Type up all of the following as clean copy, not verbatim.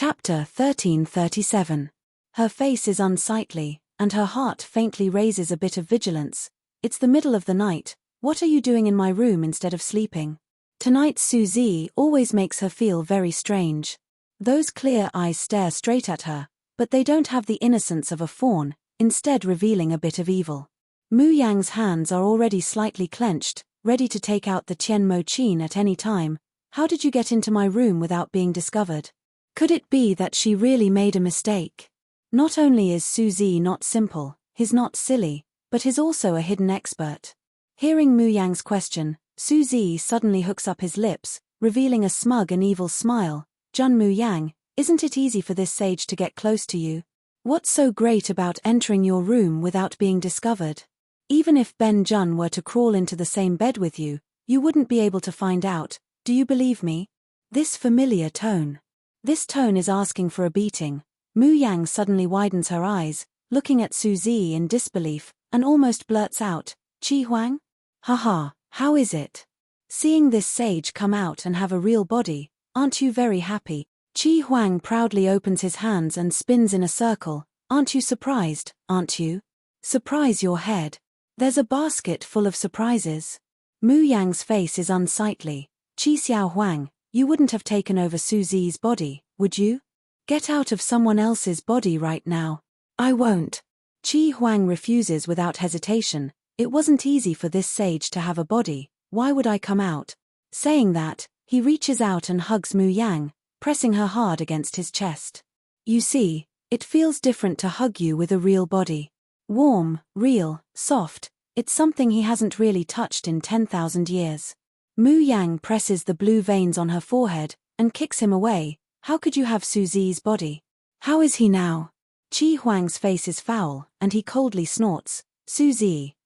Chapter 1337. Her face is unsightly, and her heart faintly raises a bit of vigilance. It's the middle of the night. What are you doing in my room instead of sleeping? Tonight's Suzy always makes her feel very strange. Those clear eyes stare straight at her, but they don't have the innocence of a fawn, instead revealing a bit of evil. Mu Yang's hands are already slightly clenched, ready to take out the Tian Mo Qin at any time. How did you get into my room without being discovered? Could it be that she really made a mistake? Not only is Suzy not simple, he's not silly, but he's also a hidden expert. Hearing Mu Yang's question, Suzy suddenly hooks up his lips, revealing a smug and evil smile. Jun Mu Yang, isn't it easy for this sage to get close to you? What's so great about entering your room without being discovered? Even if Ben Jun were to crawl into the same bed with you, you wouldn't be able to find out. Do you believe me? This familiar tone. This tone is asking for a beating. Mu Yang suddenly widens her eyes, looking at Suzy in disbelief, and almost blurts out, "Qi Huang? Haha, how is it? Seeing this sage come out and have a real body, aren't you very happy?" Qi Huang proudly opens his hands and spins in a circle. "Aren't you surprised, aren't you? Surprise your head. There's a basket full of surprises." Mu Yang's face is unsightly. "Qi Xiao Huang, you wouldn't have taken over Suzy's body, would you? Get out of someone else's body right now." "I won't." Qi Huang refuses without hesitation. It wasn't easy for this sage to have a body. Why would I come out? Saying that, he reaches out and hugs Mu Yang, pressing her hard against his chest. "You see, it feels different to hug you with a real body. Warm, real, soft. It's something he hasn't really touched in 10,000 years. Mu Yang presses the blue veins on her forehead and kicks him away. "How could you have Suzy's body? How is he now?" Qi Huang's face is foul, and he coldly snorts. Suzy,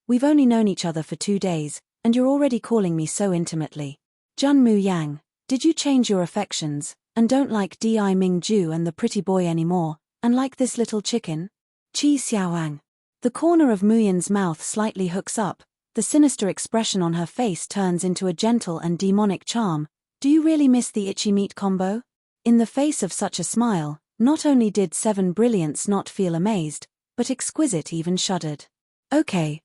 we've only known each other for 2 days, and you're already calling me so intimately. Jun Mu Yang, did you change your affections, and don't like Di Mingju and the pretty boy anymore, and like this little chicken?" Qi Xiaowang. The corner of Mu Yan's mouth slightly hooks up. The sinister expression on her face turns into a gentle and demonic charm. "Do you really miss the itchy meat combo?" In the face of such a smile, not only did Seven Brilliants not feel amazed, but Exquisite even shuddered. Okay,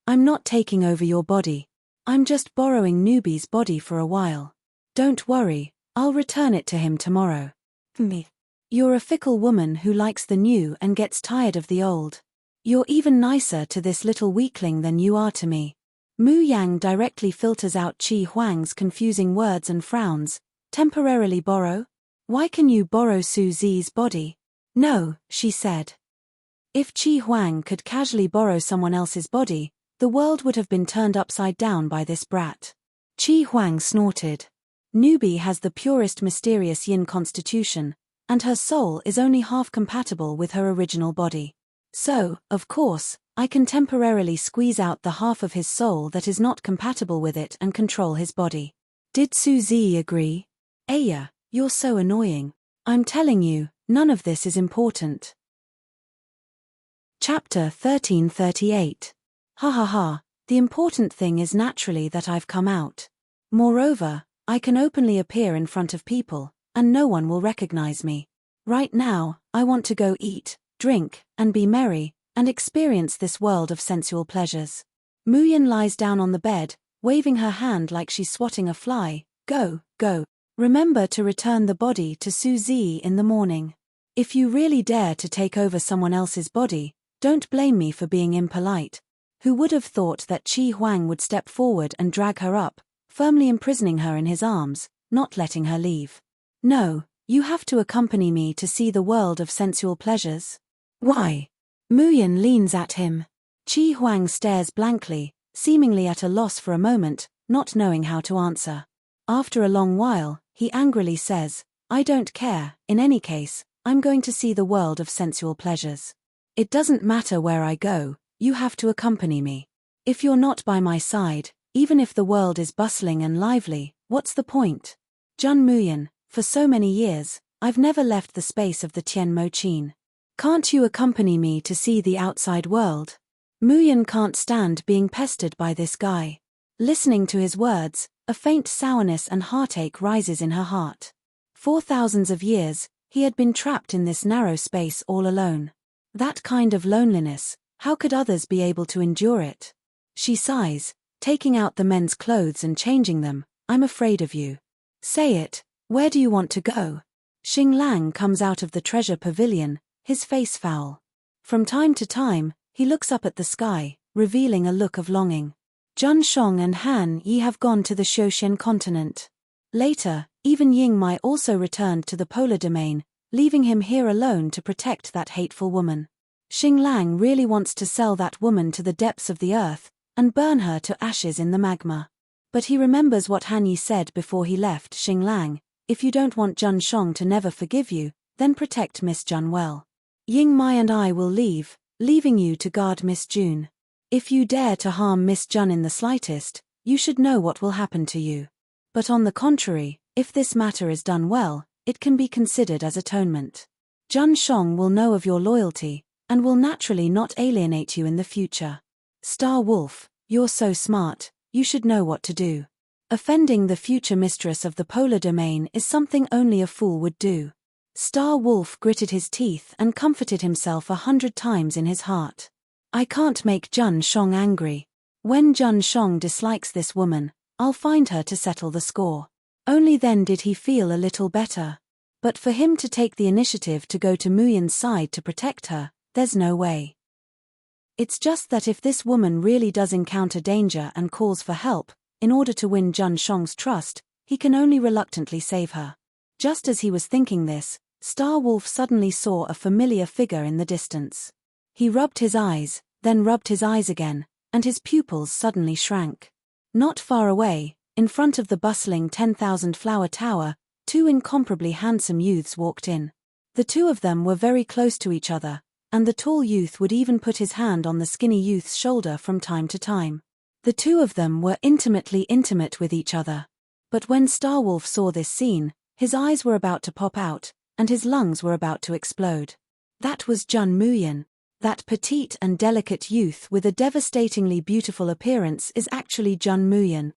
I'm not taking over your body. I'm just borrowing Newbie's body for a while. Don't worry, I'll return it to him tomorrow." "Me. You're a fickle woman who likes the new and gets tired of the old. You're even nicer to this little weakling than you are to me." Mu Yang directly filters out Qi Huang's confusing words and frowns. "Temporarily borrow? Why can you borrow Suzy's body?" "No," she said. If Qi Huang could casually borrow someone else's body, the world would have been turned upside down by this brat. Qi Huang snorted. Newbie has the purest mysterious yin constitution, and her soul is only half compatible with her original body. So, of course, I can temporarily squeeze out the half of his soul that is not compatible with it and control his body. Did Suzy agree? Aya, you're so annoying. I'm telling you, none of this is important. Chapter 1338. Ha ha ha, the important thing is naturally that I've come out. Moreover, I can openly appear in front of people, and no one will recognize me. Right now, I want to go eat, drink, and be merry, and experience this world of sensual pleasures. Mu Yan lies down on the bed, waving her hand like she's swatting a fly. Go. Remember to return the body to Suzy in the morning. If you really dare to take over someone else's body, don't blame me for being impolite. Who would have thought that Qi Huang would step forward and drag her up, firmly imprisoning her in his arms, not letting her leave? No, you have to accompany me to see the world of sensual pleasures. Why? Mu Yan leans at him. Qi Huang stares blankly, seemingly at a loss for a moment, not knowing how to answer. After a long while, he angrily says, "I don't care, in any case, I'm going to see the world of sensual pleasures. It doesn't matter where I go, you have to accompany me. If you're not by my side, even if the world is bustling and lively, what's the point?" Jun Mu Yan, for so many years, I've never left the space of the Tian Mo Qin. Can't you accompany me to see the outside world? Mu Yan can't stand being pestered by this guy. Listening to his words, a faint sourness and heartache rises in her heart. For thousands of years, he had been trapped in this narrow space all alone. That kind of loneliness, how could others be able to endure it? She sighs, taking out the men's clothes and changing them. I'm afraid of you. Say it, where do you want to go? Xing Lang comes out of the treasure pavilion, his face foul. From time to time, he looks up at the sky, revealing a look of longing. Zhun Shong and Han Yi have gone to the Shoshen continent. Later, even Ying Mai also returned to the polar domain, leaving him here alone to protect that hateful woman. Xing Lang really wants to sell that woman to the depths of the earth, and burn her to ashes in the magma. But he remembers what Han Yi said before he left Xing Lang, if you don't want Zhun Shong to never forgive you, then protect Miss Jun well. Ying Mai and I will leave, leaving you to guard Miss June. If you dare to harm Miss Jun in the slightest, you should know what will happen to you. But on the contrary, if this matter is done well, it can be considered as atonement. Zhun Shong will know of your loyalty, and will naturally not alienate you in the future. Star Wolf, you're so smart, you should know what to do. Offending the future mistress of the polar domain is something only a fool would do. Star Wolf gritted his teeth and comforted himself 100 times in his heart. I can't make Zhun Shong angry. When Zhun Shong dislikes this woman, I'll find her to settle the score. Only then did he feel a little better. But for him to take the initiative to go to Muyan's side to protect her, there's no way. It's just that if this woman really does encounter danger and calls for help, in order to win Zhun Shong's trust, he can only reluctantly save her. Just as he was thinking this, Star Wolf suddenly saw a familiar figure in the distance. He rubbed his eyes, then rubbed his eyes again, and his pupils suddenly shrank. Not far away, in front of the bustling 10,000 flower tower, two incomparably handsome youths walked in. The two of them were very close to each other, and the tall youth would even put his hand on the skinny youth's shoulder from time to time. The two of them were intimately intimate with each other. But when Starwolf saw this scene, his eyes were about to pop out, and his lungs were about to explode. That was Zhun Muyan. That petite and delicate youth with a devastatingly beautiful appearance is actually Zhun Muyan.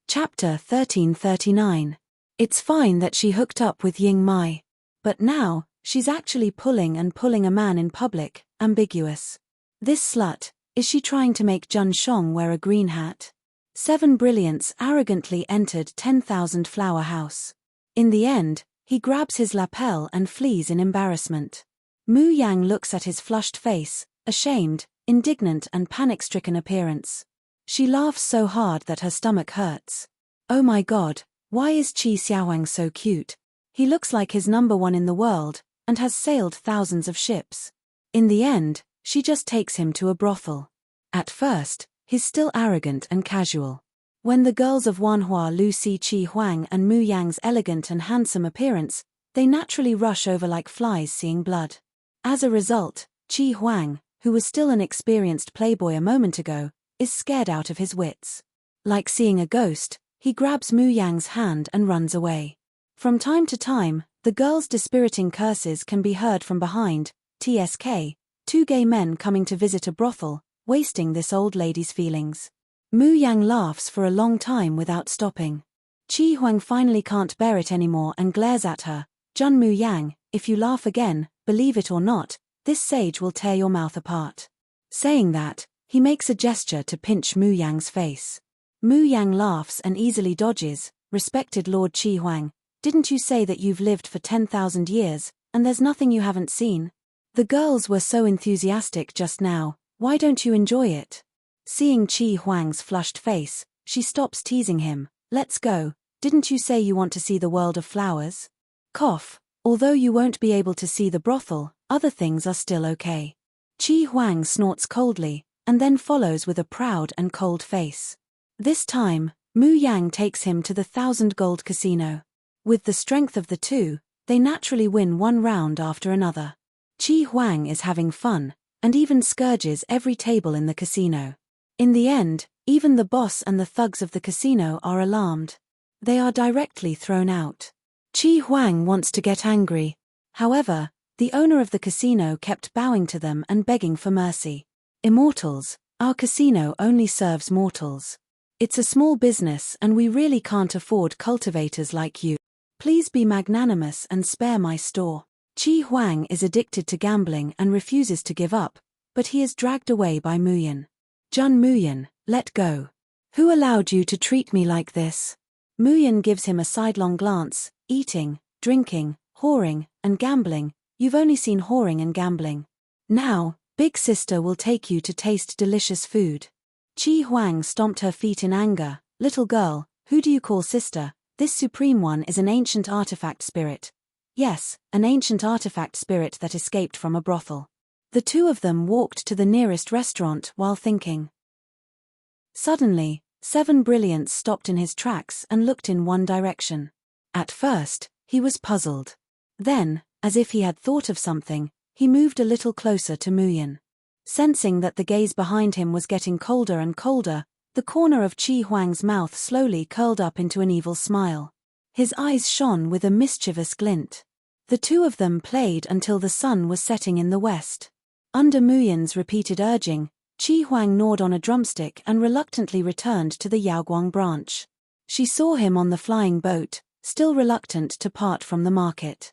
Chapter 1339. It's fine that she hooked up with Ying Mai. But now, she's actually pulling a man in public, ambiguous. This slut, is she trying to make Zhun Shong wear a green hat? 7 Brilliants arrogantly entered 10,000 Flower House. In the end, he grabs his lapel and flees in embarrassment. Mu Yang looks at his flushed face, ashamed, indignant and panic-stricken appearance. She laughs so hard that her stomach hurts. Oh my god, why is Qi Xiaohuang so cute? He looks like his number one in the world, and has sailed thousands of ships. In the end, she just takes him to a brothel. At first, he's still arrogant and casual. When the girls of Wanhua Lu see Qi Huang and Mu Yang's elegant and handsome appearance, they naturally rush over like flies seeing blood. As a result, Qi Huang, who was still an experienced playboy a moment ago, is scared out of his wits. Like seeing a ghost, he grabs Mu Yang's hand and runs away. From time to time, the girls' dispiriting curses can be heard from behind. TSK, 2 gay men coming to visit a brothel, wasting this old lady's feelings. Mu Yang laughs for a long time without stopping. Qi Huang finally can't bear it anymore and glares at her. Zhun Mu Yang, if you laugh again, believe it or not, this sage will tear your mouth apart. Saying that, he makes a gesture to pinch Mu Yang's face. Mu Yang laughs and easily dodges. Respected Lord Qi Huang, didn't you say that you've lived for 10,000 years, and there's nothing you haven't seen? The girls were so enthusiastic just now, why don't you enjoy it? Seeing Qi Huang's flushed face, she stops teasing him. Let's go, didn't you say you want to see the world of flowers? Cough, although you won't be able to see the brothel, other things are still okay. Qi Huang snorts coldly, and then follows with a proud and cold face. This time, Mu Yang takes him to the 1,000 gold casino. With the strength of the two, they naturally win one round after another. Qi Huang is having fun, and even scourges every table in the casino. In the end, even the boss and the thugs of the casino are alarmed. They are directly thrown out. Qi Huang wants to get angry. However, the owner of the casino kept bowing to them and begging for mercy. Immortals, our casino only serves mortals. It's a small business and we really can't afford cultivators like you. Please be magnanimous and spare my store. Qi Huang is addicted to gambling and refuses to give up, but he is dragged away by Muyan. Jun Muyan, let go. Who allowed you to treat me like this? Muyan gives him a sidelong glance. Eating, drinking, whoring, and gambling. You've only seen whoring and gambling. Now, big sister will take you to taste delicious food. Qi Huang stomped her feet in anger. Little girl, who do you call sister? This supreme one is an ancient artifact spirit. Yes, an ancient artifact spirit that escaped from a brothel. The two of them walked to the nearest restaurant while thinking. Suddenly, Seven Brilliants stopped in his tracks and looked in one direction. At first, he was puzzled. Then, as if he had thought of something, he moved a little closer to Muyan. Sensing that the gaze behind him was getting colder and colder, the corner of Qi Huang's mouth slowly curled up into an evil smile. His eyes shone with a mischievous glint. The two of them played until the sun was setting in the west. Under Muyan's repeated urging, Qi Huang gnawed on a drumstick and reluctantly returned to the Yaoguang branch. She saw him on the flying boat, still reluctant to part from the market.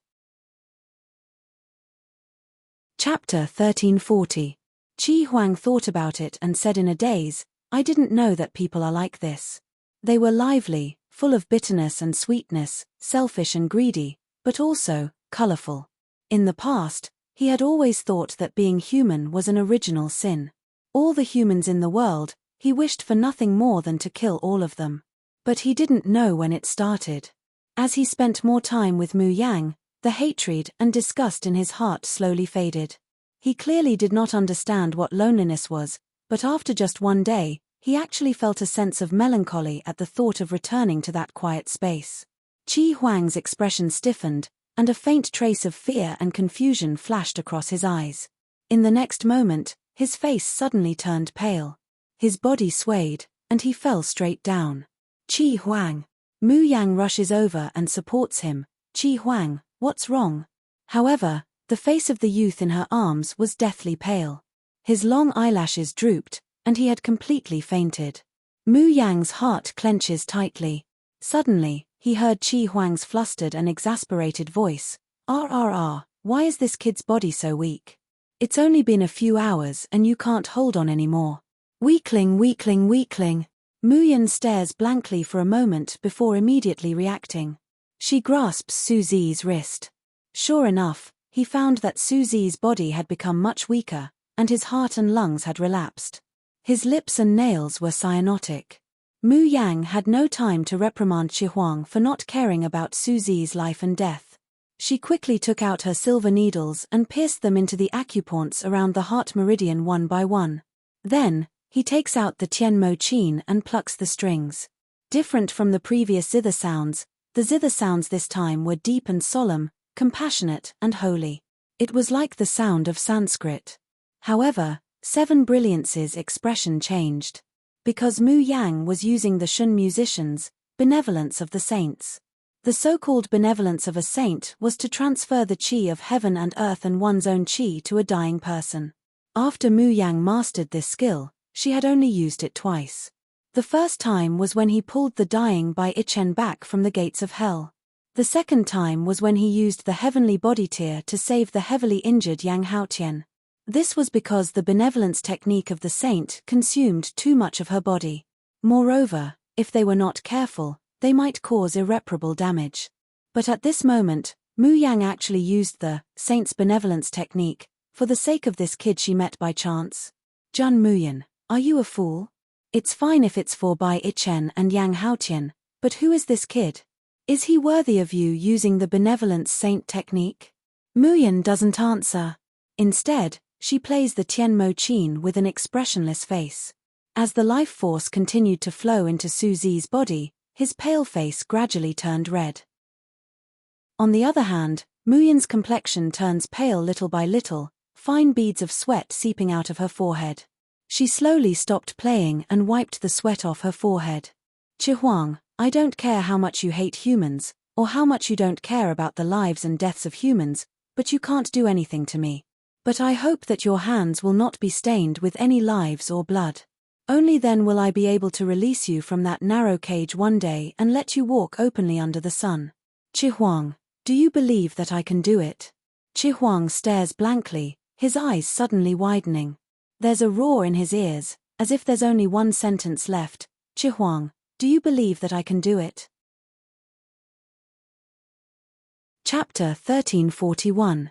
Chapter 1340. Qi Huang thought about it and said in a daze, I didn't know that people are like this. They were lively, full of bitterness and sweetness, selfish and greedy, but also colorful. In the past, he had always thought that being human was an original sin. All the humans in the world, he wished for nothing more than to kill all of them. But he didn't know when it started. As he spent more time with Mu Yang, the hatred and disgust in his heart slowly faded. He clearly did not understand what loneliness was, but after just one day, he actually felt a sense of melancholy at the thought of returning to that quiet space. Qi Huang's expression stiffened, and a faint trace of fear and confusion flashed across his eyes. In the next moment, his face suddenly turned pale. His body swayed, and he fell straight down. Qi Huang. Mu Yang rushes over and supports him. Qi Huang, what's wrong? However, the face of the youth in her arms was deathly pale. His long eyelashes drooped, and he had completely fainted. Mu Yang's heart clenches tightly. Suddenly, he heard Qi Huang's flustered and exasperated voice. RRR, why is this kid's body so weak? It's only been a few hours and you can't hold on anymore. Weakling, weakling, weakling. Muyan stares blankly for a moment before immediately reacting. She grasps Su Zi's wrist. Sure enough, he found that Su Zi's body had become much weaker, and his heart and lungs had relapsed. His lips and nails were cyanotic. Mu Yang had no time to reprimand Qi Huang for not caring about Su Zi's life and death. She quickly took out her silver needles and pierced them into the acupoints around the heart meridian one by one. Then, he takes out the Tianmo Qin and plucks the strings. Different from the previous zither sounds, the zither sounds this time were deep and solemn, compassionate and holy. It was like the sound of Sanskrit. However, Seven Brilliance's expression changed. Because Mu Yang was using the Shun musicians' benevolence of the saints. The so-called benevolence of a saint was to transfer the qi of heaven and earth and one's own qi to a dying person. After Mu Yang mastered this skill, she had only used it twice. The first time was when he pulled the dying Bai Ichen back from the gates of hell. The second time was when he used the heavenly body tear to save the heavily injured Yang Haotian. This was because the benevolence technique of the saint consumed too much of her body. Moreover, if they were not careful, they might cause irreparable damage. But at this moment, Mu Yang actually used the saint's benevolence technique for the sake of this kid she met by chance. Jun Muyan, are you a fool? It's fine if it's for Bai Ichen and Yang Haotian, but who is this kid? Is he worthy of you using the benevolence saint technique? Muyan doesn't answer. Instead, she plays the Tianmo Qin with an expressionless face. As the life force continued to flow into Su Zi's body, his pale face gradually turned red. On the other hand, Muyan's complexion turns pale little by little, fine beads of sweat seeping out of her forehead. She slowly stopped playing and wiped the sweat off her forehead. Qi Huang, I don't care how much you hate humans, or how much you don't care about the lives and deaths of humans, but you can't do anything to me. But I hope that your hands will not be stained with any lives or blood. Only then will I be able to release you from that narrow cage one day and let you walk openly under the sun. Chi Huang, do you believe that I can do it? Chi Huang stares blankly, his eyes suddenly widening. There's a roar in his ears, as if there's only one sentence left. Chi Huang, do you believe that I can do it? Chapter 1341.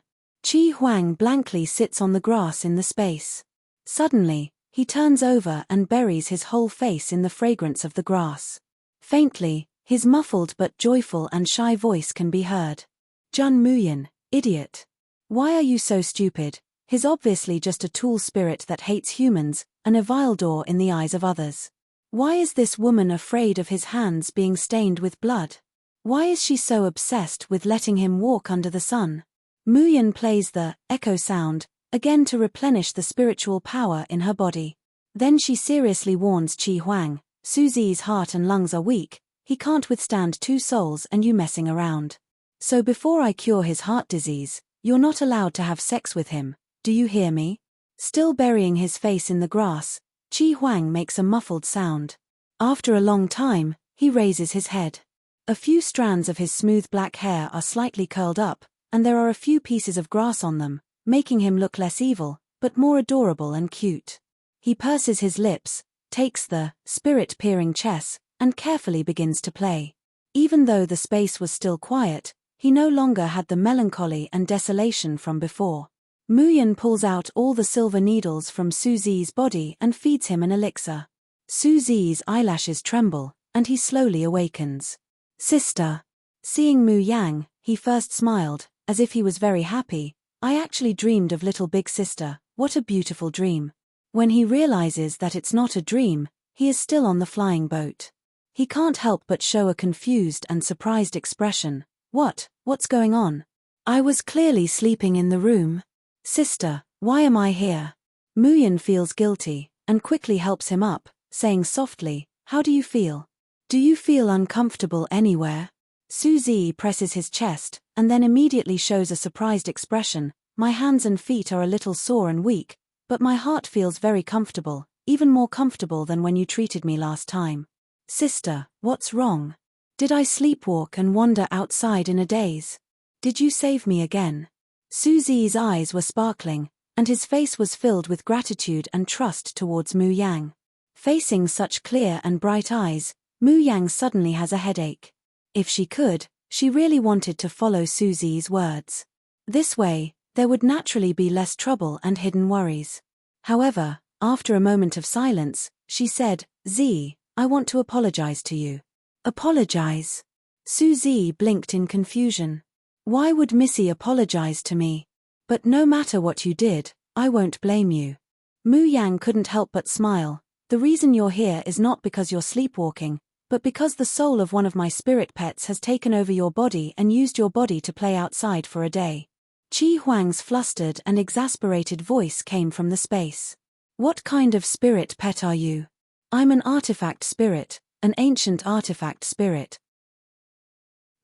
Chi Huang blankly sits on the grass in the space. Suddenly, he turns over and buries his whole face in the fragrance of the grass. Faintly, his muffled but joyful and shy voice can be heard. Jun Muyin, idiot. Why are you so stupid? He's obviously just a tool spirit that hates humans, an evildoer in the eyes of others. Why is this woman afraid of his hands being stained with blood? Why is she so obsessed with letting him walk under the sun? Muyin plays the echo sound, again to replenish the spiritual power in her body. Then she seriously warns Chi Huang, Suzi's heart and lungs are weak, he can't withstand two souls and you messing around. So before I cure his heart disease, you're not allowed to have sex with him, do you hear me? Still burying his face in the grass, Chi Huang makes a muffled sound. After a long time, he raises his head. A few strands of his smooth black hair are slightly curled up, and there are a few pieces of grass on them, making him look less evil, but more adorable and cute. He purses his lips, takes the spirit-peering chess, and carefully begins to play. Even though the space was still quiet, he no longer had the melancholy and desolation from before. Muyin pulls out all the silver needles from Suzi's body and feeds him an elixir. Suzi's eyelashes tremble, and he slowly awakens. Sister. Seeing Mu Yang, he first smiled, as if he was very happy. I actually dreamed of little big sister, what a beautiful dream. When he realizes that it's not a dream, he is still on the flying boat. He can't help but show a confused and surprised expression. What's going on? I was clearly sleeping in the room. Sister, why am I here? Muyin feels guilty, and quickly helps him up, saying softly, how do you feel? Do you feel uncomfortable anywhere? Suzi presses his chest, and then immediately shows a surprised expression. My hands and feet are a little sore and weak, but my heart feels very comfortable, even more comfortable than when you treated me last time. Sister, what's wrong? Did I sleepwalk and wander outside in a daze? Did you save me again? Suzi's eyes were sparkling, and his face was filled with gratitude and trust towards Mu Yang. Facing such clear and bright eyes, Mu Yang suddenly has a headache. If she could, she really wanted to follow Suzi's words. This way, there would naturally be less trouble and hidden worries. However, after a moment of silence, she said, Z, I want to apologize to you. Apologize? Suzi blinked in confusion. Why would Missy apologize to me? But no matter what you did, I won't blame you. Mu Yang couldn't help but smile. The reason you're here is not because you're sleepwalking, but because the soul of one of my spirit pets has taken over your body and used your body to play outside for a day. Chi Huang's flustered and exasperated voice came from the space. What kind of spirit pet are you? I'm an artifact spirit, an ancient artifact spirit.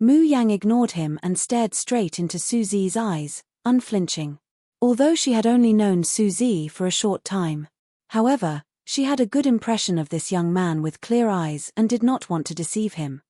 Mu Yang ignored him and stared straight into Suzi's eyes, unflinching. Although she had only known Suzi for a short time. However, she had a good impression of this young man with clear eyes and did not want to deceive him.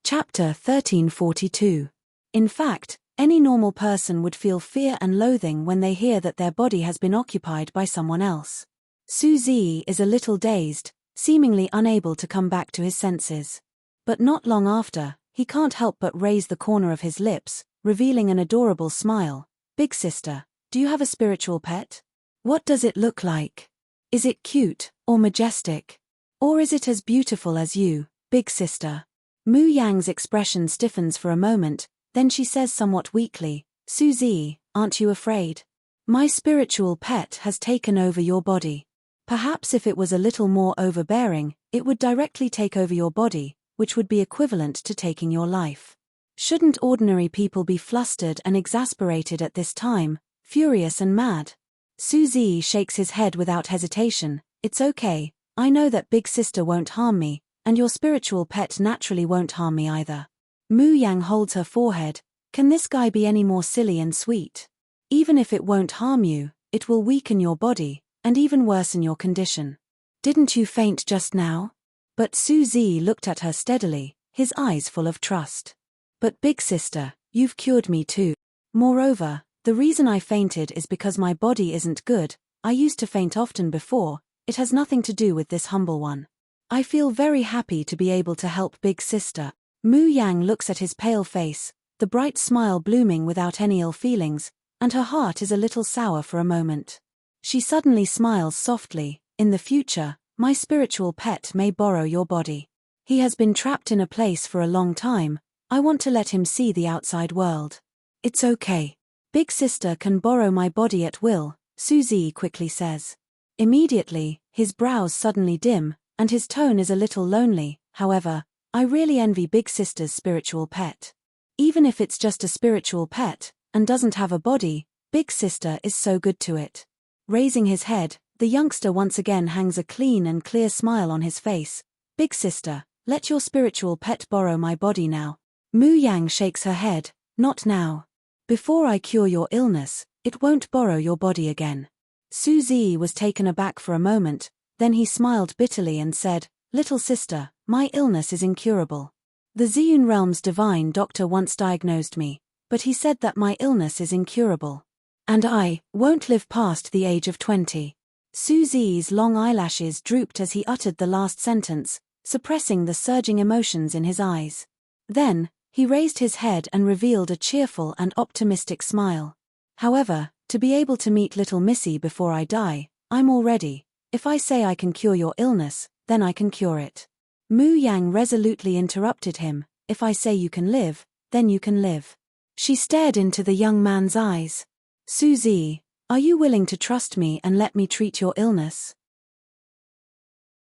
Chapter 1342. In fact, any normal person would feel fear and loathing when they hear that their body has been occupied by someone else. Suzi is a little dazed, seemingly unable to come back to his senses. But not long after, he can't help but raise the corner of his lips, revealing an adorable smile. Big sister, do you have a spiritual pet? What does it look like? Is it cute, or majestic? Or is it as beautiful as you, big sister? Mu Yang's expression stiffens for a moment, then she says somewhat weakly, Suzi, aren't you afraid? My spiritual pet has taken over your body. Perhaps if it was a little more overbearing, it would directly take over your body, which would be equivalent to taking your life. Shouldn't ordinary people be flustered and exasperated at this time, furious and mad? Suzi shakes his head without hesitation. It's okay, I know that big sister won't harm me, and your spiritual pet naturally won't harm me either. Mu Yang holds her forehead. Can this guy be any more silly and sweet? Even if it won't harm you, it will weaken your body, and even worsen your condition. Didn't you faint just now? But Suzy looked at her steadily, his eyes full of trust. But big sister, you've cured me too. Moreover, the reason I fainted is because my body isn't good. I used to faint often before. It has nothing to do with this humble one. I feel very happy to be able to help big sister. Mu Yang looks at his pale face, the bright smile blooming without any ill feelings, and her heart is a little sour for a moment. She suddenly smiles softly. In the future, my spiritual pet may borrow your body. He has been trapped in a place for a long time. I want to let him see the outside world. It's okay. Big sister can borrow my body at will, Suzy quickly says. Immediately, his brows suddenly dim, and his tone is a little lonely. However, I really envy big sister's spiritual pet. Even if it's just a spiritual pet, and doesn't have a body, big sister is so good to it. Raising his head, the youngster once again hangs a clean and clear smile on his face. Big sister, let your spiritual pet borrow my body now. Mu Yang shakes her head, not now. Before I cure your illness, it won't borrow your body again. Suzy was taken aback for a moment, then he smiled bitterly and said, little sister, my illness is incurable. The Ziyun Realm's divine doctor once diagnosed me, but he said that my illness is incurable. And I won't live past the age of 20. Suzy's long eyelashes drooped as he uttered the last sentence, suppressing the surging emotions in his eyes. Then, he raised his head and revealed a cheerful and optimistic smile. However, to be able to meet little Missy before I die, I'm all ready. If I say I can cure your illness, then I can cure it. Mu Yang resolutely interrupted him, if I say you can live, then you can live. She stared into the young man's eyes. Suzy, are you willing to trust me and let me treat your illness?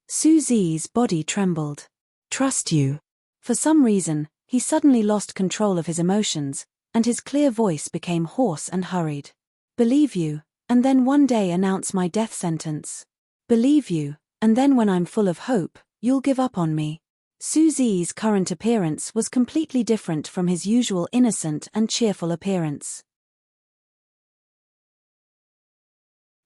Suzy's body trembled. Trust you? For some reason, he suddenly lost control of his emotions, and his clear voice became hoarse and hurried. Believe you, and then one day announce my death sentence. Believe you, and then when I'm full of hope, you'll give up on me. Suzy's current appearance was completely different from his usual innocent and cheerful appearance.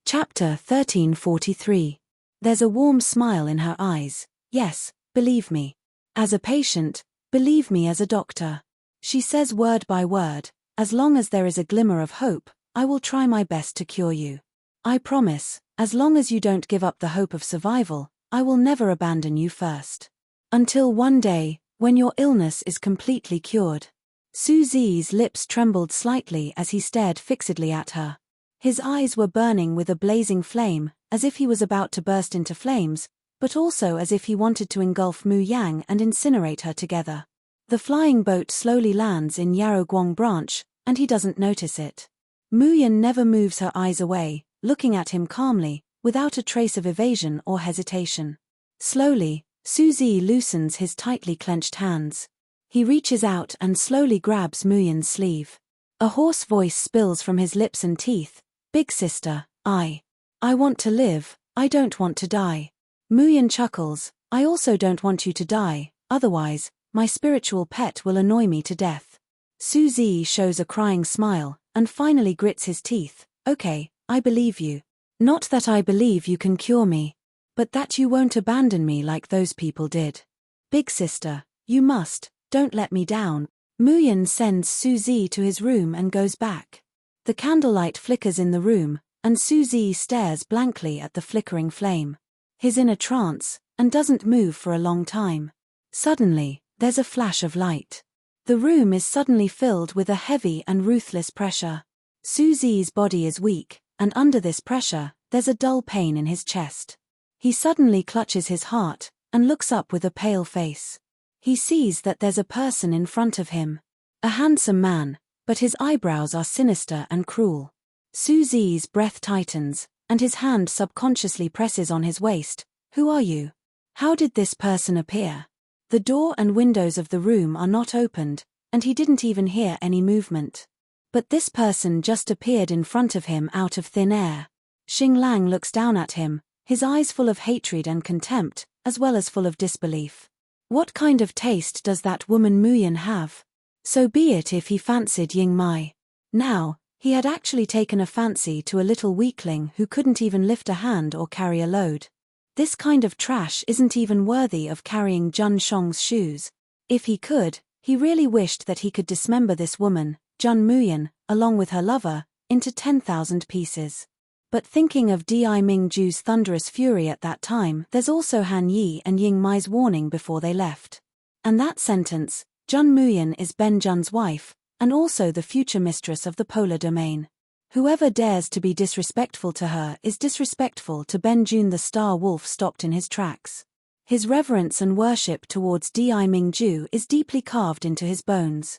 Chapter 1343. There's a warm smile in her eyes. Yes, believe me. As a patient, believe me as a doctor. She says word by word, as long as there is a glimmer of hope, I will try my best to cure you. I promise, as long as you don't give up the hope of survival, I will never abandon you first. Until one day, when your illness is completely cured. Suzy's lips trembled slightly as he stared fixedly at her. His eyes were burning with a blazing flame, as if he was about to burst into flames, but also as if he wanted to engulf Mu Yang and incinerate her together. The flying boat slowly lands in Yarogwang branch, and he doesn't notice it. Mu Yan never moves her eyes away, looking at him calmly, without a trace of evasion or hesitation. Slowly, Suzy loosens his tightly clenched hands. He reaches out and slowly grabs Mu Yan's sleeve. A hoarse voice spills from his lips and teeth. Big sister, I want to live, I don't want to die. Mu Yan chuckles, I also don't want you to die, otherwise, my spiritual pet will annoy me to death. Suzy shows a crying smile, and finally grits his teeth. Okay, I believe you. Not that I believe you can cure me, but that you won't abandon me like those people did. Big sister, you must, don't let me down. Mu Yan sends Suzy to his room and goes back. The candlelight flickers in the room, and Suzy stares blankly at the flickering flame. He's in a trance, and doesn't move for a long time. Suddenly, there's a flash of light. The room is suddenly filled with a heavy and ruthless pressure. Suzy's body is weak, and under this pressure, there's a dull pain in his chest. He suddenly clutches his heart, and looks up with a pale face. He sees that there's a person in front of him. A handsome man, but his eyebrows are sinister and cruel. Suzy's breath tightens, and his hand subconsciously presses on his waist. Who are you? How did this person appear? The door and windows of the room are not opened, and he didn't even hear any movement. But this person just appeared in front of him out of thin air. Xing Lang looks down at him, his eyes full of hatred and contempt, as well as full of disbelief. What kind of taste does that woman Mu Yan have? So be it if he fancied Ying Mai. Now, He had actually taken a fancy to a little weakling who couldn't even lift a hand or carry a load. This kind of trash isn't even worthy of carrying Jun Shong's shoes. If he could, he really wished that he could dismember this woman, Jun Muyan, along with her lover, into 10,000 pieces. But thinking of Di Mingju's thunderous fury at that time, there's also Han Yi and Ying Mai's warning before they left. And that sentence, Jun Muyan is Ben Jun's wife, and also the future mistress of the polar domain. Whoever dares to be disrespectful to her is disrespectful to Ben Jun. The Star Wolf stopped in his tracks. His reverence and worship towards Di Mingju is deeply carved into his bones.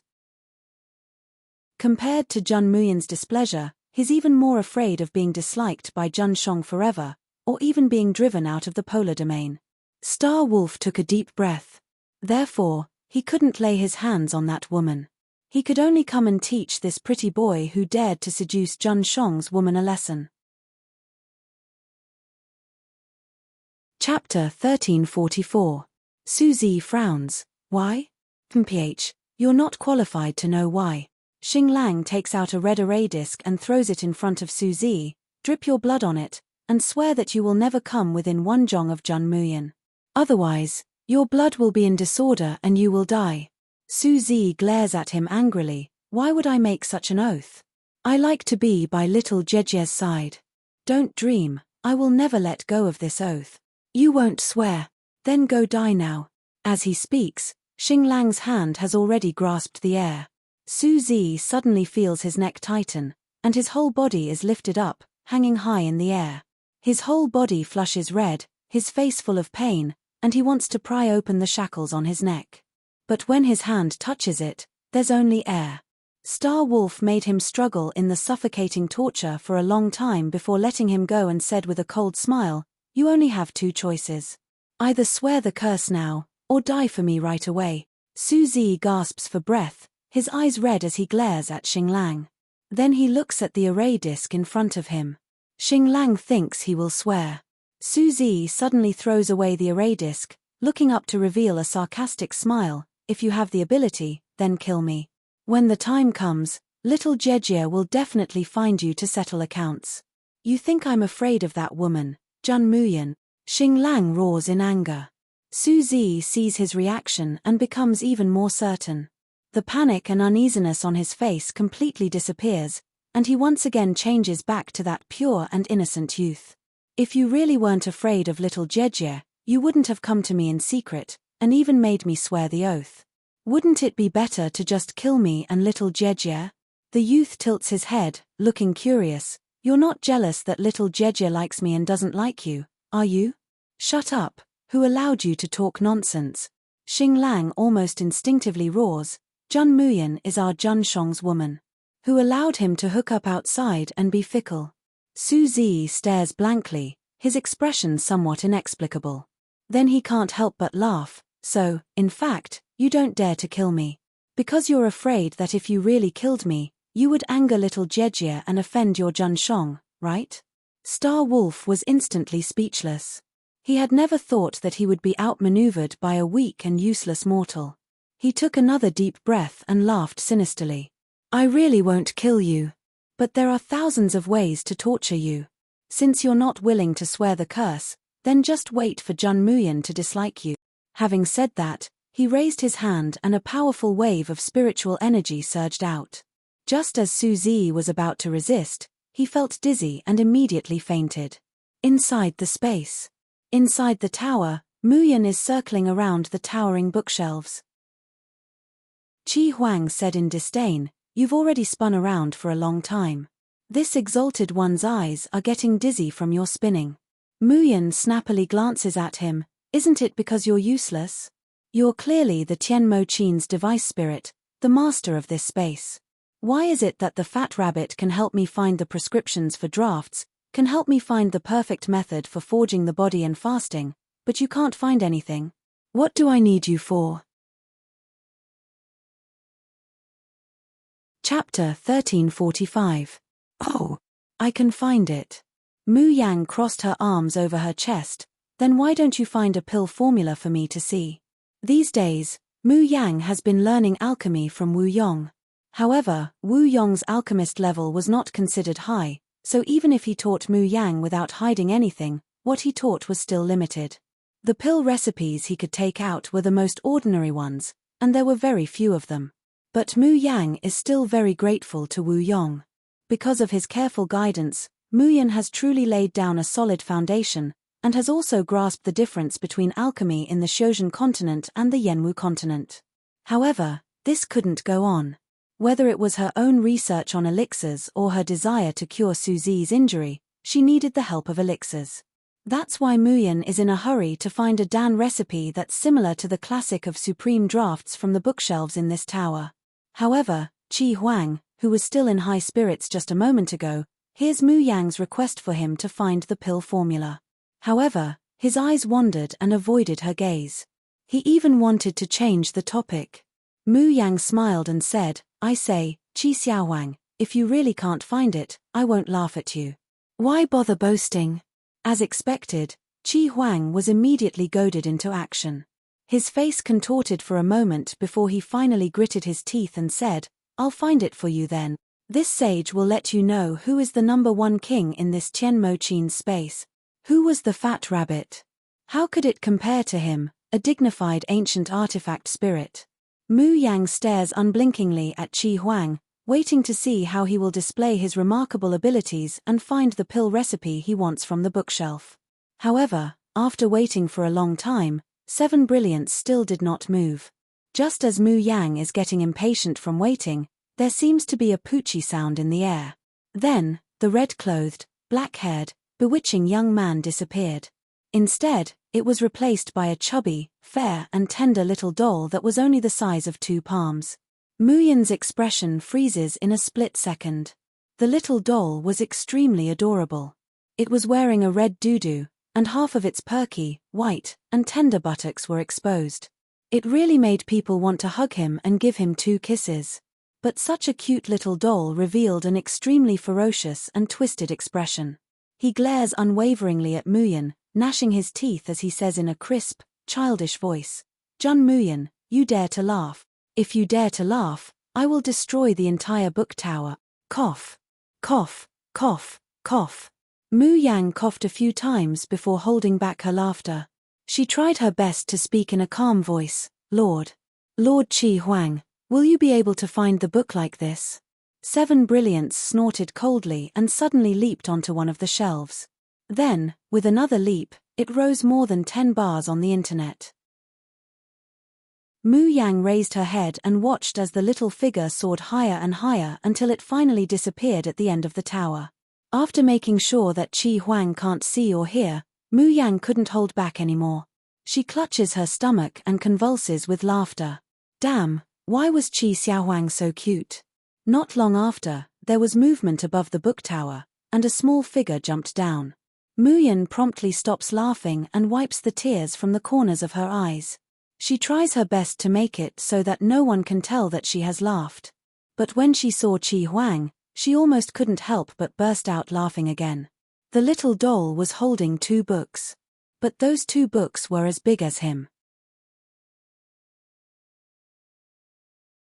Compared to Jun Muyan's displeasure, he's even more afraid of being disliked by Jun Shong forever, or even being driven out of the polar domain. Star Wolf took a deep breath. Therefore, he couldn't lay his hands on that woman. He could only come and teach this pretty boy who dared to seduce Jun Shong's woman a lesson. Chapter 1344. Suzy frowns. Why? Mph, you're not qualified to know why. Xing Lang takes out a red array disc and throws it in front of Suzy. Drip your blood on it, and swear that you will never come within 1 jong of Jun Muyan. Otherwise, your blood will be in disorder and you will die. Suzy glares at him angrily. Why would I make such an oath? I like to be by little Jejie's side. Don't dream, I will never let go of this oath. You won't swear. Then go die now. As he speaks, Xing Lang's hand has already grasped the air. Suzy suddenly feels his neck tighten, and his whole body is lifted up, hanging high in the air. His whole body flushes red, his face full of pain, and he wants to pry open the shackles on his neck. But when his hand touches it, there's only air. Star Wolf made him struggle in the suffocating torture for a long time before letting him go and said with a cold smile, you only have 2 choices. Either swear the curse now, or die for me right away. Suzy gasps for breath, his eyes red as he glares at Xing Lang. Then he looks at the array disc in front of him. Xing Lang thinks he will swear. Suzy suddenly throws away the array disc, looking up to reveal a sarcastic smile. If you have the ability, then kill me. When the time comes, little Jejie will definitely find you to settle accounts. You think I'm afraid of that woman, Jun Muyan? Xing Lang roars in anger. Suzy sees his reaction and becomes even more certain. The panic and uneasiness on his face completely disappears, and he once again changes back to that pure and innocent youth. If you really weren't afraid of little Jejie, you wouldn't have come to me in secret, and even made me swear the oath. Wouldn't it be better to just kill me and little Jejie? The youth tilts his head, looking curious. You're not jealous that little Jejie likes me and doesn't like you, are you? Shut up, who allowed you to talk nonsense? Xing Lang almost instinctively roars, Jun Muyan is our Jun Shong's woman. Who allowed him to hook up outside and be fickle? Suzy stares blankly, his expression somewhat inexplicable. Then he can't help but laugh. So, in fact, you don't dare to kill me. Because you're afraid that if you really killed me, you would anger little Jejie and offend your Jun Shong, right? Star Wolf was instantly speechless. He had never thought that he would be outmaneuvered by a weak and useless mortal. He took another deep breath and laughed sinisterly. I really won't kill you. But there are thousands of ways to torture you. Since you're not willing to swear the curse, then just wait for Jun Muyan to dislike you. Having said that, he raised his hand and a powerful wave of spiritual energy surged out. Just as Suzy was about to resist, he felt dizzy and immediately fainted. Inside the space. Inside the tower, Muyan is circling around the towering bookshelves. Qi Huang said in disdain, you've already spun around for a long time. This exalted one's eyes are getting dizzy from your spinning. Muyan snappily glances at him, isn't it because you're useless? You're clearly the Tianmo Qin's device spirit, the master of this space. Why is it that the fat rabbit can help me find the prescriptions for drafts, can help me find the perfect method for forging the body and fasting, but you can't find anything? What do I need you for? Chapter 1345. Oh, I can find it. Mu Yang crossed her arms over her chest. Then why don't you find a pill formula for me to see? These days, Mu Yang has been learning alchemy from Wu Yong. However, Wu Yong's alchemist level was not considered high, so even if he taught Mu Yang without hiding anything, what he taught was still limited. The pill recipes he could take out were the most ordinary ones, and there were very few of them. But Mu Yang is still very grateful to Wu Yong. Because of his careful guidance, Mu Yan has truly laid down a solid foundation, and has also grasped the difference between alchemy in the Xiuzhen continent and the Yanwu continent. However, this couldn't go on. Whether it was her own research on elixirs or her desire to cure Su Zi's injury, she needed the help of elixirs. That's why Mu Yan is in a hurry to find a Dan recipe that's similar to the classic of supreme drafts from the bookshelves in this tower. However, Qi Huang, who was still in high spirits just a moment ago, hears Mu Yang's request for him to find the pill formula. However, his eyes wandered and avoided her gaze. He even wanted to change the topic. Mu Yang smiled and said, "I say, Qi Xiaohuang, if you really can't find it, I won't laugh at you. Why bother boasting?" As expected, Qi Huang was immediately goaded into action. His face contorted for a moment before he finally gritted his teeth and said, "I'll find it for you then. This sage will let you know who is the #1 king in this Tianmo Qin space. Who was the fat rabbit? How could it compare to him, a dignified ancient artifact spirit?" Mu Yang stares unblinkingly at Qi Huang, waiting to see how he will display his remarkable abilities and find the pill recipe he wants from the bookshelf. However, after waiting for a long time, 7 Brilliants still did not move. Just as Mu Yang is getting impatient from waiting, there seems to be a poochie sound in the air. Then, the red-clothed, black-haired, bewitching young man disappeared. Instead, it was replaced by a chubby, fair and tender little doll that was only the size of 2 palms. Mu Yan's expression freezes in a split second. The little doll was extremely adorable. It was wearing a red doo-doo, and half of its perky, white, and tender buttocks were exposed. It really made people want to hug him and give him 2 kisses. But such a cute little doll revealed an extremely ferocious and twisted expression. He glares unwaveringly at Mu Yan, gnashing his teeth as he says in a crisp, childish voice, "Jun Mu Yan, you dare to laugh. If you dare to laugh, I will destroy the entire book tower." Cough. Cough. Cough. Cough. Mu Yang coughed a few times before holding back her laughter. She tried her best to speak in a calm voice. Lord Qi Huang, will you be able to find the book like this?" 7 Brilliants snorted coldly and suddenly leaped onto one of the shelves. Then, with another leap, it rose more than 10 bars on the internet. Mu Yang raised her head and watched as the little figure soared higher and higher until it finally disappeared at the end of the tower. After making sure that Qi Huang can't see or hear, Mu Yang couldn't hold back anymore. She clutches her stomach and convulses with laughter. Damn, why was Qi Xiaohuang so cute? Not long after, there was movement above the book tower, and a small figure jumped down. Mu Yan promptly stops laughing and wipes the tears from the corners of her eyes. She tries her best to make it so that no one can tell that she has laughed. But when she saw Qi Huang, she almost couldn't help but burst out laughing again. The little doll was holding 2 books. But those 2 books were as big as him.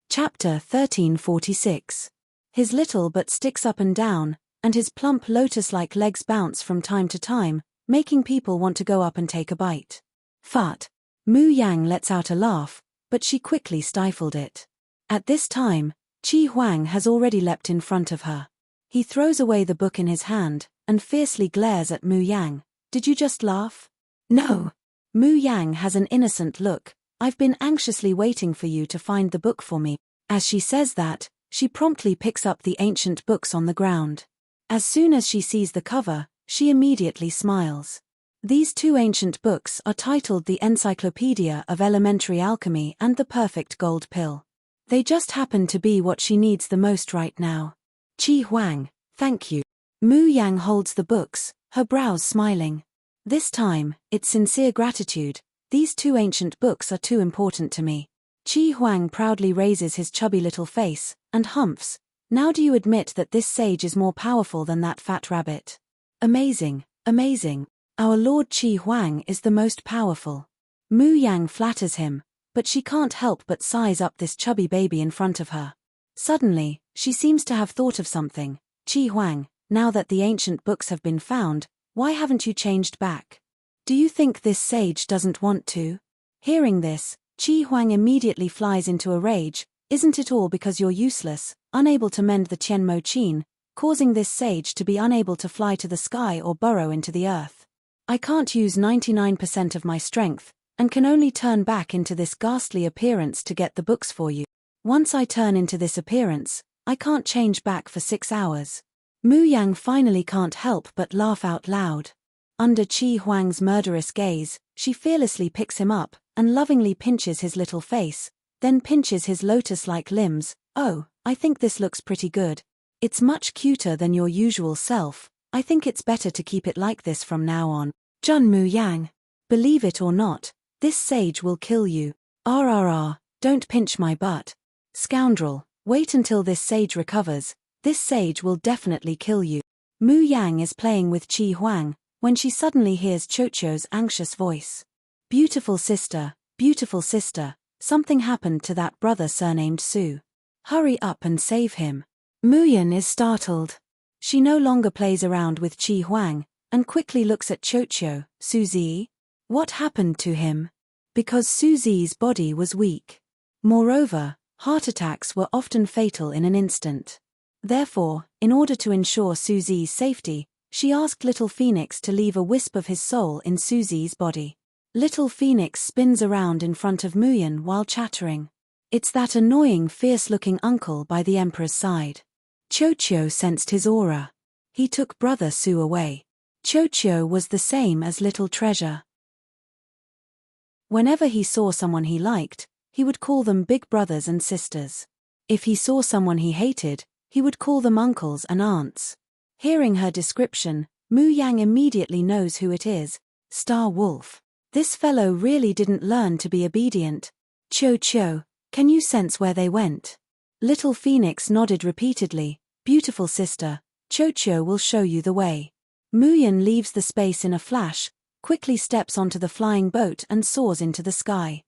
Chapter 1346. His little butt sticks up and down, and his plump lotus-like legs bounce from time to time, making people want to go up and take a bite. Fart. Mu Yang lets out a laugh, but she quickly stifled it. At this time, Qi Huang has already leapt in front of her. He throws away the book in his hand, and fiercely glares at Mu Yang. "Did you just laugh?" "No." Mu Yang has an innocent look. "I've been anxiously waiting for you to find the book for me." As she says that, she promptly picks up the ancient books on the ground. As soon as she sees the cover, she immediately smiles. These 2 ancient books are titled The Encyclopedia of Elementary Alchemy and The Perfect Gold Pill. They just happen to be what she needs the most right now. "Qi Huang, thank you." Mu Yang holds the books, her brows smiling. This time, it's sincere gratitude. "These 2 ancient books are too important to me." Qi Huang proudly raises his chubby little face, and humphs. "Now do you admit that this sage is more powerful than that fat rabbit?" "Amazing, amazing. Our Lord Qi Huang is the most powerful." Mu Yang flatters him, but she can't help but size up this chubby baby in front of her. Suddenly, she seems to have thought of something. Qi Huang, now that the ancient books have been found, why haven't you changed back? Do you think this sage doesn't want to? Hearing this, Qi Huang immediately flies into a rage. Isn't it all because you're useless, unable to mend the Tianmo Qin, causing this sage to be unable to fly to the sky or burrow into the earth? I can't use 99% of my strength, and can only turn back into this ghastly appearance to get the books for you. Once I turn into this appearance, I can't change back for 6 hours. Mu Yang finally can't help but laugh out loud. Under Qi Huang's murderous gaze, she fearlessly picks him up, and lovingly pinches his little face, then pinches his lotus-like limbs. Oh, I think this looks pretty good. It's much cuter than your usual self. I think it's better to keep it like this from now on. Jun Mu Yang. Believe it or not, this sage will kill you. RRR, don't pinch my butt. Scoundrel, wait until this sage recovers. This sage will definitely kill you. Mu Yang is playing with Qi Huang, when she suddenly hears Chocho's anxious voice. Beautiful sister, something happened to that brother surnamed Su. Hurry up and save him. Mu Yan is startled. She no longer plays around with Qi Huang, and quickly looks at Chocho. Suzy? What happened to him? Because Suzy's body was weak. Moreover, heart attacks were often fatal in an instant. Therefore, in order to ensure Suzy's safety, she asked Little Phoenix to leave a wisp of his soul in Suzy's body. Little Phoenix spins around in front of Mu Yan while chattering. It's that annoying, fierce-looking uncle by the Emperor's side. Chocho sensed his aura. He took Brother Su away. Chocho was the same as Little Treasure. Whenever he saw someone he liked, he would call them big brothers and sisters. If he saw someone he hated, he would call them uncles and aunts. Hearing her description, Mu Yang immediately knows who it is. Star Wolf. This fellow really didn't learn to be obedient. Chocho, can you sense where they went? Little Phoenix nodded repeatedly. Beautiful sister, Chocho will show you the way. Mu Yan leaves the space in a flash, quickly steps onto the flying boat and soars into the sky.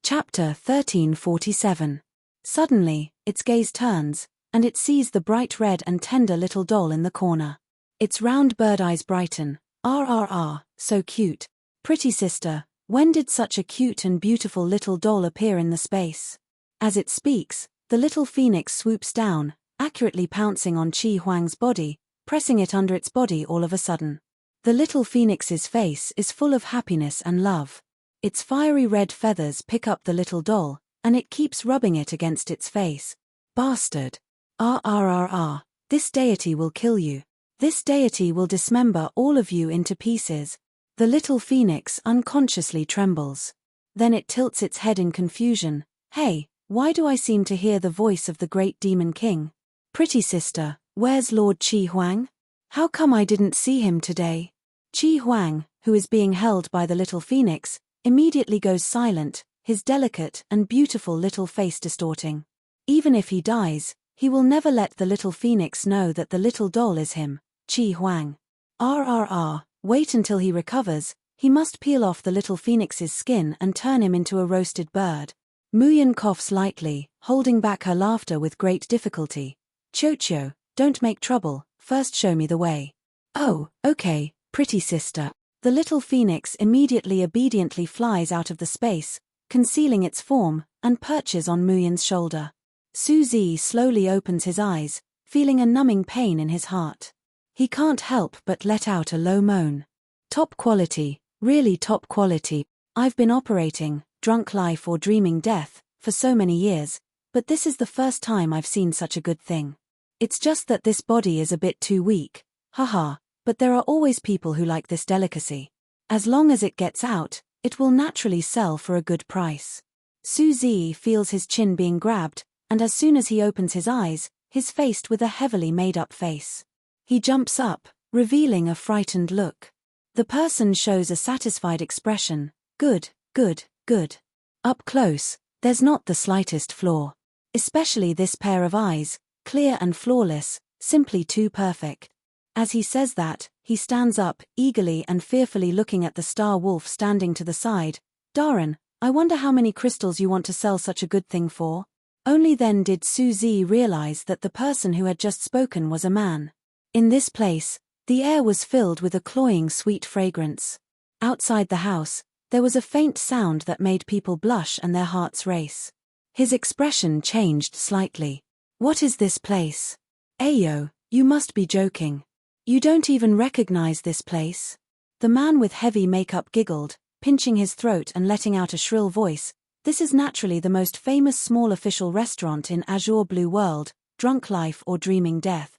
Chapter 1347. Suddenly, its gaze turns, and it sees the bright red and tender little doll in the corner. Its round bird eyes brighten. RRR, so cute. Pretty sister, when did such a cute and beautiful little doll appear in the space? As it speaks, the little phoenix swoops down, accurately pouncing on Qi Huang's body, pressing it under its body all of a sudden. The little phoenix's face is full of happiness and love. Its fiery red feathers pick up the little doll, and it keeps rubbing it against its face. Bastard. RRRR, this deity will kill you. This deity will dismember all of you into pieces. The little phoenix unconsciously trembles. Then it tilts its head in confusion. Hey, why do I seem to hear the voice of the great demon king? Pretty sister, where's Lord Qi Huang? How come I didn't see him today? Qi Huang, who is being held by the little phoenix, immediately goes silent, his delicate and beautiful little face distorting. Even if he dies, he will never let the little phoenix know that the little doll is him, Qi Huang. RRR, wait until he recovers. He must peel off the little phoenix's skin and turn him into a roasted bird. Mu Yan coughs lightly, holding back her laughter with great difficulty. Chocho, don't make trouble, first show me the way. Oh, okay, pretty sister. The little phoenix immediately obediently flies out of the space, concealing its form, and perches on Mu Yan's shoulder. Suzy slowly opens his eyes, feeling a numbing pain in his heart. He can't help but let out a low moan. Top quality, really top quality. I've been operating, drunk life or dreaming death, for so many years, but this is the first time I've seen such a good thing. It's just that this body is a bit too weak, haha, but there are always people who like this delicacy. As long as it gets out, it will naturally sell for a good price. Suzy feels his chin being grabbed, and as soon as he opens his eyes, he's faced with a heavily made-up face. He jumps up, revealing a frightened look. The person shows a satisfied expression. Good, good, good. Up close, there's not the slightest flaw. Especially this pair of eyes, clear and flawless, simply too perfect. As he says that, he stands up, eagerly and fearfully looking at the star wolf standing to the side. Darren, I wonder how many crystals you want to sell such a good thing for? Only then did Suzy realize that the person who had just spoken was a man. In this place, the air was filled with a cloying sweet fragrance. Outside the house, there was a faint sound that made people blush and their hearts race. His expression changed slightly. What is this place? Ayo, you must be joking. You don't even recognize this place? The man with heavy makeup giggled, pinching his throat and letting out a shrill voice. This is naturally the most famous small official restaurant in Azure Blue World, Drunk Life or Dreaming Death.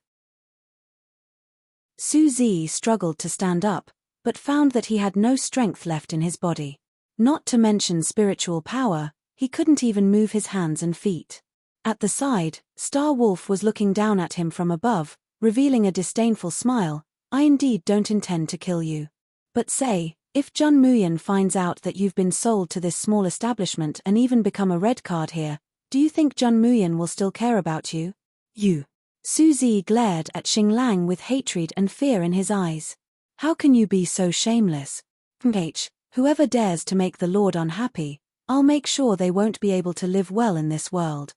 Suzy struggled to stand up, but found that he had no strength left in his body. Not to mention spiritual power, he couldn't even move his hands and feet. At the side, Star Wolf was looking down at him from above, revealing a disdainful smile. I indeed don't intend to kill you. But say, if Jun Muyan finds out that you've been sold to this small establishment and even become a red card here, do you think Jun Muyan will still care about you? You. Suzy glared at Xinglang with hatred and fear in his eyes. How can you be so shameless? Whoever dares to make the Lord unhappy, I'll make sure they won't be able to live well in this world.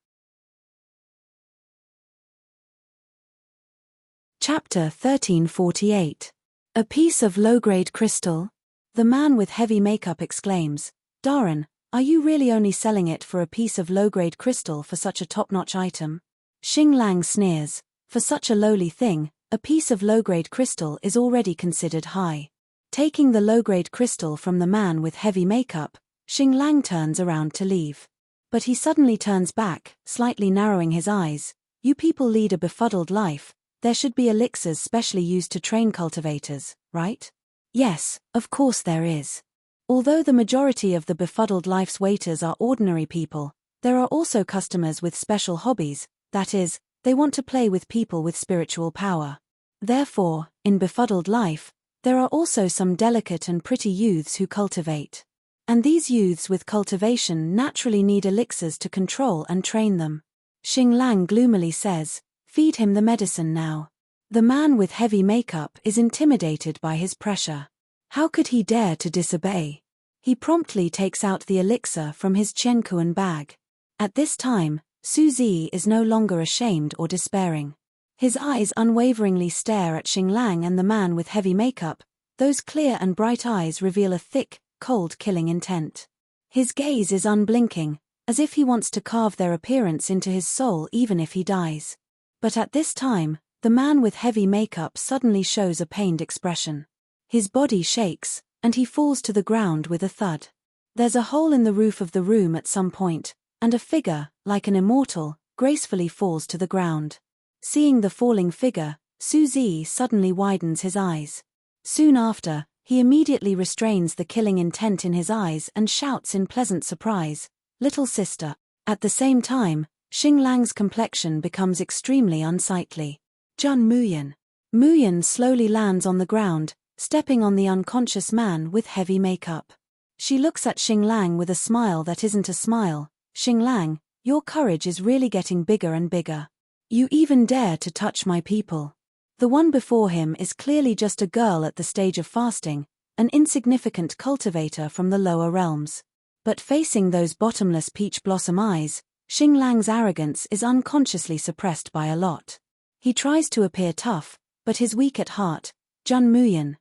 Chapter 1348. A piece of low-grade crystal? The man with heavy makeup exclaims, Darren, are you really only selling it for a piece of low-grade crystal for such a top-notch item? Xinglang sneers, for such a lowly thing, a piece of low-grade crystal is already considered high. Taking the low-grade crystal from the man with heavy makeup, Xinglang turns around to leave. But he suddenly turns back, slightly narrowing his eyes. You people lead a befuddled life. There should be elixirs specially used to train cultivators, right? Yes, of course there is. Although the majority of the befuddled life's waiters are ordinary people, there are also customers with special hobbies, that is, they want to play with people with spiritual power. Therefore, in befuddled life, there are also some delicate and pretty youths who cultivate. And these youths with cultivation naturally need elixirs to control and train them. Xinglang gloomily says, feed him the medicine now. The man with heavy makeup is intimidated by his pressure. How could he dare to disobey? He promptly takes out the elixir from his Chenkuan bag. At this time, Suzy is no longer ashamed or despairing. His eyes unwaveringly stare at Xinglang and the man with heavy makeup. Those clear and bright eyes reveal a thick, cold killing intent. His gaze is unblinking, as if he wants to carve their appearance into his soul even if he dies. But at this time, the man with heavy makeup suddenly shows a pained expression. His body shakes, and he falls to the ground with a thud. There's a hole in the roof of the room at some point, and a figure, like an immortal, gracefully falls to the ground. Seeing the falling figure, Suzy suddenly widens his eyes. Soon after, he immediately restrains the killing intent in his eyes and shouts in pleasant surprise, "Little sister." At the same time, Xinglang's complexion becomes extremely unsightly. Jun Muyan. Muyan slowly lands on the ground, stepping on the unconscious man with heavy makeup. She looks at Xinglang with a smile that isn't a smile. Xinglang, your courage is really getting bigger and bigger. You even dare to touch my people. The one before him is clearly just a girl at the stage of fasting, an insignificant cultivator from the lower realms. But facing those bottomless peach blossom eyes, Xinglang's arrogance is unconsciously suppressed by a lot. He tries to appear tough, but is weak at heart. Jun Muyan,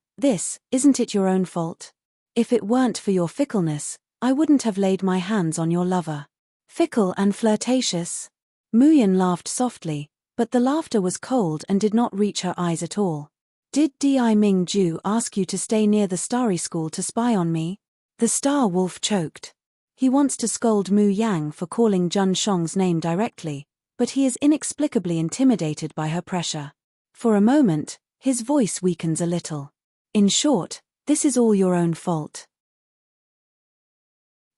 isn't it your own fault? If it weren't for your fickleness, I wouldn't have laid my hands on your lover. Fickle and flirtatious? Muyan laughed softly, but the laughter was cold and did not reach her eyes at all. Did Di Ming-ju ask you to stay near the starry school to spy on me? The Star Wolf choked. He wants to scold Mu Yang for calling Jun Shong's name directly, but he is inexplicably intimidated by her pressure. For a moment, his voice weakens a little. In short, this is all your own fault.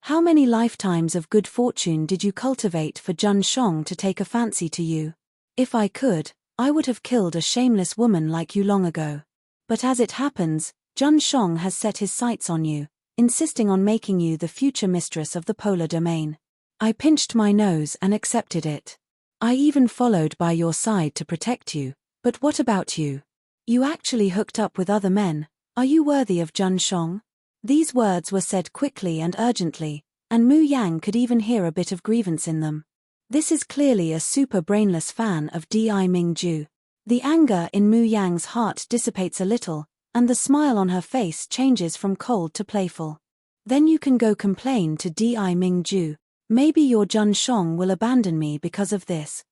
How many lifetimes of good fortune did you cultivate for Jun Shong to take a fancy to you? If I could, I would have killed a shameless woman like you long ago. But as it happens, Jun Shong has set his sights on you, insisting on making you the future mistress of the polar domain. I pinched my nose and accepted it. I even followed by your side to protect you, but what about you? You actually hooked up with other men. Are you worthy of Jun Shong? These words were said quickly and urgently, and Mu Yang could even hear a bit of grievance in them. This is clearly a super brainless fan of Di Mingju. The anger in Mu Yang's heart dissipates a little, and the smile on her face changes from cold to playful. Then you can go complain to Di Mingju. Maybe your Jun Shong will abandon me because of this.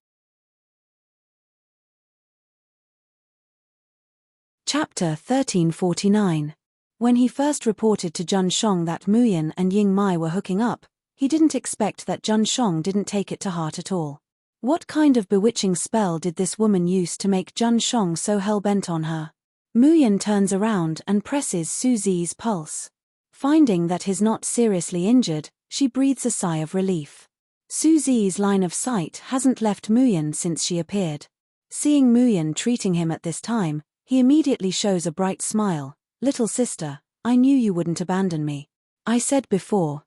Chapter 1349. When he first reported to Jun Shong that Muyan and Ying Mai were hooking up, he didn't expect that Jun Shong didn't take it to heart at all. What kind of bewitching spell did this woman use to make Jun Shong so hell-bent on her? Muyan turns around and presses Su Zi's pulse. Finding that he's not seriously injured, she breathes a sigh of relief. Su Zi's line of sight hasn't left Muyan since she appeared. Seeing Muyan treating him at this time, he immediately shows a bright smile. Little sister, I knew you wouldn't abandon me. I said before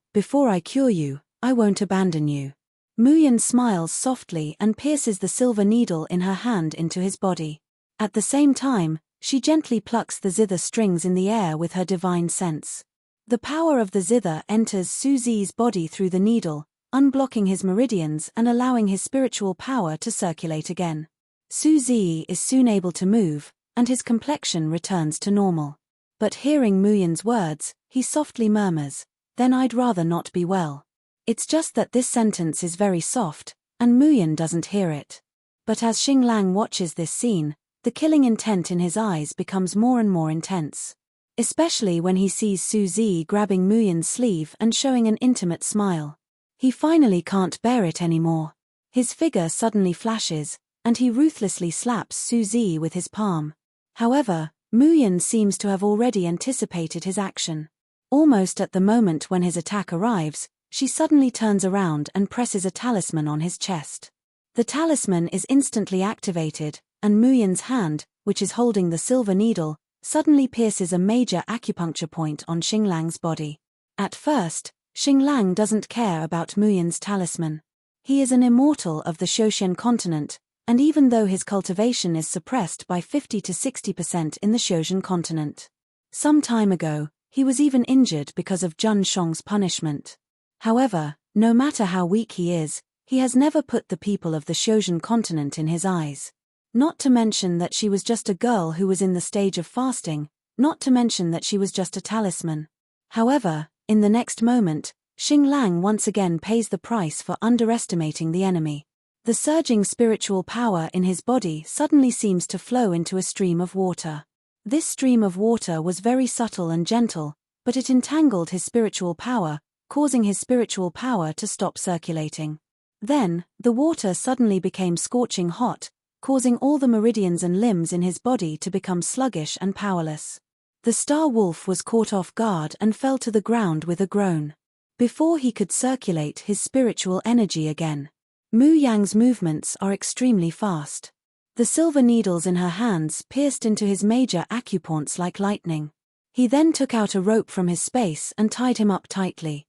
I cure you, I won't abandon you. Muyan smiles softly and pierces the silver needle in her hand into his body. At the same time, she gently plucks the zither strings in the air with her divine sense. The power of the zither enters Su Zi's body through the needle, unblocking his meridians and allowing his spiritual power to circulate again. Su Zi is soon able to move, and his complexion returns to normal. But hearing Muyan's words, he softly murmurs, "Then I'd rather not be well." It's just that this sentence is very soft, and Muyan doesn't hear it. But as Xinglang watches this scene, the killing intent in his eyes becomes more and more intense. Especially when he sees Su Zi grabbing Muyan's sleeve and showing an intimate smile. He finally can't bear it anymore. His figure suddenly flashes, and he ruthlessly slaps Su Zi with his palm. However, Muyan seems to have already anticipated his action. Almost at the moment when his attack arrives, she suddenly turns around and presses a talisman on his chest. The talisman is instantly activated, and Muyan's hand, which is holding the silver needle, suddenly pierces a major acupuncture point on Xinglang's body. At first, Xinglang doesn't care about Muyan's talisman. He is an immortal of the Shoshan continent, and even though his cultivation is suppressed by 50 to 60% in the Shoshan continent. Some time ago, he was even injured because of Jun Shong's punishment. However, no matter how weak he is, he has never put the people of the Shoshan continent in his eyes. Not to mention that she was just a girl who was in the stage of fasting, not to mention that she was just a talisman. However, in the next moment, Xinglang once again pays the price for underestimating the enemy. The surging spiritual power in his body suddenly seems to flow into a stream of water. This stream of water was very subtle and gentle, but it entangled his spiritual power, causing his spiritual power to stop circulating. Then, the water suddenly became scorching hot, causing all the meridians and limbs in his body to become sluggish and powerless. The star wolf was caught off guard and fell to the ground with a groan. Before he could circulate his spiritual energy again. Mu Yang's movements are extremely fast. The silver needles in her hands pierced into his major acupoints like lightning. He then took out a rope from his space and tied him up tightly.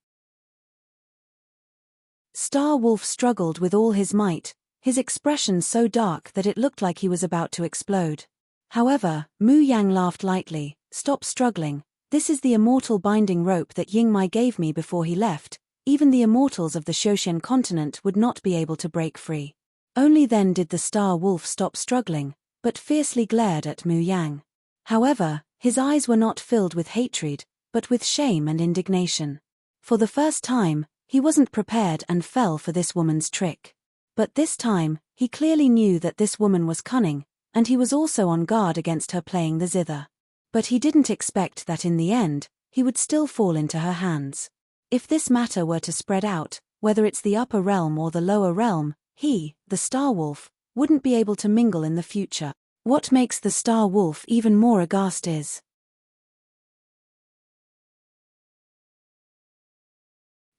Star Wolf struggled with all his might, his expression so dark that it looked like he was about to explode. However, Mu Yang laughed lightly. "Stop struggling, this is the immortal binding rope that Ying Mai gave me before he left. Even the immortals of the Shoshan continent would not be able to break free." Only then did the star wolf stop struggling, but fiercely glared at Mu Yang. However, his eyes were not filled with hatred, but with shame and indignation. For the first time, he wasn't prepared and fell for this woman's trick. But this time, he clearly knew that this woman was cunning, and he was also on guard against her playing the zither. But he didn't expect that in the end, he would still fall into her hands. If this matter were to spread out, whether it's the upper realm or the lower realm, he, the Star Wolf, wouldn't be able to mingle in the future. What makes the Star Wolf even more aghast is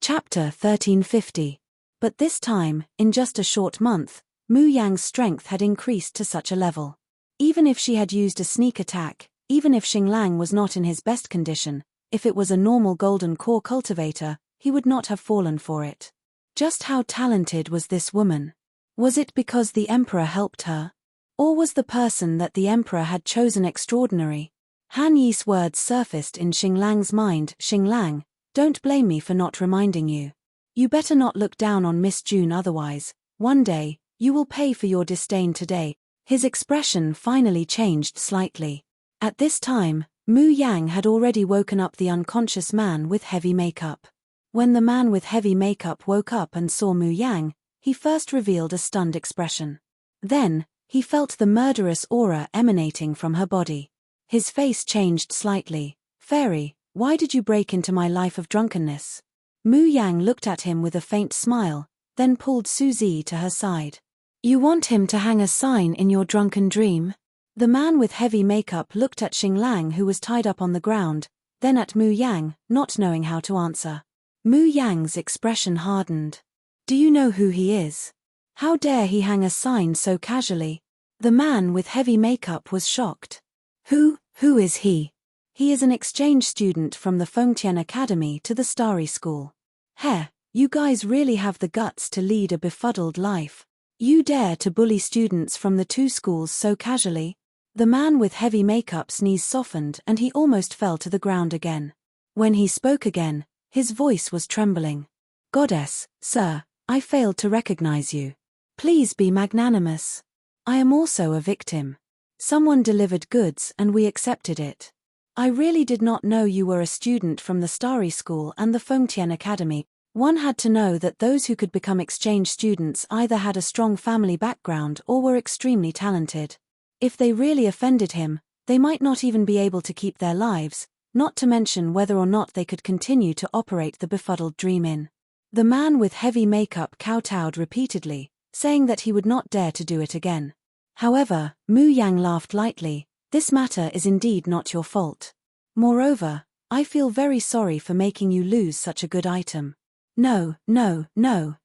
Chapter 1350. But this time, in just a short month, Mu Yang's strength had increased to such a level. Even if she had used a sneak attack, even if Xinglang was not in his best condition, if it was a normal golden core cultivator, he would not have fallen for it. Just how talented was this woman? Was it because the emperor helped her? Or was the person that the emperor had chosen extraordinary? Han Yi's words surfaced in Xinglang's mind. "Xinglang, Don't blame me for not reminding you. You better not look down on Miss June, otherwise, one day, you will pay for your disdain today. His expression finally changed slightly. At this time, Mu Yang had already woken up the unconscious man with heavy makeup. When the man with heavy makeup woke up and saw Mu Yang, he first revealed a stunned expression. Then, he felt the murderous aura emanating from her body. His face changed slightly. Fairy, why did you break into my life of drunkenness? Mu Yang looked at him with a faint smile, then pulled Suzy to her side. You want him to hang a sign in your drunken dream? The man with heavy makeup looked at Xinglang, who was tied up on the ground, then at Mu Yang, not knowing how to answer. Mu Yang's expression hardened. Do you know who he is? How dare he hang a sign so casually? The man with heavy makeup was shocked. Who is he? He is an exchange student from the Fengtian Academy to the Starry School. Heh, you guys really have the guts to lead a befuddled life. You dare to bully students from the two schools so casually? The man with heavy makeup's knees softened and he almost fell to the ground again. When he spoke again, his voice was trembling. Goddess, sir, I failed to recognize you. Please be magnanimous. I am also a victim. Someone delivered goods and we accepted it. I really did not know you were a student from the Starry School and the Fengtian Academy. One had to know that those who could become exchange students either had a strong family background or were extremely talented. If they really offended him, they might not even be able to keep their lives, not to mention whether or not they could continue to operate the befuddled Dream Inn. The man with heavy makeup kowtowed repeatedly, saying that he would not dare to do it again. However, Mu Yang laughed lightly. This matter is indeed not your fault. Moreover, I feel very sorry for making you lose such a good item. No,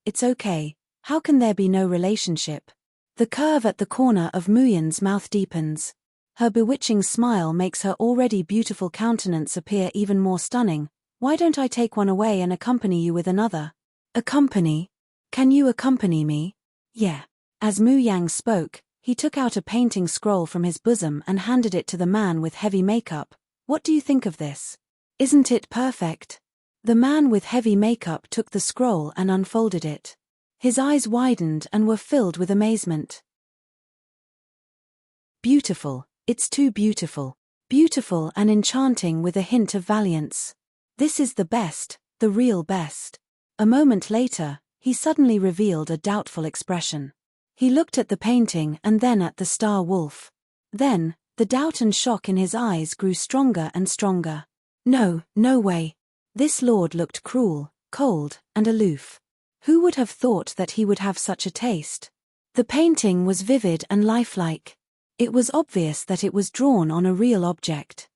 it's okay. How can there be no relationship? The curve at the corner of Mu Yan's mouth deepens. Her bewitching smile makes her already beautiful countenance appear even more stunning. Why don't I take one away and accompany you with another? Accompany? Can you accompany me? Yeah. As Mu Yang spoke, he took out a painting scroll from his bosom and handed it to the man with heavy makeup. What do you think of this? Isn't it perfect? The man with heavy makeup took the scroll and unfolded it. His eyes widened and were filled with amazement. Beautiful, it's too beautiful. Beautiful and enchanting with a hint of valiance. This is the best, the real best. A moment later, he suddenly revealed a doubtful expression. He looked at the painting and then at the star wolf. Then, the doubt and shock in his eyes grew stronger and stronger. No way. This lord looked cruel, cold, and aloof. Who would have thought that he would have such a taste? The painting was vivid and lifelike. It was obvious that it was drawn on a real object.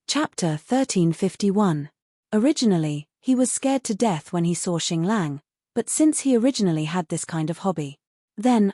Chapter 1351. Originally, he was scared to death when he saw Xinglang, but since he originally had this kind of hobby, then,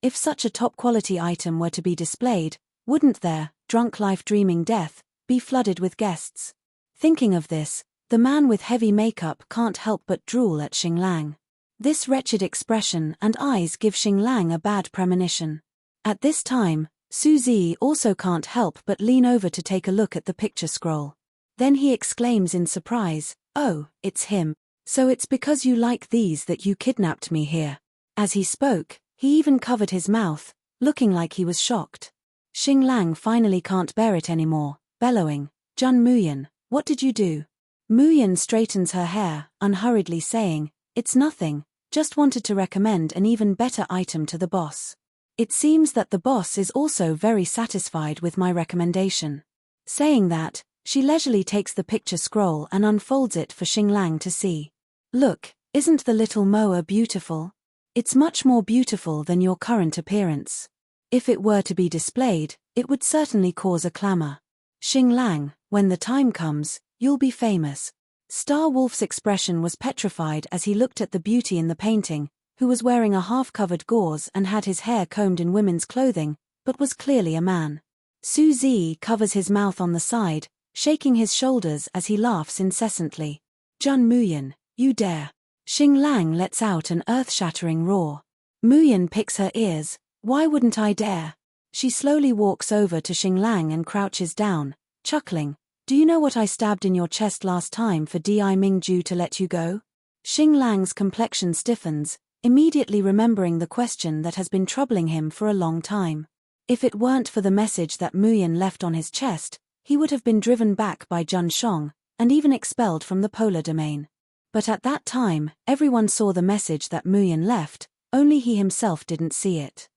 if such a top-quality item were to be displayed, wouldn't their drunk life dreaming death be flooded with guests? Thinking of this, the man with heavy makeup can't help but drool at Xinglang. This wretched expression and eyes give Xinglang a bad premonition. At this time, Suzy also can't help but lean over to take a look at the picture scroll. Then he exclaims in surprise, "Oh, it's him. So it's because you like these that you kidnapped me here." As he spoke, he even covered his mouth, looking like he was shocked. Xinglang finally can't bear it anymore, bellowing, "Jun Muyan, what did you do?" Muyan straightens her hair, unhurriedly saying, "It's nothing, just wanted to recommend an even better item to the boss. It seems that the boss is also very satisfied with my recommendation." Saying that, she leisurely takes the picture scroll and unfolds it for Xinglang to see. "Look, isn't the little moa beautiful? It's much more beautiful than your current appearance. If it were to be displayed, it would certainly cause a clamor. Xinglang, when the time comes, you'll be famous." Star Wolf's expression was petrified as he looked at the beauty in the painting, who was wearing a half-covered gauze and had his hair combed in women's clothing, but was clearly a man. Suzy covers his mouth on the side, shaking his shoulders as he laughs incessantly. "Jun Muyan, you dare." Xinglang lets out an earth-shattering roar. Muyan picks her ears. "Why wouldn't I dare?" She slowly walks over to Xinglang and crouches down, chuckling. Do you know what I stabbed in your chest last time for Mingju to let you go? Xinglang's complexion stiffens, immediately remembering the question that has been troubling him for a long time. If it weren't for the message that Muyan left on his chest, he would have been driven back by Jun Shong, and even expelled from the polar domain. But at that time, everyone saw the message that Muyan left, only he himself didn't see it.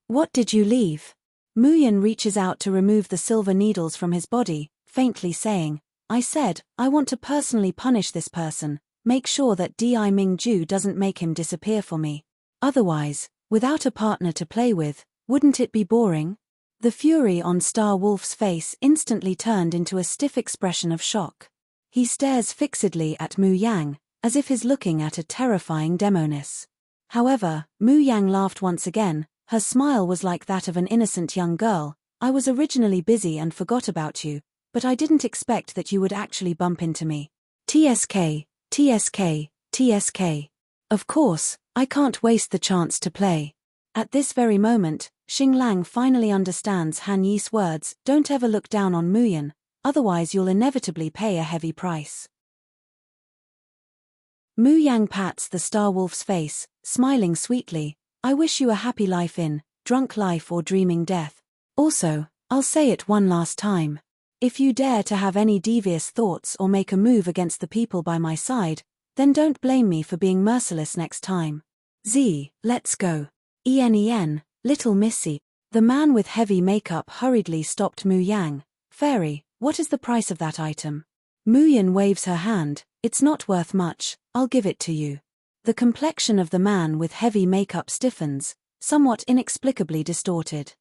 What did you leave? Muyan reaches out to remove the silver needles from his body, faintly saying, I said, I want to personally punish this person, make sure that Mingju doesn't make him disappear for me. Otherwise, without a partner to play with, wouldn't it be boring? The fury on Star Wolf's face instantly turned into a stiff expression of shock. He stares fixedly at Mu Yang, as if he's looking at a terrifying demoness. However, Mu Yang laughed once again. Her smile was like that of an innocent young girl. I was originally busy and forgot about you, but I didn't expect that you would actually bump into me. TSK, TSK, TSK. Of course, I can't waste the chance to play. At this very moment, Xinglang finally understands Han Yi's words, don't ever look down on Muyan, otherwise you'll inevitably pay a heavy price. Mu Yang pats the Star Wolf's face, smiling sweetly. I wish you a happy life in, drunk life or dreaming death. Also, I'll say it one last time. If you dare to have any devious thoughts or make a move against the people by my side, then don't blame me for being merciless next time. Let's go. Little Missy. The man with heavy makeup hurriedly stopped Mu Yang. Fairy, what is the price of that item? Muyan waves her hand. It's not worth much, I'll give it to you. The complexion of the man with heavy makeup stiffens, somewhat inexplicably distorted.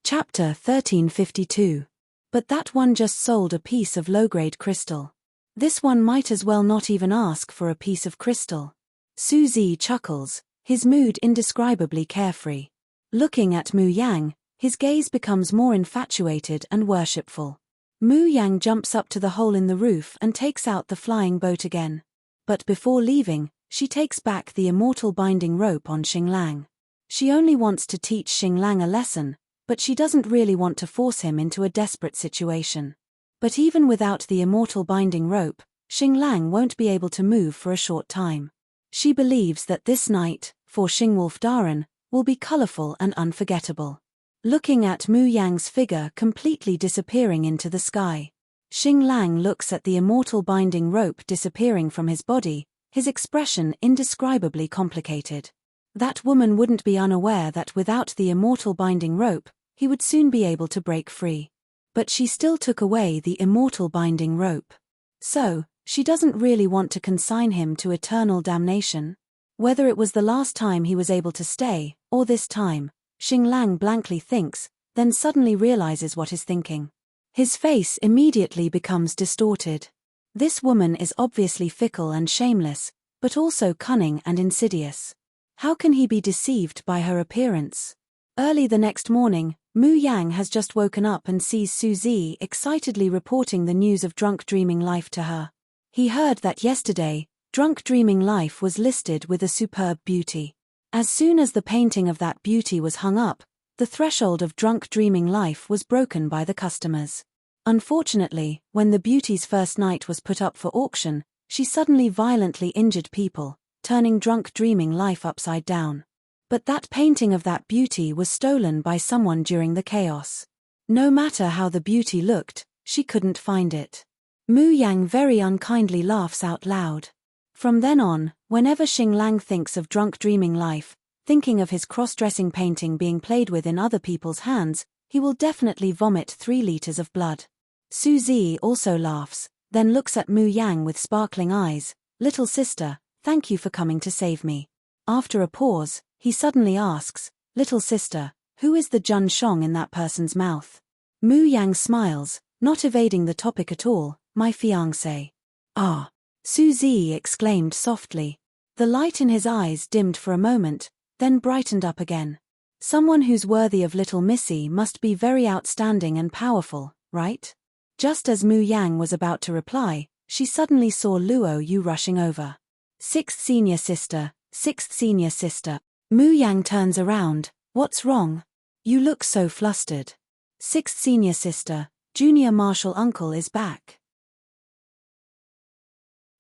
Chapter 1352. But that one just sold a piece of low-grade crystal. This one might as well not even ask for a piece of crystal. Suzy chuckles, his mood indescribably carefree. Looking at Mu Yang, his gaze becomes more infatuated and worshipful. Mu Yang jumps up to the hole in the roof and takes out the flying boat again. But before leaving, she takes back the immortal binding rope on Xinglang. She only wants to teach Xinglang a lesson, but she doesn't really want to force him into a desperate situation. But even without the immortal binding rope, Xinglang won't be able to move for a short time. She believes that this night, for Xingwolf Daren, will be colorful and unforgettable. Looking at Mu Yang's figure completely disappearing into the sky, Xinglang looks at the immortal binding rope disappearing from his body, his expression indescribably complicated. That woman wouldn't be unaware that without the immortal binding rope, he would soon be able to break free. But she still took away the immortal binding rope. So, she doesn't really want to consign him to eternal damnation. Whether it was the last time he was able to stay, or this time, Xinglang blankly thinks, then suddenly realizes what he's thinking. His face immediately becomes distorted. This woman is obviously fickle and shameless, but also cunning and insidious. How can he be deceived by her appearance? Early the next morning, Mu Yang has just woken up and sees Suzy excitedly reporting the news of Drunk Dreaming Life to her. He heard that yesterday, Drunk Dreaming Life was listed with a superb beauty. As soon as the painting of that beauty was hung up, the threshold of Drunk Dreaming Life was broken by the customers. Unfortunately, when the beauty's first night was put up for auction, she suddenly violently injured people, turning Drunk Dreaming Life upside down. But that painting of that beauty was stolen by someone during the chaos. No matter how the beauty looked, she couldn't find it. Mu Yang very unkindly laughs out loud. From then on, whenever Xinglang thinks of Drunk Dreaming Life, thinking of his cross-dressing painting being played with in other people's hands, he will definitely vomit 3 liters of blood. Suzy also laughs, then looks at Mu Yang with sparkling eyes. Little sister, thank you for coming to save me. After a pause, he suddenly asks, little sister, who is the Jun Shong in that person's mouth? Mu Yang smiles, not evading the topic at all, my fiancé. Ah! Suzy exclaimed softly. The light in his eyes dimmed for a moment, then brightened up again. Someone who's worthy of little Missy must be very outstanding and powerful, right? Just as Mu Yang was about to reply, she suddenly saw Luo Yu rushing over. 6th senior sister, Sixth senior sister. Mu Yang turns around. What's wrong? You look so flustered. Sixth senior sister. Junior martial uncle is back.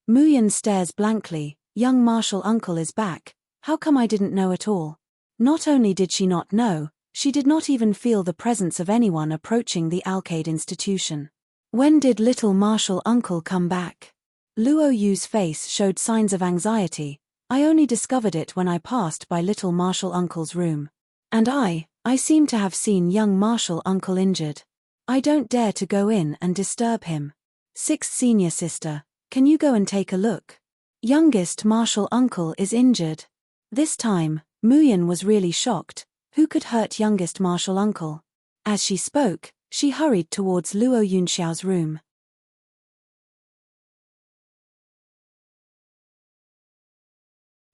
Mu Yan stares blankly. Young martial uncle is back. How come I didn't know at all? Not only did she not know, she did not even feel the presence of anyone approaching the Alcade institution. When did little martial uncle come back? Luo Yu's face showed signs of anxiety. I only discovered it when I passed by little martial uncle's room. And I seem to have seen young martial uncle injured. I don't dare to go in and disturb him. Sixth senior sister, can you go and take a look? Youngest martial uncle is injured. This time, Mu Yan was really shocked. Who could hurt youngest martial uncle? As she spoke, she hurried towards Luo Yunxiao's room.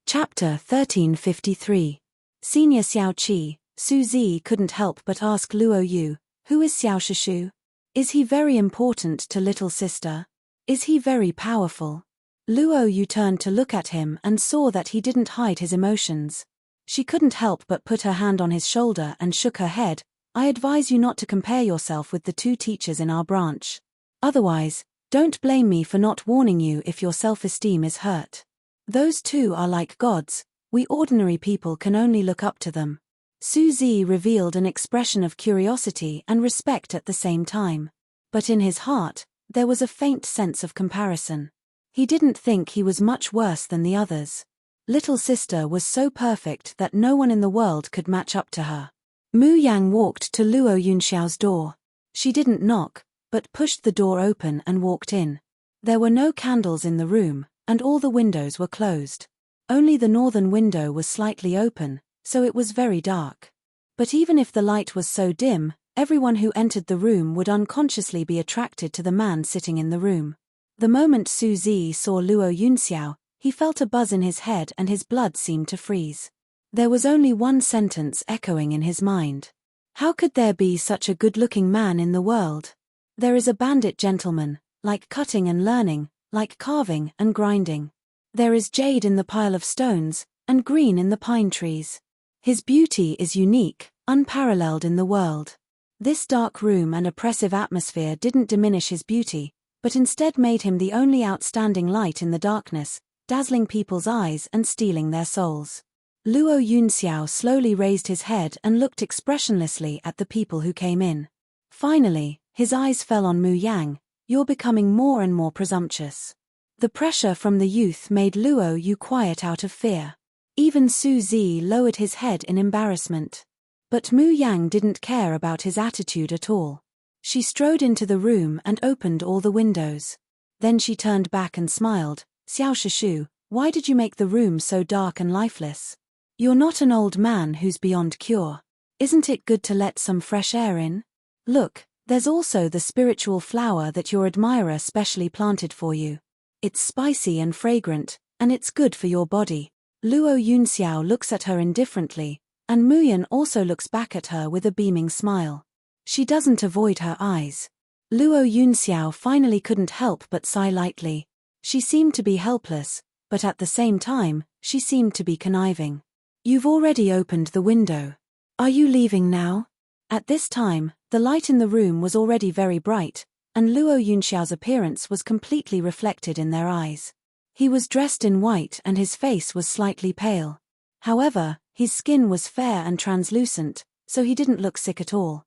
Chapter 1353. Senior Xiao Qi. Su Zi couldn't help but ask Luo Yu, who is Xiao Shishu? Is he very important to little sister? Is he very powerful? Luo Yu turned to look at him and saw that he didn't hide his emotions. She couldn't help but put her hand on his shoulder and shook her head. I advise you not to compare yourself with the two teachers in our branch. Otherwise, don't blame me for not warning you if your self-esteem is hurt. Those two are like gods. We ordinary people can only look up to them. Su Zi revealed an expression of curiosity and respect at the same time. But in his heart, there was a faint sense of comparison. He didn't think he was much worse than the others. Little sister was so perfect that no one in the world could match up to her. Mu Yang walked to Luo Yunxiao's door. She didn't knock, but pushed the door open and walked in. There were no candles in the room, and all the windows were closed. Only the northern window was slightly open, so it was very dark. But even if the light was so dim, everyone who entered the room would unconsciously be attracted to the man sitting in the room. The moment Su Zi saw Luo Yunxiao, he felt a buzz in his head and his blood seemed to freeze. There was only one sentence echoing in his mind. How could there be such a good-looking man in the world? There is a bandit gentleman, like cutting and learning, like carving and grinding. There is jade in the pile of stones, and green in the pine trees. His beauty is unique, unparalleled in the world. This dark room and oppressive atmosphere didn't diminish his beauty, but instead made him the only outstanding light in the darkness, dazzling people's eyes and stealing their souls. Luo Yunxiao slowly raised his head and looked expressionlessly at the people who came in. Finally, his eyes fell on Mu Yang. You're becoming more and more presumptuous. The pressure from the youth made Luo Yu quiet out of fear. Even Su Zi lowered his head in embarrassment. But Mu Yang didn't care about his attitude at all. She strode into the room and opened all the windows. Then she turned back and smiled. Xiao Shishu, why did you make the room so dark and lifeless? You're not an old man who's beyond cure. Isn't it good to let some fresh air in? Look, there's also the spiritual flower that your admirer specially planted for you. It's spicy and fragrant, and it's good for your body. Luo Yunxiao looks at her indifferently, and Mu Yan also looks back at her with a beaming smile. She doesn't avoid her eyes. Luo Yunxiao finally couldn't help but sigh lightly. She seemed to be helpless, but at the same time, she seemed to be conniving. You've already opened the window. Are you leaving now? At this time, the light in the room was already very bright, and Luo Yunxiao's appearance was completely reflected in their eyes. He was dressed in white and his face was slightly pale. However, his skin was fair and translucent, so he didn't look sick at all.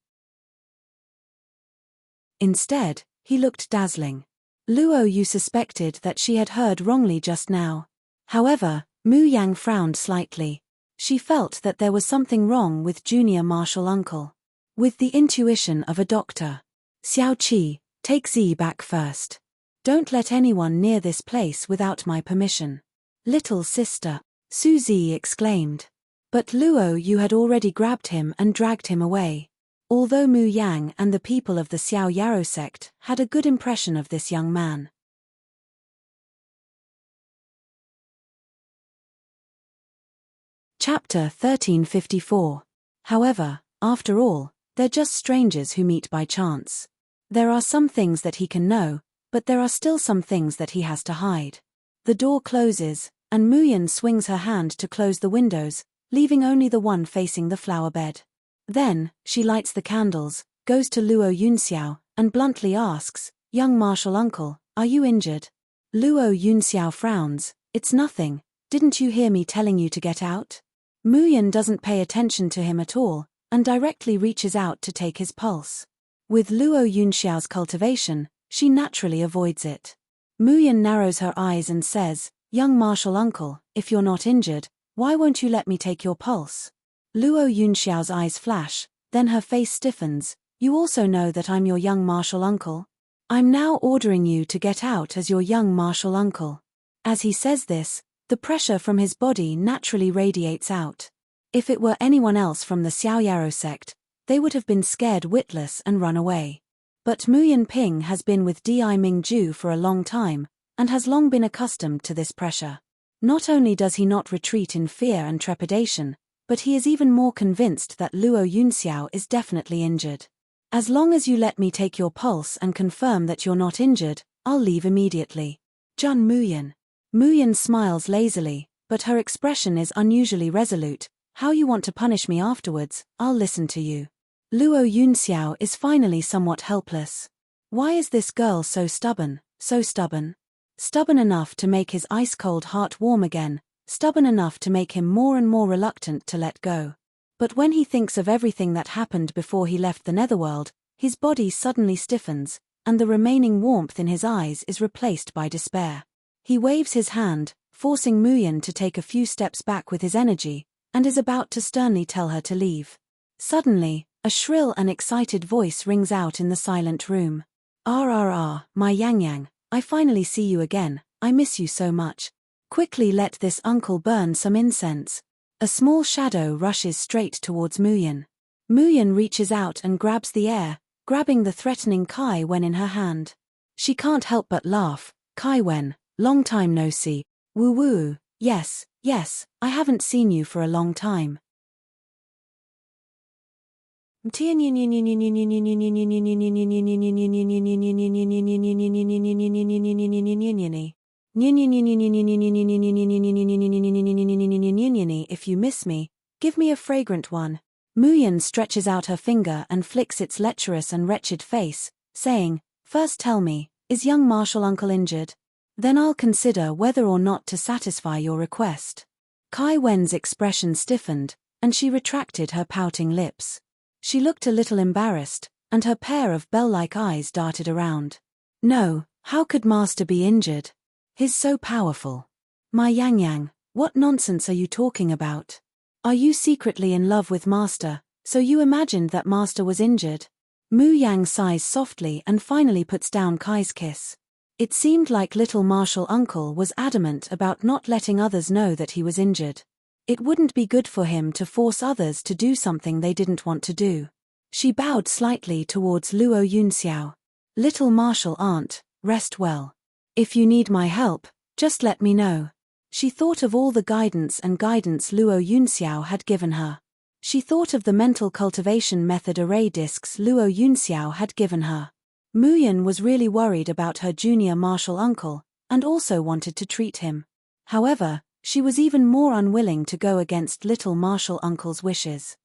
Instead, he looked dazzling. Luo Yu suspected that she had heard wrongly just now. However, Mu Yang frowned slightly. She felt that there was something wrong with junior martial uncle. With the intuition of a doctor. Xiao Qi, take Zi back first. Don't let anyone near this place without my permission. Little sister, Su Zi exclaimed. But Luo Yu had already grabbed him and dragged him away. Although Mu Yang and the people of the Xiao Yarou sect had a good impression of this young man. Chapter 1354. However, after all, they're just strangers who meet by chance. There are some things that he can know, but there are still some things that he has to hide. The door closes, and Muyan swings her hand to close the windows, leaving only the one facing the flower bed. Then, she lights the candles, goes to Luo Yunxiao, and bluntly asks, "Young martial uncle, are you injured?" Luo Yunxiao frowns. "It's nothing. Didn't you hear me telling you to get out?" Muyan doesn't pay attention to him at all, and directly reaches out to take his pulse. With Luo Yunxiao's cultivation, she naturally avoids it. Muyan narrows her eyes and says, "Young martial uncle, if you're not injured, why won't you let me take your pulse?" Luo Yunxiao's eyes flash, then her face stiffens. "You also know that I'm your young martial uncle? I'm now ordering you to get out as your young martial uncle." As he says this, the pressure from his body naturally radiates out. If it were anyone else from the Xiaoyaro sect, they would have been scared witless and run away. But Muyan Ping has been with Di Mingju for a long time, and has long been accustomed to this pressure. Not only does he not retreat in fear and trepidation, but he is even more convinced that Luo Yunxiao is definitely injured. "As long as you let me take your pulse and confirm that you're not injured, I'll leave immediately." Jun Muyan. Muyan smiles lazily, but her expression is unusually resolute. "How you want to punish me afterwards, I'll listen to you." Luo Yunxiao is finally somewhat helpless. Why is this girl so stubborn, so stubborn? Stubborn enough to make his ice-cold heart warm again, stubborn enough to make him more and more reluctant to let go. But when he thinks of everything that happened before he left the netherworld, his body suddenly stiffens, and the remaining warmth in his eyes is replaced by despair. He waves his hand, forcing Muyan to take a few steps back with his energy, and is about to sternly tell her to leave. Suddenly, a shrill and excited voice rings out in the silent room. "RRR, my Yang Yang, I finally see you again, I miss you so much. Quickly let this uncle burn some incense." A small shadow rushes straight towards Muyan. Muyan reaches out and grabs the air, grabbing the threatening Kai Wen in her hand. She can't help but laugh. "Kai Wen, long time no see. Woo woo, yes, I haven't seen you for a long time." If you miss me, give me a fragrant one. Muyan stretches out her finger and flicks its lecherous and wretched face, saying, "First tell me, is young martial uncle injured? Then I'll consider whether or not to satisfy your request." Kai Wen's expression stiffened, and she retracted her pouting lips. She looked a little embarrassed, and her pair of bell-like eyes darted around. "No, how could Master be injured? He's so powerful." "My Yang Yang, what nonsense are you talking about? Are you secretly in love with Master, so you imagined that Master was injured?" Mu Yang sighs softly and finally puts down Kai's kiss. It seemed like little martial uncle was adamant about not letting others know that he was injured. It wouldn't be good for him to force others to do something they didn't want to do. She bowed slightly towards Luo Yunxiao. "Little martial aunt, rest well. If you need my help, just let me know." She thought of all the guidance Luo Yunxiao had given her. She thought of the mental cultivation method array discs Luo Yunxiao had given her. Muyan was really worried about her junior martial uncle, and also wanted to treat him. However, she was even more unwilling to go against little martial uncle's wishes.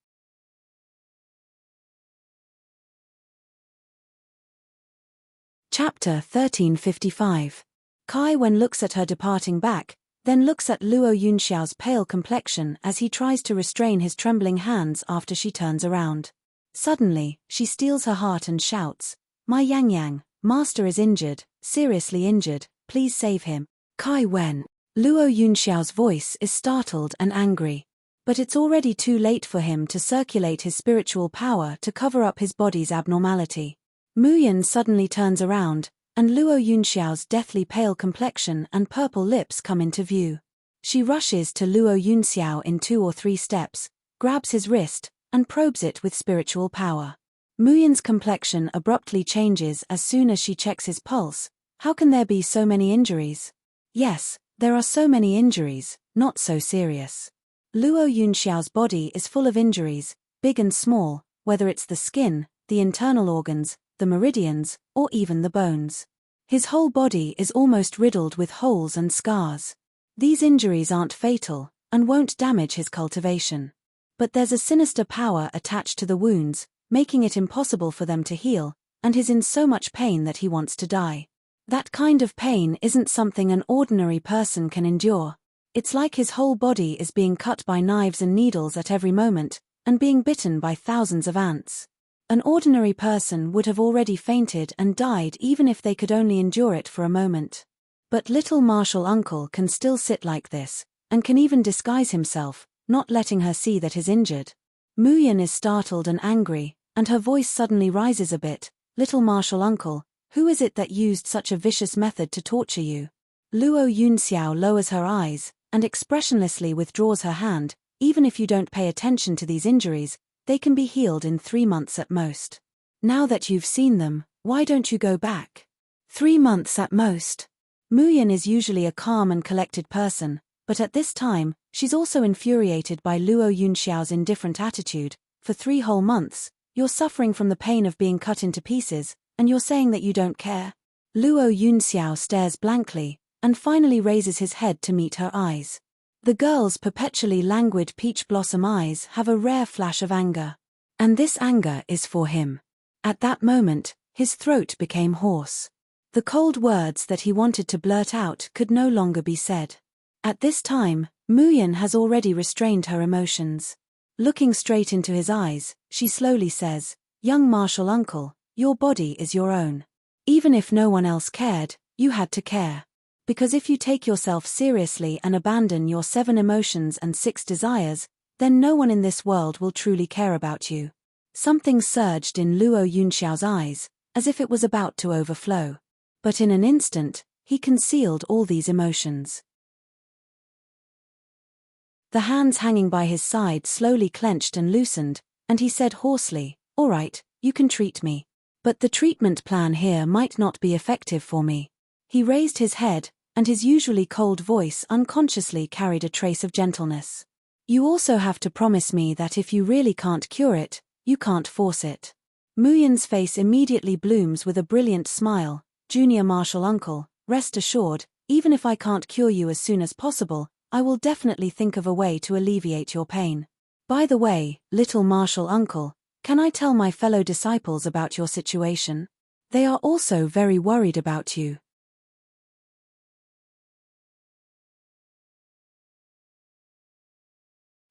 Chapter 1355. Kai Wen looks at her departing back, then looks at Luo Yunxiao's pale complexion as he tries to restrain his trembling hands after she turns around. Suddenly, she steels her heart and shouts, "My Yang Yang, Master is injured, seriously injured, please save him." "Kai Wen." Luo Yunxiao's voice is startled and angry. But it's already too late for him to circulate his spiritual power to cover up his body's abnormality. Muyan suddenly turns around, and Luo Yunxiao's deathly pale complexion and purple lips come into view. She rushes to Luo Yunxiao in 2 or 3 steps, grabs his wrist, and probes it with spiritual power. Muyan's complexion abruptly changes as soon as she checks his pulse. How can there be so many injuries? Yes, there are so many injuries, not so serious. Luo Yunxiao's body is full of injuries, big and small, whether it's the skin, the internal organs, the meridians, or even the bones. His whole body is almost riddled with holes and scars. These injuries aren't fatal, and won't damage his cultivation. But there's a sinister power attached to the wounds, making it impossible for them to heal, and he's in so much pain that he wants to die. That kind of pain isn't something an ordinary person can endure. It's like his whole body is being cut by knives and needles at every moment, and being bitten by thousands of ants. An ordinary person would have already fainted and died even if they could only endure it for a moment. But little martial uncle can still sit like this, and can even disguise himself, not letting her see that he's injured. Muyin is startled and angry, and her voice suddenly rises a bit. Little martial uncle, who is it that used such a vicious method to torture you? Luo Yunxiao lowers her eyes, and expressionlessly withdraws her hand. Even if you don't pay attention to these injuries, they can be healed in 3 months at most. Now that you've seen them, why don't you go back? 3 months at most. Muyin is usually a calm and collected person, but at this time, she's also infuriated by Luo Yunxiao's indifferent attitude. For 3 whole months, you're suffering from the pain of being cut into pieces, and you're saying that you don't care? Luo Yunxiao stares blankly, and finally raises his head to meet her eyes. The girl's perpetually languid peach blossom eyes have a rare flash of anger. And this anger is for him. At that moment, his throat became hoarse. The cold words that he wanted to blurt out could no longer be said. At this time, Muyin has already restrained her emotions. Looking straight into his eyes, she slowly says, "Young martial uncle, your body is your own. Even if no one else cared, you had to care. Because if you take yourself seriously and abandon your 7 emotions and 6 desires, then no one in this world will truly care about you." Something surged in Luo Yunxiao's eyes, as if it was about to overflow. But in an instant, he concealed all these emotions. The hands hanging by his side slowly clenched and loosened, and he said hoarsely, "All right, you can treat me. But the treatment plan here might not be effective for me." He raised his head, and his usually cold voice unconsciously carried a trace of gentleness. "You also have to promise me that if you really can't cure it, you can't force it." Muyin's face immediately blooms with a brilliant smile. "Junior martial uncle, rest assured, even if I can't cure you as soon as possible, I will definitely think of a way to alleviate your pain. By the way, little martial uncle, can I tell my fellow disciples about your situation? They are also very worried about you."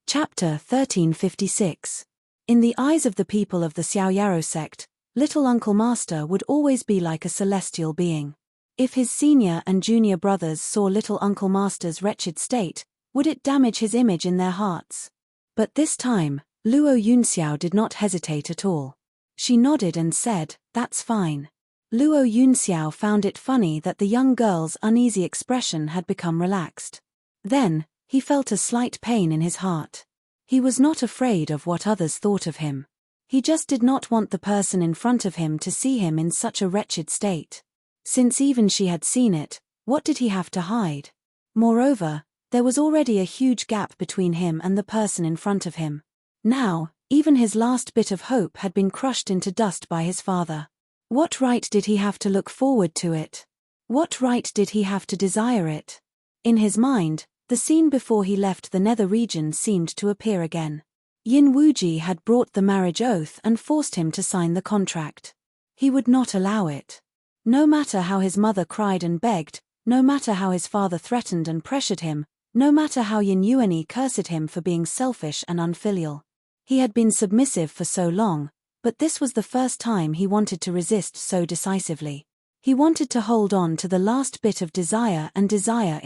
Chapter 1356. In the eyes of the people of the Xiaoyaro sect, little Uncle Master would always be like a celestial being. If his senior and junior brothers saw little Uncle Master's wretched state, would it damage his image in their hearts? But this time, Luo Yunxiao did not hesitate at all. She nodded and said, "That's fine." Luo Yunxiao found it funny that the young girl's uneasy expression had become relaxed. Then, he felt a slight pain in his heart. He was not afraid of what others thought of him. He just did not want the person in front of him to see him in such a wretched state. Since even she had seen it, what did he have to hide? Moreover, there was already a huge gap between him and the person in front of him. Now, even his last bit of hope had been crushed into dust by his father. What right did he have to look forward to it? What right did he have to desire it? In his mind, the scene before he left the nether region seemed to appear again. Yin Wuji had brought the marriage oath and forced him to sign the contract. He would not allow it. No matter how his mother cried and begged, no matter how his father threatened and pressured him, no matter how Yin Yuanyi cursed him for being selfish and unfilial. He had been submissive for so long, but this was the first time he wanted to resist so decisively. He wanted to hold on to the last bit of desire in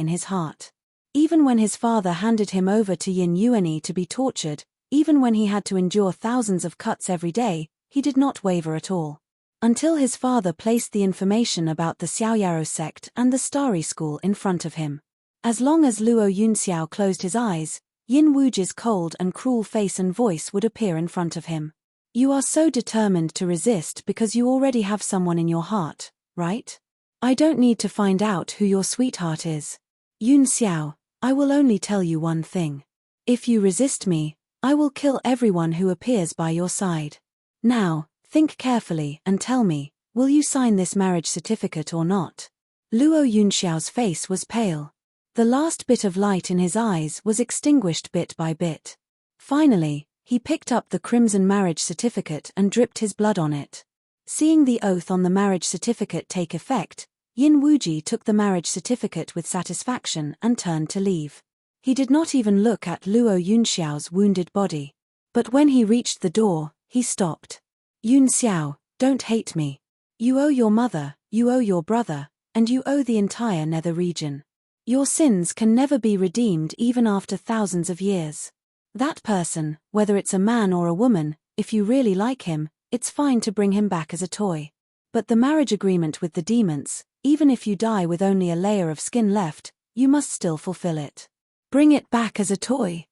his heart. Even when his father handed him over to Yin Yuanyi to be tortured, even when he had to endure thousands of cuts every day, he did not waver at all. Until his father placed the information about the Xiaoyaro sect and the Starry School in front of him. As long as Luo Yunxiao closed his eyes, Yin Wuji's cold and cruel face and voice would appear in front of him. "You are so determined to resist because you already have someone in your heart, right? I don't need to find out who your sweetheart is. Yunxiao, I will only tell you one thing. If you resist me, I will kill everyone who appears by your side. Now, think carefully and tell me, will you sign this marriage certificate or not?" Luo Yunxiao's face was pale. The last bit of light in his eyes was extinguished bit by bit. Finally, he picked up the crimson marriage certificate and dripped his blood on it. Seeing the oath on the marriage certificate take effect, Yin Wuji took the marriage certificate with satisfaction and turned to leave. He did not even look at Luo Yunxiao's wounded body. But when he reached the door, he stopped. Yun Xiao, don't hate me. You owe your mother, you owe your brother, and you owe the entire nether region. Your sins can never be redeemed even after thousands of years. That person, whether it's a man or a woman, if you really like him, it's fine to bring him back as a toy. But the marriage agreement with the demons, even if you die with only a layer of skin left, you must still fulfill it. Bring it back as a toy.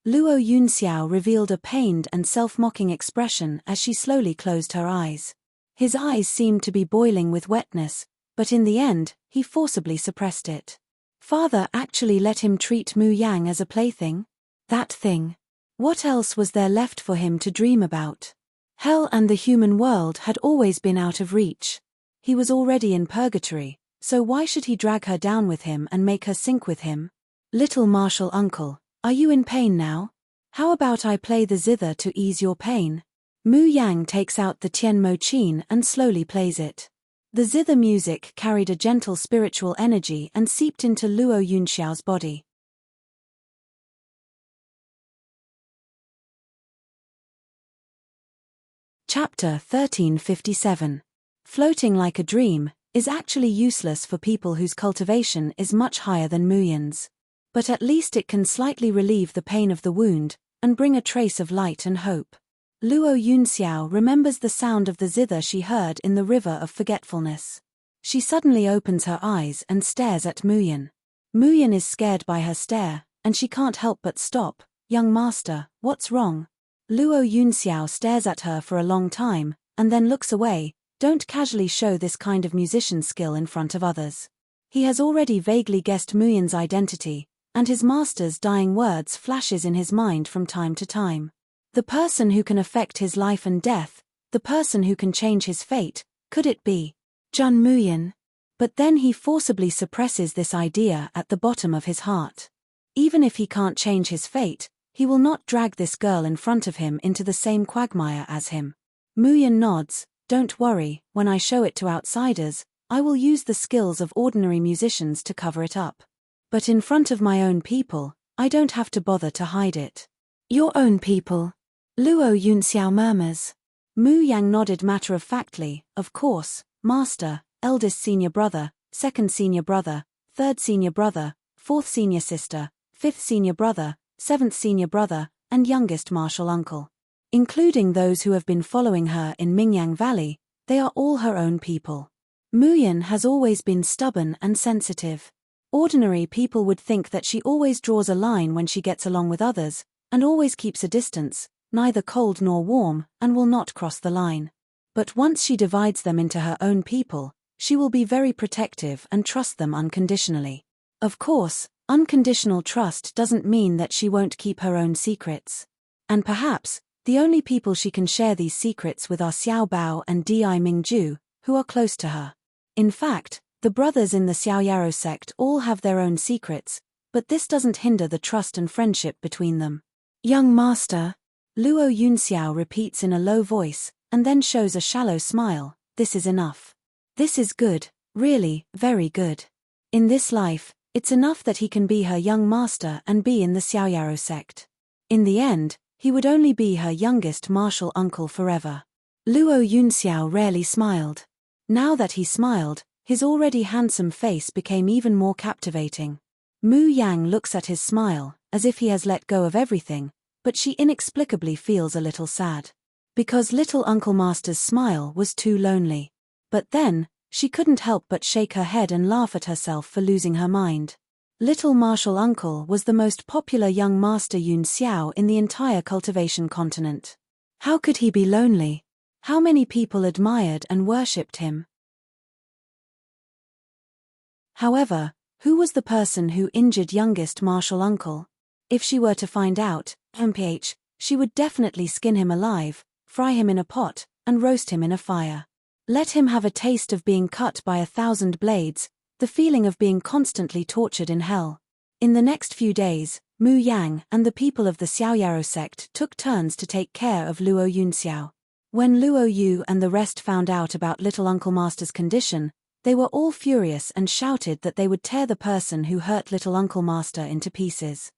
Luo Yunxiao revealed a pained and self-mocking expression as she slowly closed her eyes. His eyes seemed to be boiling with wetness, but in the end, he forcibly suppressed it. Father actually let him treat Mu Yang as a plaything? That thing. What else was there left for him to dream about? Hell and the human world had always been out of reach. He was already in purgatory, so why should he drag her down with him and make her sink with him? Little martial uncle, are you in pain now? How about I play the zither to ease your pain? Mu Yang takes out the Tian Mo Qin and slowly plays it. The zither music carried a gentle spiritual energy and seeped into Luo Yunxiao's body. Chapter 1357. Floating like a dream is actually useless for people whose cultivation is much higher than Muyan's. But at least it can slightly relieve the pain of the wound and bring a trace of light and hope. Luo Yunxiao remembers the sound of the zither she heard in the river of forgetfulness. She suddenly opens her eyes and stares at Muyan. Muyan is scared by her stare, and she can't help but stop. Young master, what's wrong? Luo Yunxiao stares at her for a long time, and then looks away. Don't casually show this kind of musician skill in front of others. He has already vaguely guessed Muyan's identity, and his master's dying words flashes in his mind from time to time. The person who can affect his life and death, the person who can change his fate, could it be Jun Muyan? But then he forcibly suppresses this idea at the bottom of his heart. Even if he can't change his fate, he will not drag this girl in front of him into the same quagmire as him. Muyan nods. Don't worry, when I show it to outsiders, I will use the skills of ordinary musicians to cover it up. But in front of my own people, I don't have to bother to hide it. Your own people? Luo Yunxiao murmurs. Mu Yang nodded matter-of-factly, of course, master, eldest senior brother, second senior brother, third senior brother, fourth senior sister, fifth senior brother, seventh senior brother, and youngest martial uncle. Including those who have been following her in Mingyang Valley, they are all her own people. Muyan has always been stubborn and sensitive. Ordinary people would think that she always draws a line when she gets along with others, and always keeps a distance, neither cold nor warm, and will not cross the line. But once she divides them into her own people, she will be very protective and trust them unconditionally. Of course, unconditional trust doesn't mean that she won't keep her own secrets. And perhaps, the only people she can share these secrets with are Xiao Bao and Di Mingju, who are close to her. In fact, the brothers in the Xiaoyaro sect all have their own secrets, but this doesn't hinder the trust and friendship between them. Young master, Luo Yunxiao repeats in a low voice, and then shows a shallow smile. This is enough. This is good, really, very good. In this life, it's enough that he can be her young master and be in the Xiaoyaro sect. In the end, he would only be her youngest martial uncle forever. Luo Yunxiao rarely smiled. Now that he smiled, his already handsome face became even more captivating. Mu Yang looks at his smile, as if he has let go of everything, but she inexplicably feels a little sad. Because little Uncle Master's smile was too lonely. But then, she couldn't help but shake her head and laugh at herself for losing her mind. Little Martial Uncle was the most popular young master Yun Xiao in the entire cultivation continent. How could he be lonely? How many people admired and worshipped him? However, who was the person who injured youngest Martial Uncle? If she were to find out, she would definitely skin him alive, fry him in a pot, and roast him in a fire. Let him have a taste of being cut by 1,000 blades, The feeling of being constantly tortured in hell. In the next few days, Mu Yang and the people of the Xiaoyaro sect took turns to take care of Luo Yunxiao. When Luo Yu and the rest found out about Little Uncle Master's condition, they were all furious and shouted that they would tear the person who hurt Little Uncle Master into pieces.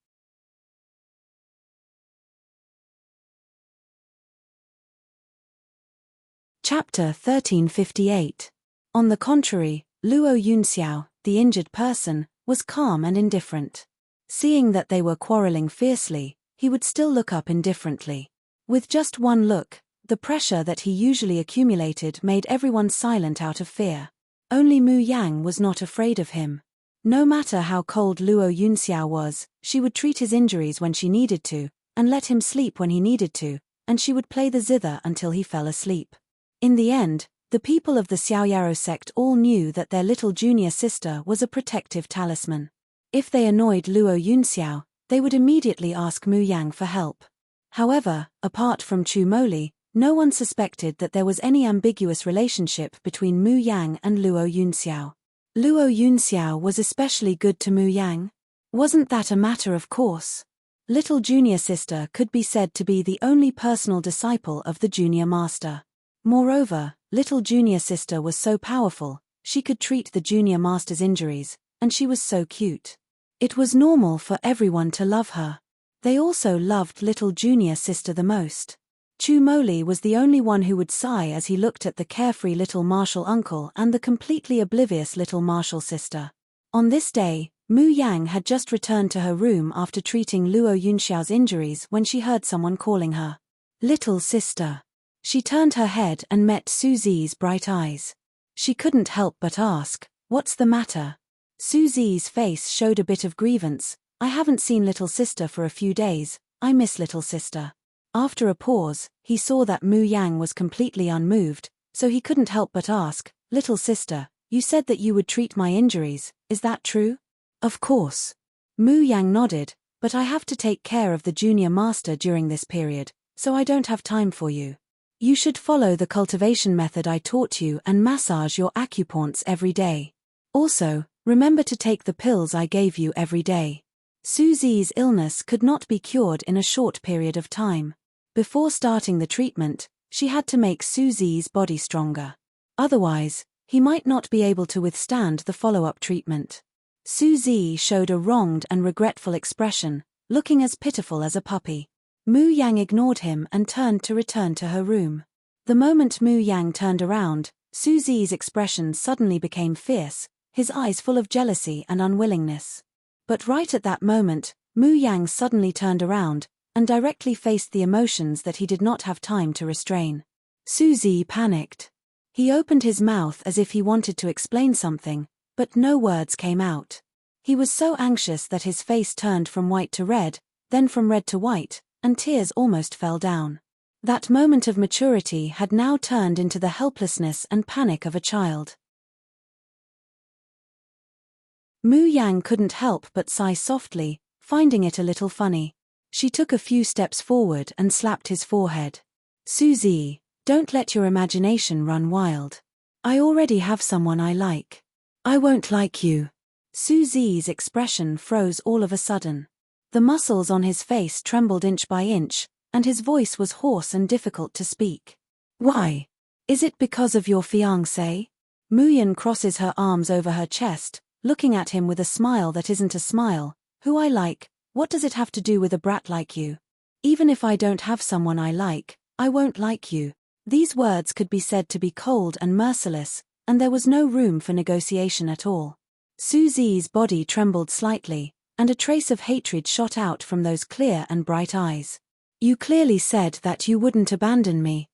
Chapter 1358. On the contrary, Luo Yunxiao, the injured person, was calm and indifferent. Seeing that they were quarreling fiercely, he would still look up indifferently. With just one look, the pressure that he usually accumulated made everyone silent out of fear. Only Mu Yang was not afraid of him. No matter how cold Luo Yunxiao was, she would treat his injuries when she needed to, and let him sleep when he needed to, and she would play the zither until he fell asleep. In the end, the people of the Xiaoyaro sect all knew that their little junior sister was a protective talisman. If they annoyed Luo Yunxiao, they would immediately ask Mu Yang for help. However, apart from Chu Moli, no one suspected that there was any ambiguous relationship between Mu Yang and Luo Yunxiao. Luo Yunxiao was especially good to Mu Yang. Wasn't that a matter of course? Little junior sister could be said to be the only personal disciple of the junior master. Moreover, little junior sister was so powerful, she could treat the junior master's injuries, and she was so cute. It was normal for everyone to love her. They also loved little junior sister the most. Chu Moli was the only one who would sigh as he looked at the carefree little martial uncle and the completely oblivious little martial sister. On this day, Mu Yang had just returned to her room after treating Luo Yunxiao's injuries when she heard someone calling her little sister. She turned her head and met Su Zi's bright eyes. She couldn't help but ask, "What's the matter?" Su Zi's face showed a bit of grievance. "I haven't seen little sister for a few days, I miss little sister." After a pause, he saw that Mu Yang was completely unmoved, so he couldn't help but ask, "Little sister, you said that you would treat my injuries, is that true?" "Of course." Mu Yang nodded, "But I have to take care of the junior master during this period, so I don't have time for you. You should follow the cultivation method I taught you and massage your acupoints every day. Also, remember to take the pills I gave you every day." Su Zi's illness could not be cured in a short period of time. Before starting the treatment, she had to make Su Zi's body stronger. Otherwise, he might not be able to withstand the follow-up treatment. Su Zi showed a wronged and regretful expression, looking as pitiful as a puppy. Mu Yang ignored him and turned to return to her room. The moment Mu Yang turned around, Su Zi's expression suddenly became fierce, his eyes full of jealousy and unwillingness. But right at that moment, Mu Yang suddenly turned around and directly faced the emotions that he did not have time to restrain. Su Zi panicked. He opened his mouth as if he wanted to explain something, but no words came out. He was so anxious that his face turned from white to red, then from red to white, and tears almost fell down. That moment of maturity had now turned into the helplessness and panic of a child. Mu Yang couldn't help but sigh softly, finding it a little funny. She took a few steps forward and slapped his forehead. "Su Zi, don't let your imagination run wild. I already have someone I like. I won't like you." Su Zi's expression froze all of a sudden. The muscles on his face trembled inch by inch, and his voice was hoarse and difficult to speak. "Why? Is it because of your fiancé?" Mu Yan crosses her arms over her chest, looking at him with a smile that isn't a smile. "Who I like, what does it have to do with a brat like you? Even if I don't have someone I like, I won't like you." These words could be said to be cold and merciless, and there was no room for negotiation at all. Su Zi's body trembled slightly, and a trace of hatred shot out from those clear and bright eyes. "You clearly said that you wouldn't abandon me."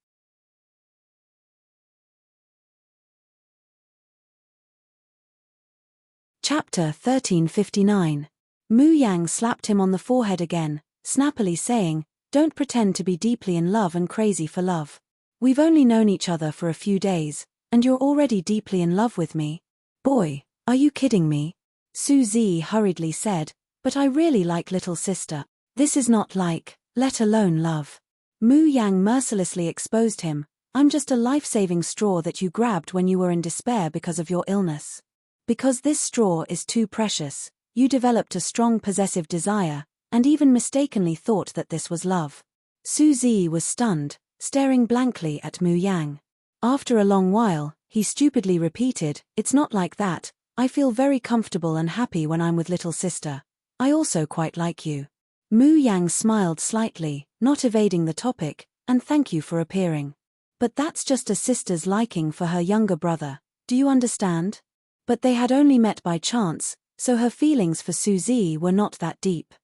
Chapter 1359. Mu Yang slapped him on the forehead again, snappily saying, "Don't pretend to be deeply in love and crazy for love. We've only known each other for a few days, and you're already deeply in love with me. Boy, are you kidding me?" Su Zi hurriedly said, "But I really like little sister. This is not like, let alone love." Mu Yang mercilessly exposed him. "I'm just a life-saving straw that you grabbed when you were in despair because of your illness." Because this straw is too precious, you developed a strong possessive desire, and even mistakenly thought that this was love. Suzy was stunned, staring blankly at Mu Yang. After a long while, he stupidly repeated, "It's not like that. I feel very comfortable and happy when I'm with little sister. I also quite like you." Mu Yang smiled slightly, not evading the topic, "And thank you for appearing. But that's just a sister's liking for her younger brother, do you understand?" But they had only met by chance, so her feelings for Suzy were not that deep.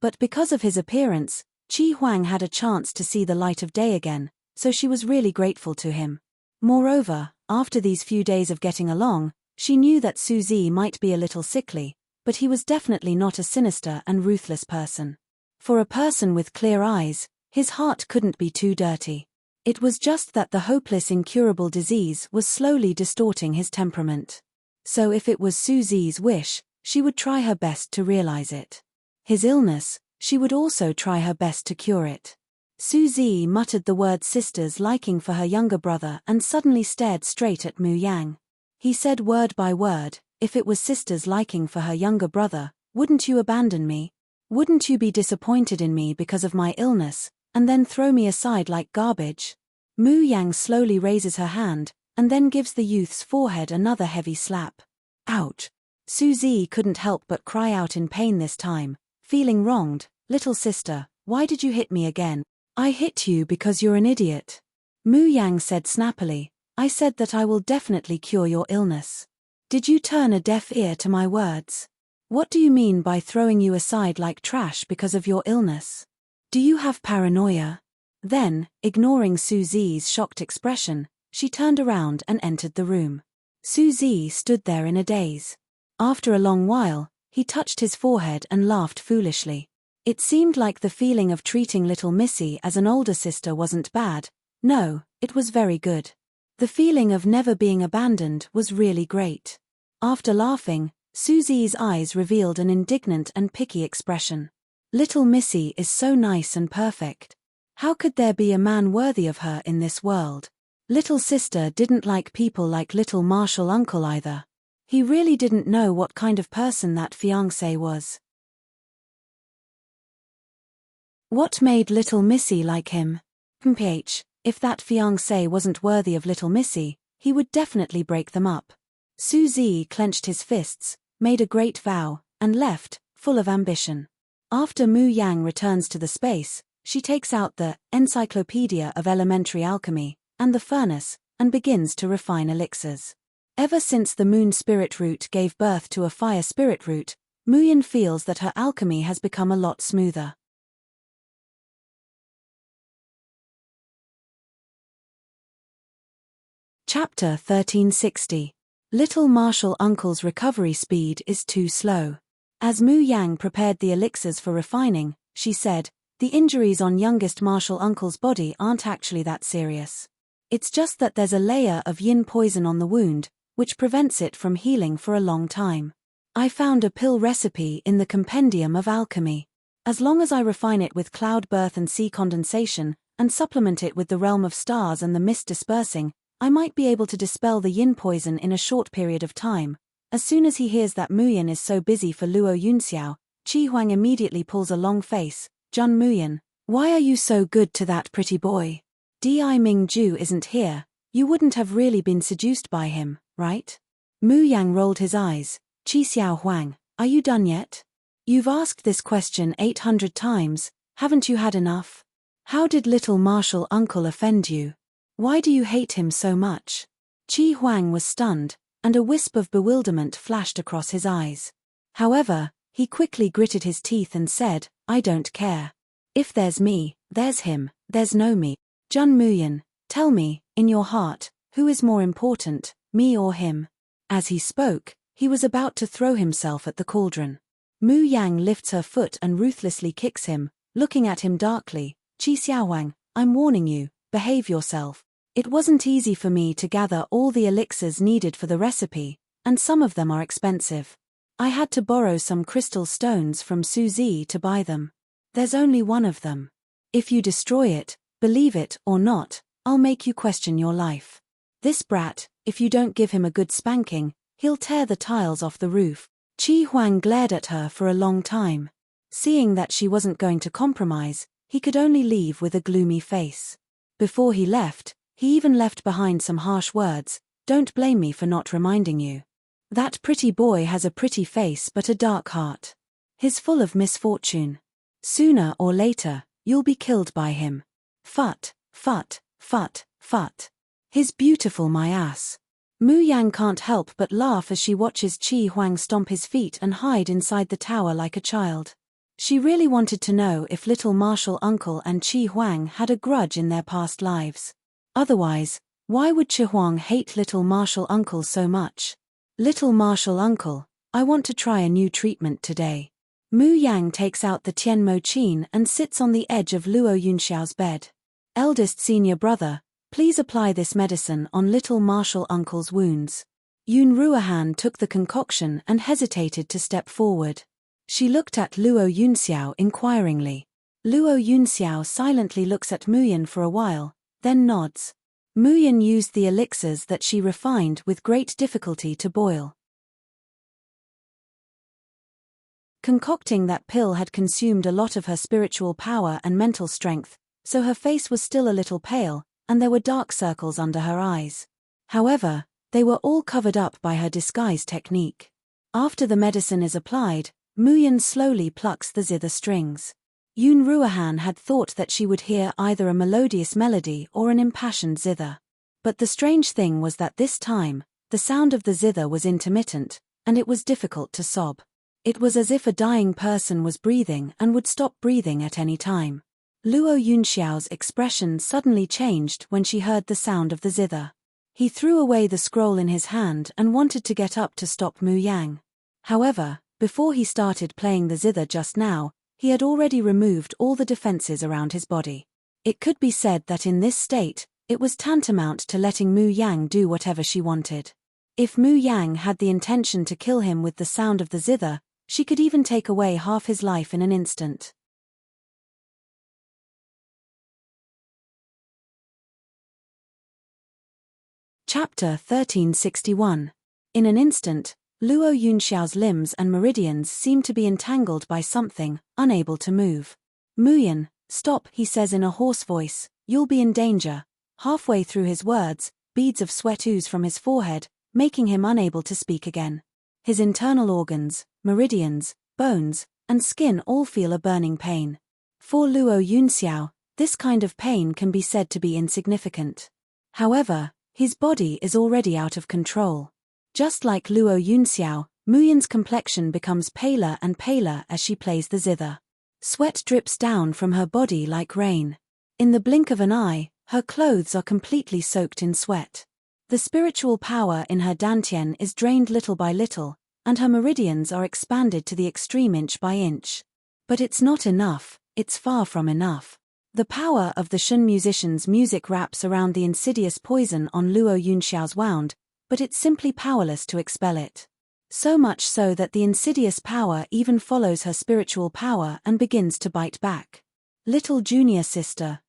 But because of his appearance, Qi Huang had a chance to see the light of day again, so she was really grateful to him. Moreover, after these few days of getting along, she knew that Suzy might be a little sickly, but he was definitely not a sinister and ruthless person. For a person with clear eyes, his heart couldn't be too dirty. It was just that the hopeless incurable disease was slowly distorting his temperament. So if it was Suzy's wish, she would try her best to realize it. His illness, she would also try her best to cure it. Suzy muttered the word sister's liking for her younger brother and suddenly stared straight at Mu Yang. He said word by word, "If it was sister's liking for her younger brother, wouldn't you abandon me? Wouldn't you be disappointed in me because of my illness, and then throw me aside like garbage?" Mu Yang slowly raises her hand, and then gives the youth's forehead another heavy slap. Ouch! Suzy couldn't help but cry out in pain this time, feeling wronged. "Little sister, why did you hit me again?" "I hit you because you're an idiot," Mu Yang said snappily. "I said that I will definitely cure your illness. Did you turn a deaf ear to my words? What do you mean by throwing you aside like trash because of your illness? Do you have paranoia?" Then, ignoring Suzy's shocked expression, she turned around and entered the room. Suzy stood there in a daze. After a long while, he touched his forehead and laughed foolishly. It seemed like the feeling of treating little Missy as an older sister wasn't bad. No, it was very good. The feeling of never being abandoned was really great. After laughing, Suzy's eyes revealed an indignant and picky expression. "Little Missy is so nice and perfect. How could there be a man worthy of her in this world?" Little sister didn't like people like little Marshall uncle either. He really didn't know what kind of person that fiancé was. What made little Missy like him? If that fiancé wasn't worthy of little Missy, he would definitely break them up. Suzy clenched his fists, made a great vow, and left, full of ambition. After Mu Yang returns to the space, she takes out the Encyclopedia of Elementary Alchemy and the furnace, and begins to refine elixirs. Ever since the moon spirit root gave birth to a fire spirit root, Mu Yan feels that her alchemy has become a lot smoother. Chapter 1360. Little Marshall Uncle's recovery speed is too slow. As Mu Yang prepared the elixirs for refining, she said, "The injuries on youngest Marshall Uncle's body aren't actually that serious. It's just that there's a layer of yin poison on the wound, which prevents it from healing for a long time. I found a pill recipe in the Compendium of Alchemy. As long as I refine it with cloud birth and sea condensation, and supplement it with the realm of stars and the mist dispersing, I might be able to dispel the yin poison in a short period of time." As soon as he hears that Mu Yan is so busy for Luo Yunxiao, Qi Huang immediately pulls a long face. "Jun Mu Yan, why are you so good to that pretty boy? Di Ming Ju isn't here, you wouldn't have really been seduced by him, right?" Mu Yang rolled his eyes. "Qi Xiao Huang, are you done yet? You've asked this question 800 times, haven't you had enough? How did little Marshall Uncle offend you? Why do you hate him so much?" Qi Huang was stunned, and a wisp of bewilderment flashed across his eyes. However, he quickly gritted his teeth and said, "I don't care. If there's me, there's him, there's no me. Jun Mu Yan, tell me, in your heart, who is more important, me or him?" As he spoke, he was about to throw himself at the cauldron. Mu Yang lifts her foot and ruthlessly kicks him, looking at him darkly. "Qi Xiaowang, I'm warning you, behave yourself. It wasn't easy for me to gather all the elixirs needed for the recipe, and some of them are expensive. I had to borrow some crystal stones from Suzy to buy them. There's only one of them. If you destroy it, believe it or not, I'll make you question your life. This brat, if you don't give him a good spanking, He'll tear the tiles off the roof. Qi Huang glared at her for a long time. Seeing that she wasn't going to compromise, he could only leave with a gloomy face. Before he left, he even left behind some harsh words. Don't blame me for not reminding you. That pretty boy has a pretty face but a dark heart. He's full of misfortune. Sooner or later, you'll be killed by him. Fut, fut, fut, fut. He's beautiful, my ass. Mu Yang can't help but laugh as she watches Qi Huang stomp his feet and hide inside the tower like a child. She really wanted to know if little martial uncle and Qi Huang had a grudge in their past lives. Otherwise, why would Qi Huang hate little martial uncle so much? Little martial uncle, I want to try a new treatment today. Mu Yang takes out the Tianmo Qin and sits on the edge of Luo Yunxiao's bed. Eldest senior brother, please apply this medicine on little martial uncle's wounds. Yun Ruohan took the concoction and hesitated to step forward. She looked at Luo Yunxiao inquiringly. Luo Yunxiao silently looks at Muyan for a while, then nods. Muyan used the elixirs that she refined with great difficulty to boil. Concocting that pill had consumed a lot of her spiritual power and mental strength, so her face was still a little pale, and there were dark circles under her eyes. However, they were all covered up by her disguise technique. After the medicine is applied, Muyan slowly plucks the zither strings. Yun Ruohan had thought that she would hear either a melodious melody or an impassioned zither. But the strange thing was that this time, the sound of the zither was intermittent, and it was difficult to sob. It was as if a dying person was breathing and would stop breathing at any time. Luo Yunxiao's expression suddenly changed when she heard the sound of the zither. He threw away the scroll in his hand and wanted to get up to stop Mu Yang. However, before he started playing the zither just now, he had already removed all the defenses around his body. It could be said that in this state, it was tantamount to letting Mu Yang do whatever she wanted. If Mu Yang had the intention to kill him with the sound of the zither, she could even take away half his life in an instant. Chapter 1361. In an instant, Luo Yunxiao's limbs and meridians seem to be entangled by something, unable to move. Muyan, stop, he says in a hoarse voice, you'll be in danger. Halfway through his words, beads of sweat ooze from his forehead, making him unable to speak again. His internal organs, meridians, bones, and skin all feel a burning pain. For Luo Yunxiao, this kind of pain can be said to be insignificant. However, his body is already out of control. Just like Luo Yunxiao, Muyan's complexion becomes paler and paler as she plays the zither. Sweat drips down from her body like rain. In the blink of an eye, her clothes are completely soaked in sweat. The spiritual power in her dantian is drained little by little, and her meridians are expanded to the extreme inch by inch. But it's not enough, it's far from enough. The power of the Shun musician's music wraps around the insidious poison on Luo Yunxiao's wound, but it's simply powerless to expel it. So much so that the insidious power even follows her spiritual power and begins to bite back. Little junior sister,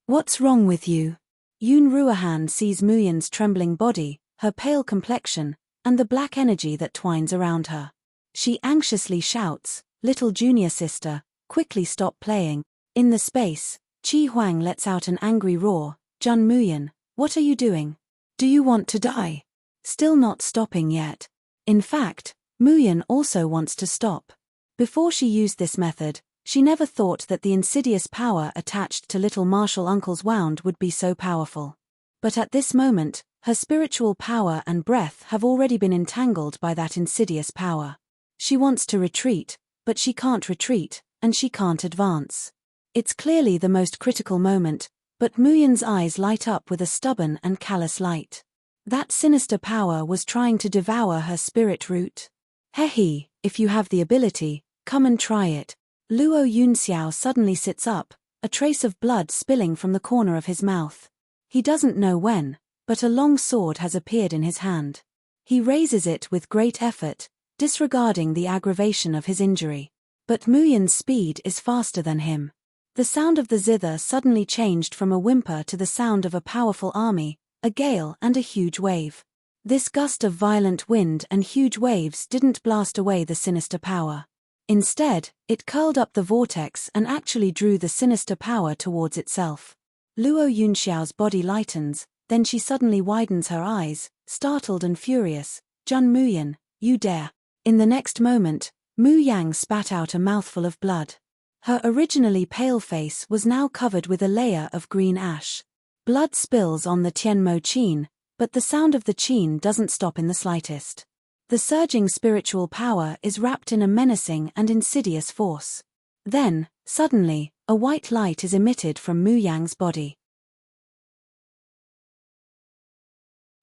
what's wrong with you? Yun Ruohan sees Muyan's trembling body, her pale complexion, and the black energy that twines around her. She anxiously shouts, little junior sister, quickly stop playing. In the space, Qi Huang lets out an angry roar, Jun Muyan, what are you doing? Do you want to die? Still not stopping yet. In fact, Muyan also wants to stop. Before she used this method, she never thought that the insidious power attached to little martial uncle's wound would be so powerful. But at this moment, her spiritual power and breath have already been entangled by that insidious power. She wants to retreat, but she can't retreat, and she can't advance. It's clearly the most critical moment, but Muyan's eyes light up with a stubborn and callous light. That sinister power was trying to devour her spirit root. Hehe, if you have the ability, come and try it. Luo Yunxiao suddenly sits up, a trace of blood spilling from the corner of his mouth. He doesn't know when, but a long sword has appeared in his hand. He raises it with great effort, disregarding the aggravation of his injury. But Muyan's speed is faster than him. The sound of the zither suddenly changed from a whimper to the sound of a powerful army, a gale and a huge wave. This gust of violent wind and huge waves didn't blast away the sinister power. Instead, it curled up the vortex and actually drew the sinister power towards itself. Luo Yunxiao's body lightens, then she suddenly widens her eyes, startled and furious. Jun Muyan, you dare. In the next moment, Mu Yang spat out a mouthful of blood. Her originally pale face was now covered with a layer of green ash. Blood spills on the Tianmo Qin, but the sound of the qin doesn't stop in the slightest. The surging spiritual power is wrapped in a menacing and insidious force. Then, suddenly, a white light is emitted from Mu Yang's body.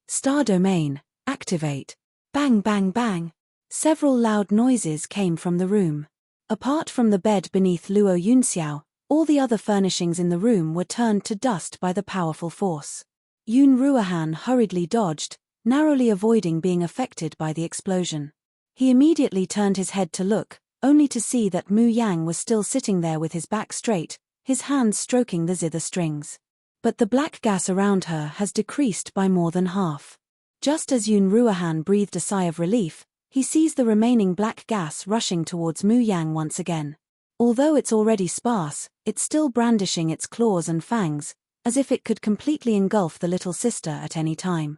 Star Domain, activate. Bang bang bang. Several loud noises came from the room. Apart from the bed beneath Luo Yunxiao, all the other furnishings in the room were turned to dust by the powerful force. Yun Ruohan hurriedly dodged, narrowly avoiding being affected by the explosion. He immediately turned his head to look, only to see that Mu Yang was still sitting there with his back straight, his hands stroking the zither strings. But the black gas around her has decreased by more than half. Just as Yun Ruohan breathed a sigh of relief, he sees the remaining black gas rushing towards Mu Yang once again. Although it's already sparse, it's still brandishing its claws and fangs, as if it could completely engulf the little sister at any time.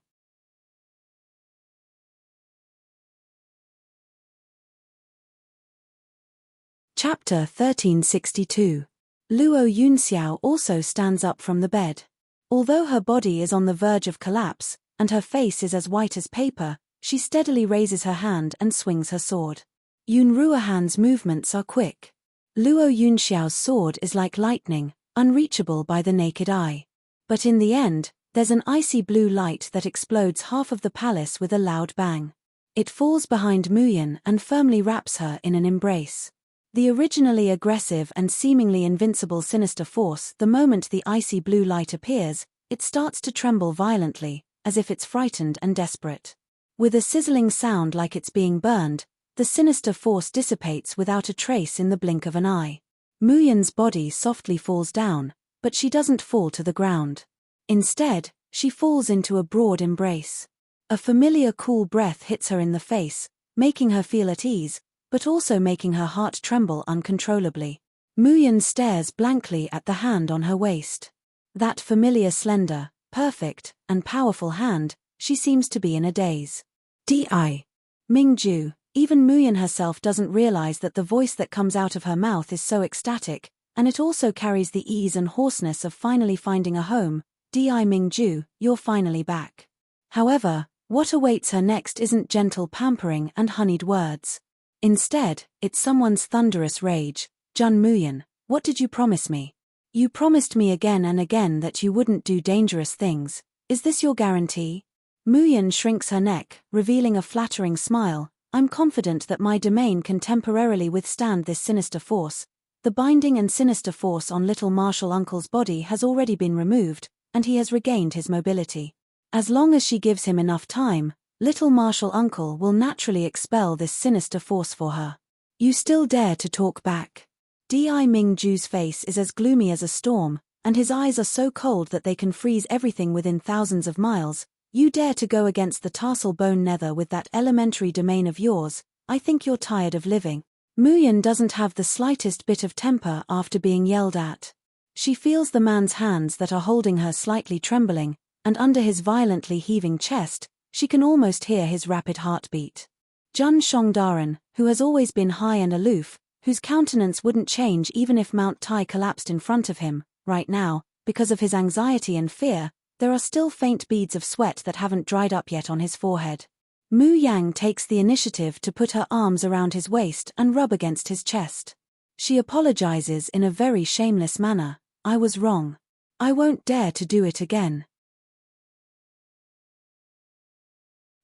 Chapter 1362. Luo Yunxiao also stands up from the bed. Although her body is on the verge of collapse, and her face is as white as paper, she steadily raises her hand and swings her sword. Yun Ruohan's movements are quick. Luo Yunxiao's sword is like lightning, unreachable by the naked eye. But in the end, there's an icy blue light that explodes half of the palace with a loud bang. It falls behind Muyan and firmly wraps her in an embrace. The originally aggressive and seemingly invincible sinister force, the moment the icy blue light appears, it starts to tremble violently, as if it's frightened and desperate. With a sizzling sound like it's being burned, the sinister force dissipates without a trace in the blink of an eye. Muyan's body softly falls down, but she doesn't fall to the ground. Instead, she falls into a broad embrace. A familiar cool breath hits her in the face, making her feel at ease, but also making her heart tremble uncontrollably. Muyan stares blankly at the hand on her waist. That familiar slender, perfect, and powerful hand, she seems to be in a daze. D.I. Mingju, even Muyan herself doesn't realize that the voice that comes out of her mouth is so ecstatic, and it also carries the ease and hoarseness of finally finding a home. D.I. Mingju, you're finally back. However, what awaits her next isn't gentle pampering and honeyed words. Instead, it's someone's thunderous rage. Jun Muyan, what did you promise me? You promised me again and again that you wouldn't do dangerous things. Is this your guarantee? Muyan shrinks her neck, revealing a flattering smile. I'm confident that my domain can temporarily withstand this sinister force. The binding and sinister force on little martial uncle's body has already been removed, and he has regained his mobility. As long as she gives him enough time, little martial uncle will naturally expel this sinister force for her. You still dare to talk back? D.I. Mingju's face is as gloomy as a storm, and his eyes are so cold that they can freeze everything within thousands of miles. You dare to go against the tarsal bone nether with that elementary domain of yours? I think you're tired of living. Muyan doesn't have the slightest bit of temper after being yelled at. She feels the man's hands that are holding her slightly trembling, and under his violently heaving chest, she can almost hear his rapid heartbeat. Jun Shongdaran, who has always been high and aloof, whose countenance wouldn't change even if Mount Tai collapsed in front of him, right now, because of his anxiety and fear, there are still faint beads of sweat that haven't dried up yet on his forehead. Mu Yang takes the initiative to put her arms around his waist and rub against his chest. She apologizes in a very shameless manner. I was wrong. I won't dare to do it again.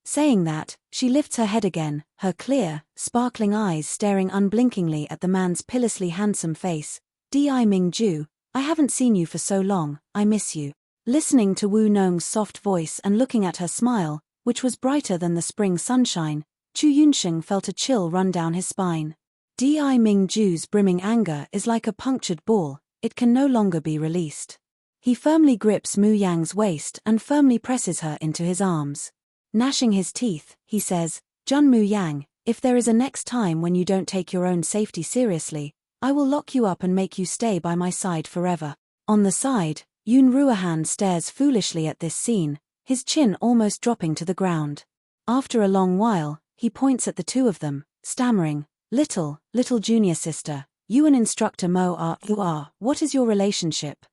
Saying that, she lifts her head again, her clear, sparkling eyes staring unblinkingly at the man's pillously handsome face. D.I. Mingju, I haven't seen you for so long, I miss you. Listening to Wu Nong's soft voice and looking at her smile, which was brighter than the spring sunshine, Chu Yunsheng felt a chill run down his spine. D.I. Mingju's brimming anger is like a punctured ball, it can no longer be released. He firmly grips Mu Yang's waist and firmly presses her into his arms. Gnashing his teeth, he says, Jun Mu Yang, if there is a next time when you don't take your own safety seriously, I will lock you up and make you stay by my side forever. On the side, Yun Ruohan stares foolishly at this scene, his chin almost dropping to the ground. After a long while, he points at the two of them, stammering, little junior sister, you and Instructor Mo are, what is your relationship?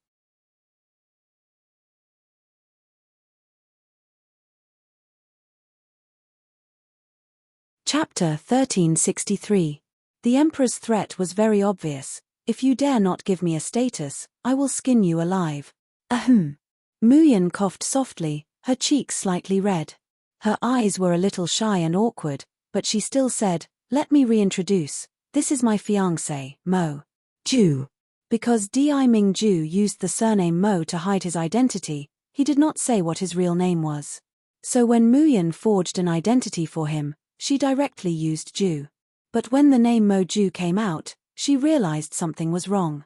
Chapter 1363. The Emperor's threat was very obvious. If you dare not give me a status, I will skin you alive. Ahem. Muyan coughed softly, her cheeks slightly red. Her eyes were a little shy and awkward, but she still said, let me reintroduce, this is my fiancé, Mo. Ju. Because Di Ming Ju used the surname Mo to hide his identity, he did not say what his real name was. So when Muyan forged an identity for him, she directly used Ju. But when the name Mo Ju came out, she realized something was wrong.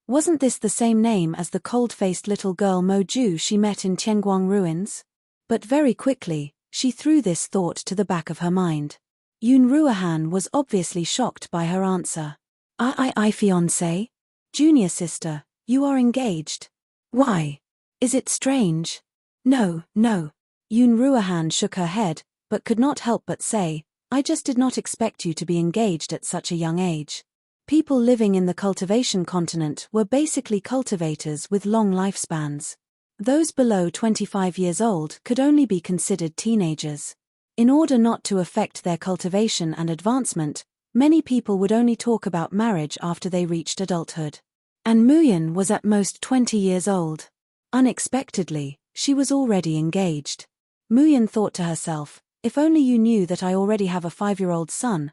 Wasn't this the same name as the cold-faced little girl Mo Ju she met in Tianguang ruins? But very quickly, she threw this thought to the back of her mind. Yun Ruohan was obviously shocked by her answer. I fiancé? Junior sister, you are engaged. Why? Is it strange? No. Yun Ruohan shook her head, but could not help but say, I just did not expect you to be engaged at such a young age. People living in the cultivation continent were basically cultivators with long lifespans. Those below 25 years old could only be considered teenagers. In order not to affect their cultivation and advancement, many people would only talk about marriage after they reached adulthood. And Muyan was at most 20 years old. Unexpectedly, she was already engaged. Muyan thought to herself, if only you knew that I already have a 5-year-old son.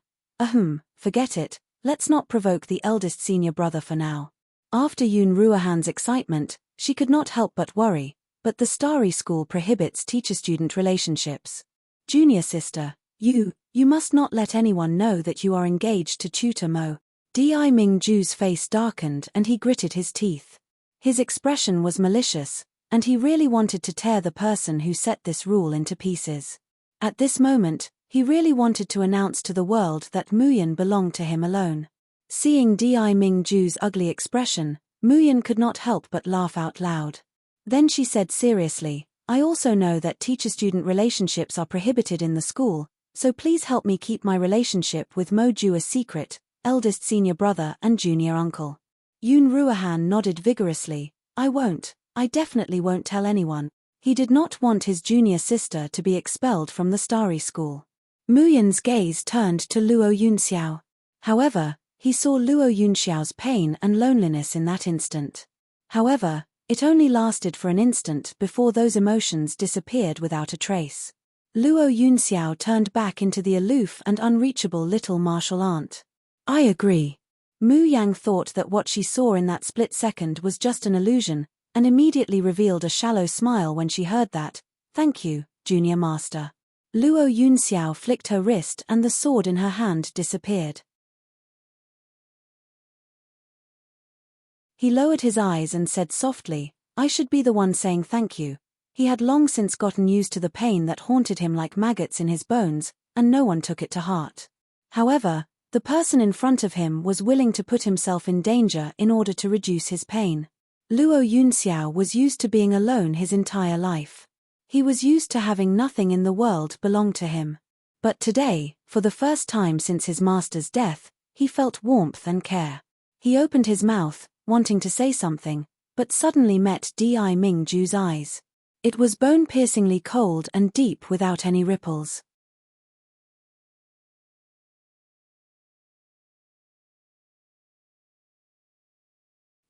Forget it, let's not provoke the eldest senior brother for now. After Yun Ruohan's excitement, she could not help but worry, but the Starry School prohibits teacher-student relationships. Junior sister, you must not let anyone know that you are engaged to tutor Mo. Di Ming Ju's face darkened and he gritted his teeth. His expression was malicious, and he really wanted to tear the person who set this rule into pieces. At this moment, he really wanted to announce to the world that Muyan belonged to him alone. Seeing Di Ming Ju's ugly expression, Muyan could not help but laugh out loud. Then she said seriously, I also know that teacher-student relationships are prohibited in the school, so please help me keep my relationship with Mo Ju a secret, eldest senior brother and junior uncle. Yun Ruohan nodded vigorously, I definitely won't tell anyone. He did not want his junior sister to be expelled from the Starry School. Muyan's gaze turned to Luo Yunxiao. However, he saw Luo Yunxiao's pain and loneliness in that instant. However, it only lasted for an instant before those emotions disappeared without a trace. Luo Yunxiao turned back into the aloof and unreachable little martial aunt. I agree. Mu Yang thought that what she saw in that split second was just an illusion, and immediately revealed a shallow smile when she heard that. Thank you, Junior Master. Luo Yunxiao flicked her wrist and the sword in her hand disappeared. He lowered his eyes and said softly, I should be the one saying thank you. He had long since gotten used to the pain that haunted him like maggots in his bones, and no one took it to heart. However, the person in front of him was willing to put himself in danger in order to reduce his pain. Luo Yunxiao was used to being alone his entire life. He was used to having nothing in the world belong to him. But today, for the first time since his master's death, he felt warmth and care. He opened his mouth, wanting to say something, but suddenly met Di Ming Ju's eyes. It was bone-piercingly cold and deep without any ripples.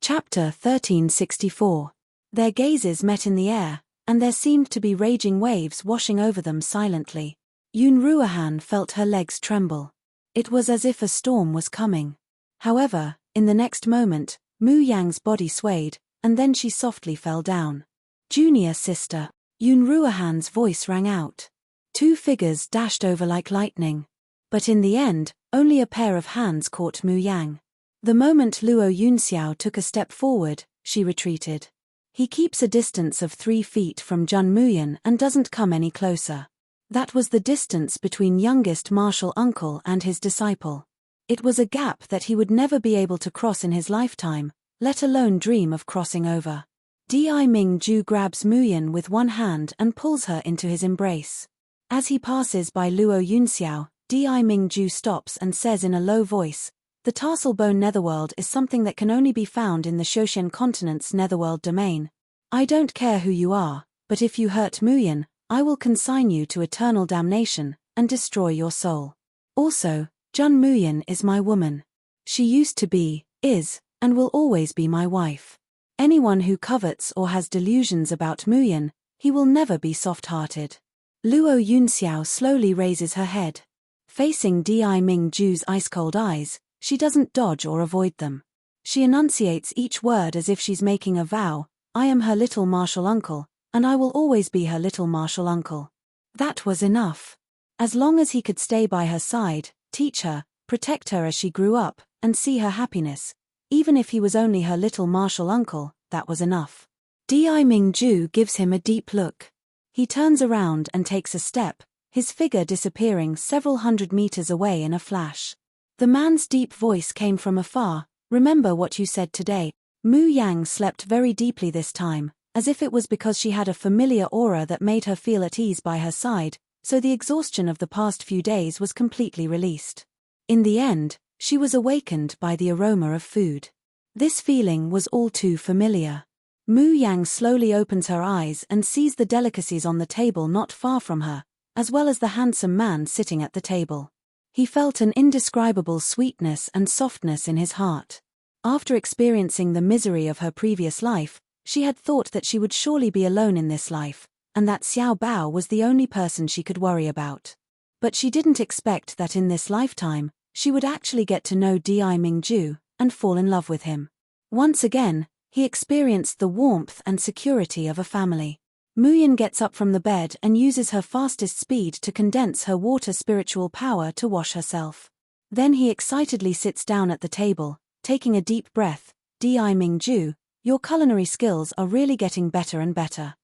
Chapter 1364. Their gazes met in the air, and there seemed to be raging waves washing over them silently. Yun Ruohan felt her legs tremble. It was as if a storm was coming. However, in the next moment, Mu Yang's body swayed, and then she softly fell down. Junior sister. Yun Ruohan's voice rang out. Two figures dashed over like lightning. But in the end, only a pair of hands caught Mu Yang. The moment Luo Yunxiao took a step forward, she retreated. He keeps a distance of 3 feet from Jun Muyan and doesn't come any closer. That was the distance between youngest martial uncle and his disciple. It was a gap that he would never be able to cross in his lifetime, let alone dream of crossing over. Ming-ju grabs Muyan with one hand and pulls her into his embrace. As he passes by Luo Yunxiao, Ming-ju stops and says in a low voice, "The tarsal bone netherworld is something that can only be found in the Shoshen continent's netherworld domain. I don't care who you are, but if you hurt Muyan, I will consign you to eternal damnation and destroy your soul. Also, Jun Muyan is my woman. She used to be, is, and will always be my wife. Anyone who covets or has delusions about Muyan, he will never be soft-hearted." Luo Yunxiao slowly raises her head. Facing Ming-ju's ice-cold eyes, she doesn't dodge or avoid them. She enunciates each word as if she's making a vow, "I am her little martial uncle, and I will always be her little martial uncle." That was enough. As long as he could stay by her side, teach her, protect her as she grew up, and see her happiness, even if he was only her little martial uncle, that was enough. Ming-ju gives him a deep look. He turns around and takes a step, his figure disappearing several hundred meters away in a flash. The man's deep voice came from afar, "Remember what you said today." Mu Yang slept very deeply this time, as if it was because she had a familiar aura that made her feel at ease by her side, so the exhaustion of the past few days was completely released. In the end, she was awakened by the aroma of food. This feeling was all too familiar. Mu Yang slowly opens her eyes and sees the delicacies on the table not far from her, as well as the handsome man sitting at the table. He felt an indescribable sweetness and softness in his heart. After experiencing the misery of her previous life, she had thought that she would surely be alone in this life, and that Xiao Bao was the only person she could worry about. But she didn't expect that in this lifetime, she would actually get to know Ming-ju and fall in love with him. Once again, he experienced the warmth and security of a family. Muyan gets up from the bed and uses her fastest speed to condense her water spiritual power to wash herself. Then he excitedly sits down at the table, taking a deep breath. Ming-ju, your culinary skills are really getting better and better.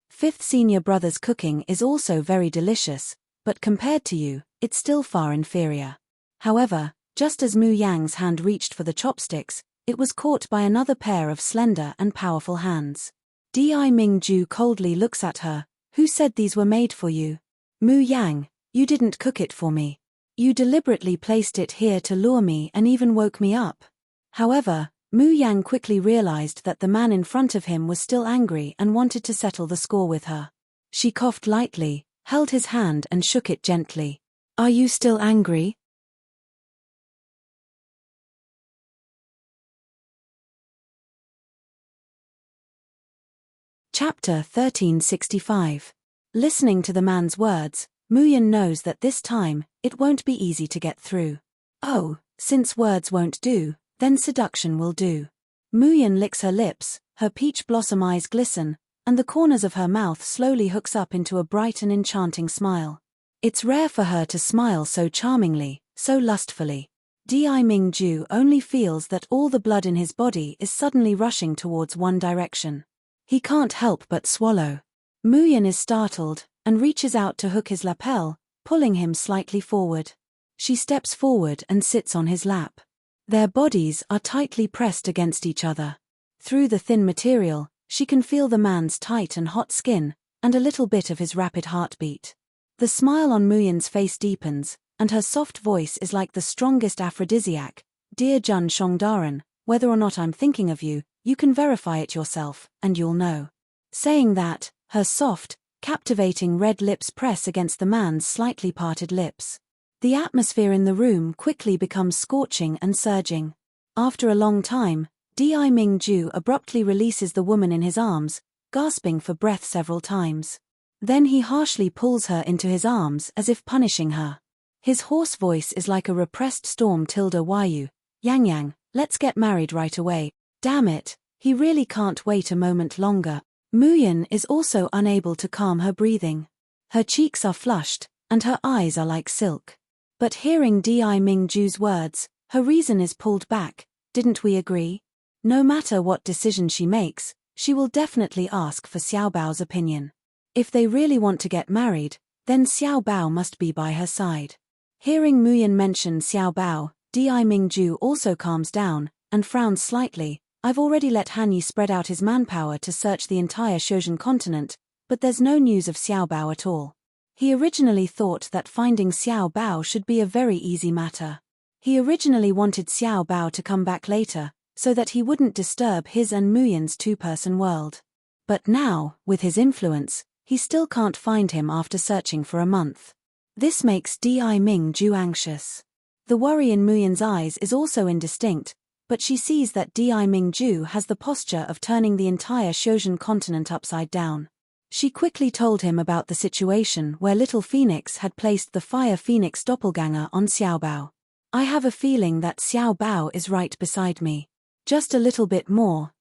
Fifth senior brother's cooking is also very delicious, but compared to you, it's still far inferior. However, just as Mu Yang's hand reached for the chopsticks, it was caught by another pair of slender and powerful hands. Ming-ju coldly looks at her. "Who said these were made for you? Mu Yang, you didn't cook it for me. You deliberately placed it here to lure me and even woke me up." However, Mu Yang quickly realized that the man in front of him was still angry and wanted to settle the score with her. She coughed lightly, held his hand and shook it gently. "Are you still angry?" Chapter 1365. Listening to the man's words, Muyan knows that this time, it won't be easy to get through. Oh, since words won't do, then seduction will do. Muyan licks her lips, her peach blossom eyes glisten, and the corners of her mouth slowly hooks up into a bright and enchanting smile. It's rare for her to smile so charmingly, so lustfully. Ming-ju only feels that all the blood in his body is suddenly rushing towards one direction. He can't help but swallow. Muyan is startled, and reaches out to hook his lapel, pulling him slightly forward. She steps forward and sits on his lap. Their bodies are tightly pressed against each other. Through the thin material, she can feel the man's tight and hot skin, and a little bit of his rapid heartbeat. The smile on Muyan's face deepens, and her soft voice is like the strongest aphrodisiac. "Dear Jun Shongdaran, whether or not I'm thinking of you, you can verify it yourself, and you'll know." Saying that, her soft, captivating red lips press against the man's slightly parted lips. The atmosphere in the room quickly becomes scorching and surging. After a long time, Ming-ju abruptly releases the woman in his arms, gasping for breath several times. Then he harshly pulls her into his arms as if punishing her. His hoarse voice is like a repressed storm. "Yu, Yang, let's get married right away. Damn it, he really can't wait a moment longer." Muyan is also unable to calm her breathing. Her cheeks are flushed, and her eyes are like silk. But hearing Ming-ju's words, her reason is pulled back. "Didn't we agree? No matter what decision she makes, she will definitely ask for Xiao Bao's opinion. If they really want to get married, then Xiao Bao must be by her side. Hearing Mu Yan mention Xiao Bao, Di Mingju also calms down, and frowns slightly. I've already let Han Yi spread out his manpower to search the entire Shozhen continent, but there's no news of Xiao Bao at all. He originally thought that finding Xiao Bao should be a very easy matter. He originally wanted Xiao Bao to come back later, so that he wouldn't disturb his and Mu Yan's two-person world. But now, with his influence, he still can't find him after searching for a month. This makes Di Mingju anxious. The worry in Mu Yan's eyes is also indistinct, but she sees that Di Mingju has the posture of turning the entire Shozhen continent upside down. She quickly told him about the situation where Little Phoenix had placed the Fire Phoenix doppelganger on Xiao Bao. I have a feeling that Xiao Bao is right beside me. Just a little bit more,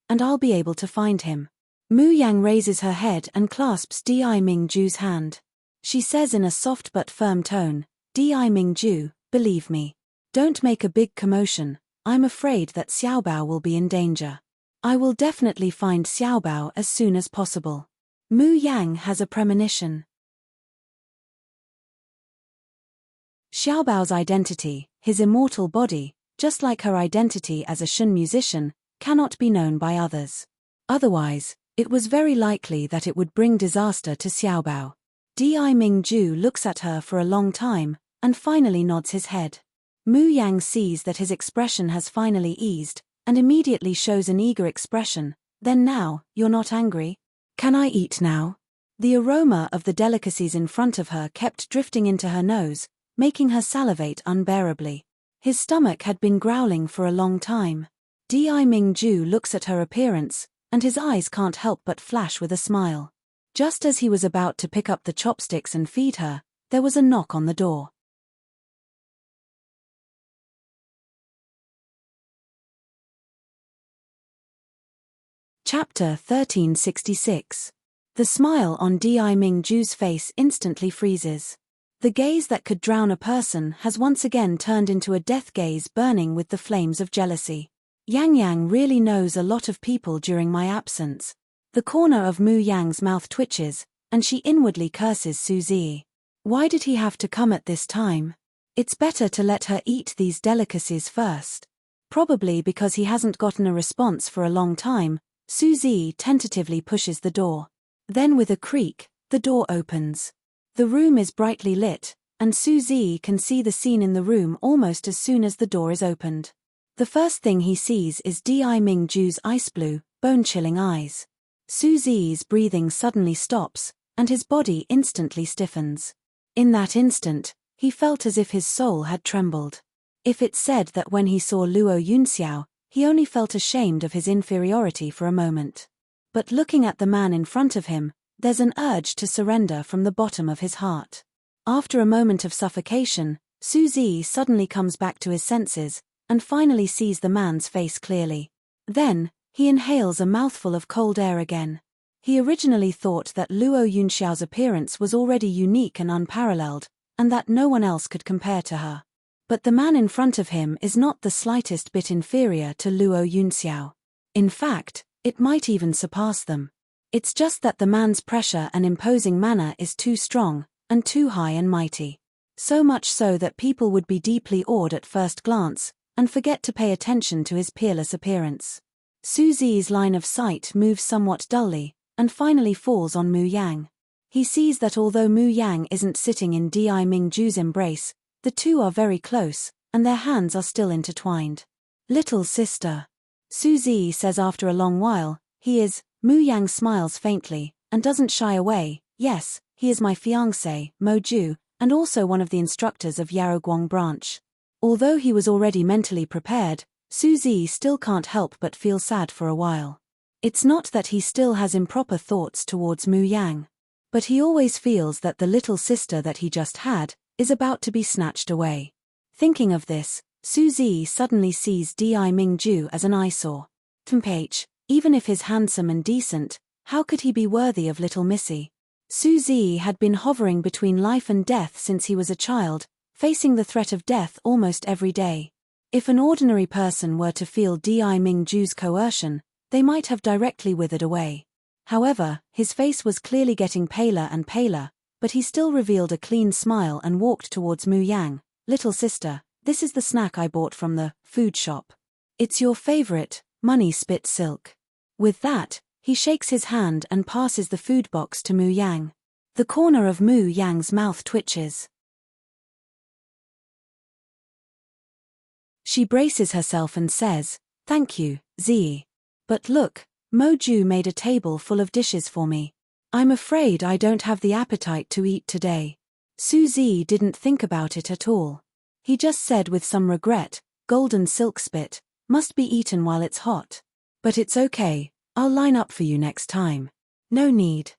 and I'll be able to find him. Mu Yang raises her head and clasps Di Mingju's hand. She says in a soft but firm tone, Di Mingju, believe me. Don't make a big commotion, I'm afraid that Xiao Bao will be in danger. I will definitely find Xiao Bao as soon as possible. Mu Yang has a premonition. Xiao Bao's identity, his immortal body, just like her identity as a Shun musician, cannot be known by others. Otherwise, it was very likely that it would bring disaster to Xiao Bao. Di Mingju looks at her for a long time, and finally nods his head. Mu Yang sees that his expression has finally eased, and immediately shows an eager expression. Then now, you're not angry? Can I eat now? The aroma of the delicacies in front of her kept drifting into her nose, making her salivate unbearably. His stomach had been growling for a long time. Di Mingju looks at her appearance, and his eyes can't help but flash with a smile. Just as he was about to pick up the chopsticks and feed her, there was a knock on the door. Chapter 1366. The smile on Di Mingju's face instantly freezes. The gaze that could drown a person has once again turned into a death gaze burning with the flames of jealousy. Yang Yang really knows a lot of people during my absence. The corner of Mu Yang's mouth twitches, and she inwardly curses Su Zi. Why did he have to come at this time? It's better to let her eat these delicacies first. Probably because he hasn't gotten a response for a long time, Su Zi tentatively pushes the door. Then with a creak, the door opens. The room is brightly lit, and Su Zi can see the scene in the room almost as soon as the door is opened. The first thing he sees is Di Mingju's ice blue, bone-chilling eyes. Su Zi's breathing suddenly stops, and his body instantly stiffens. In that instant, he felt as if his soul had trembled. If it's said that when he saw Luo Yunxiao, he only felt ashamed of his inferiority for a moment. But looking at the man in front of him, there's an urge to surrender from the bottom of his heart. After a moment of suffocation, Su Zi suddenly comes back to his senses, and finally sees the man's face clearly. Then, he inhales a mouthful of cold air again. He originally thought that Luo Yunxiao's appearance was already unique and unparalleled, and that no one else could compare to her. But the man in front of him is not the slightest bit inferior to Luo Yunxiao. In fact, it might even surpass them. It's just that the man's pressure and imposing manner is too strong, and too high and mighty. So much so that people would be deeply awed at first glance, and forget to pay attention to his peerless appearance. Su Zi's line of sight moves somewhat dully, and finally falls on Mu Yang. He sees that although Mu Yang isn't sitting in Di Mingju's embrace, the two are very close, and their hands are still intertwined. Little sister. Su Zi says after a long while, he is. Mu Yang smiles faintly, and doesn't shy away. Yes, he is my fiancé, Mo Ju, and also one of the instructors of Yaoguang branch. Although he was already mentally prepared, Su Zi still can't help but feel sad for a while. It's not that he still has improper thoughts towards Mu Yang. But he always feels that the little sister that he just had is about to be snatched away. Thinking of this, Su Zi suddenly sees Di Mingju as an eyesore. Tempage, even if he's handsome and decent, how could he be worthy of little Missy? Su Zi had been hovering between life and death since he was a child, facing the threat of death almost every day. If an ordinary person were to feel Di Mingju's coercion, they might have directly withered away. However, his face was clearly getting paler and paler, but he still revealed a clean smile and walked towards Mu Yang. Little sister, this is the snack I bought from the food shop. It's your favorite, money spit silk. With that, he shakes his hand and passes the food box to Mu Yang. The corner of Mu Yang's mouth twitches. She braces herself and says, "Thank you, Zi. But look, Moju made a table full of dishes for me. I'm afraid I don't have the appetite to eat today." Su Zi didn't think about it at all. He just said with some regret, "Golden silk spit, must be eaten while it's hot. But it's okay, I'll line up for you next time. No need."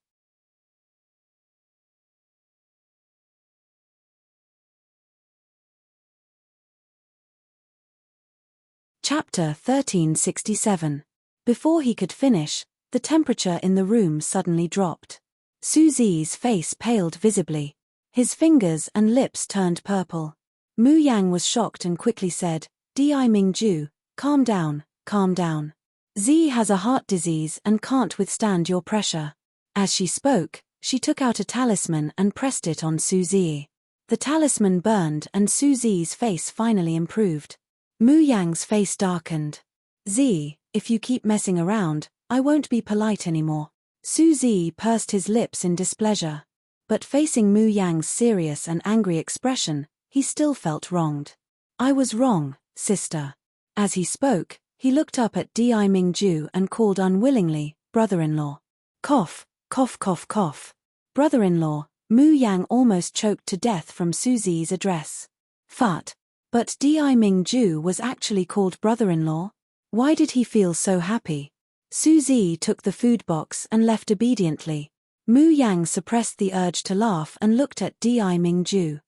Chapter 1367. Before he could finish, the temperature in the room suddenly dropped. Su Zi's face paled visibly. His fingers and lips turned purple. Mu Yang was shocked and quickly said, "Di Mingju, calm down, calm down. Zi has a heart disease and can't withstand your pressure." As she spoke, she took out a talisman and pressed it on Su Zi. The talisman burned and Su Zi's face finally improved. Mu Yang's face darkened. "Zi, if you keep messing around, I won't be polite anymore." Su Zi pursed his lips in displeasure. But facing Mu Yang's serious and angry expression, he still felt wronged. "I was wrong, sister." As he spoke, he looked up at Di Mingju and called unwillingly, "Brother-in-law." Cough, cough, cough, cough. Brother-in-law, Mu Yang almost choked to death from Su Zi's address. Fart. But Di Mingju was actually called brother-in-law? Why did he feel so happy? Su Zi took the food box and left obediently. Mu Yang suppressed the urge to laugh and looked at Di Mingju.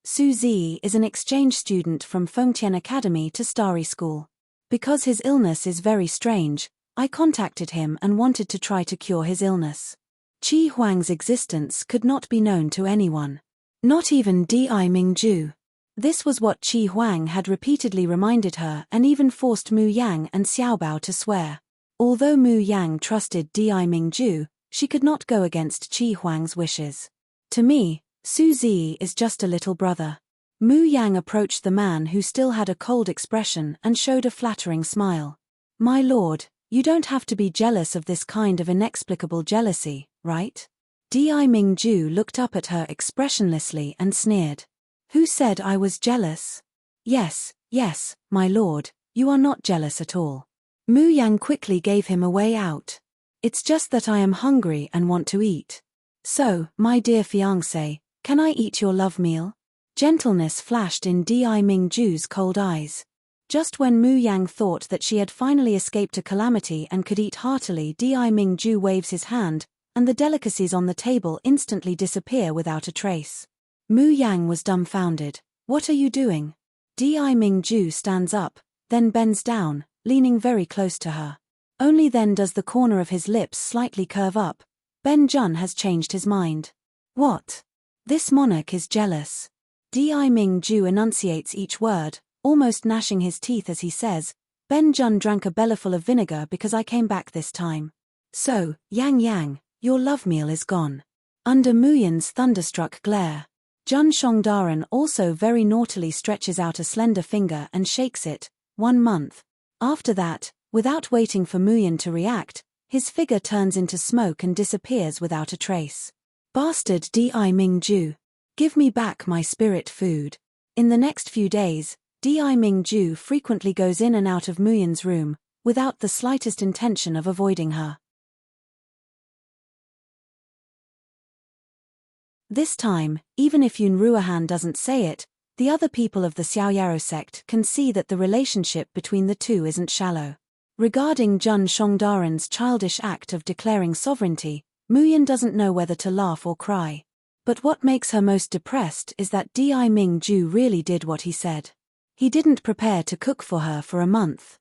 Su Zi is an exchange student from Fengtian Academy to Starry School. Because his illness is very strange, I contacted him and wanted to try to cure his illness. Qi Huang's existence could not be known to anyone. Not even Di Mingju. This was what Qi Huang had repeatedly reminded her and even forced Mu Yang and Xiaobao to swear. Although Mu Yang trusted Di Mingju, she could not go against Qi Huang's wishes. "To me, Su Zi is just a little brother." Mu Yang approached the man who still had a cold expression and showed a flattering smile. "My lord, you don't have to be jealous of this kind of inexplicable jealousy, right?" Di Mingju looked up at her expressionlessly and sneered. "Who said I was jealous?" Yes, my lord, you are not jealous at all." Mu Yang quickly gave him a way out. "It's just that I am hungry and want to eat. So, my dear fiancé, can I eat your love meal?" Gentleness flashed in Di Mingju's cold eyes. Just when Mu Yang thought that she had finally escaped a calamity and could eat heartily, Di Mingju waves his hand, and the delicacies on the table instantly disappear without a trace. Mu Yang was dumbfounded. "What are you doing?" Di Mingju stands up, then bends down, leaning very close to her. Only then does the corner of his lips slightly curve up. Ben Jun has changed his mind. "What? This monarch is jealous." Di Mingju enunciates each word, almost gnashing his teeth as he says, "Ben Jun drank a bellyful of vinegar because I came back this time. So, Yang, your love meal is gone." Under Mu Yan's thunderstruck glare, Jun Shongdaran also very naughtily stretches out a slender finger and shakes it. 1 month. After that, without waiting for Mu Yan to react, his figure turns into smoke and disappears without a trace. Bastard Di Mingju. Give me back my spirit food. In the next few days, Di Mingju frequently goes in and out of Mu Yan's room, without the slightest intention of avoiding her. This time, even if Yun Ruohan doesn't say it, the other people of the Xiaoyaro sect can see that the relationship between the two isn't shallow. Regarding Jun Shongdaran's childish act of declaring sovereignty, Mu Yan doesn't know whether to laugh or cry. But what makes her most depressed is that Di Mingju really did what he said. He didn't prepare to cook for her for a month.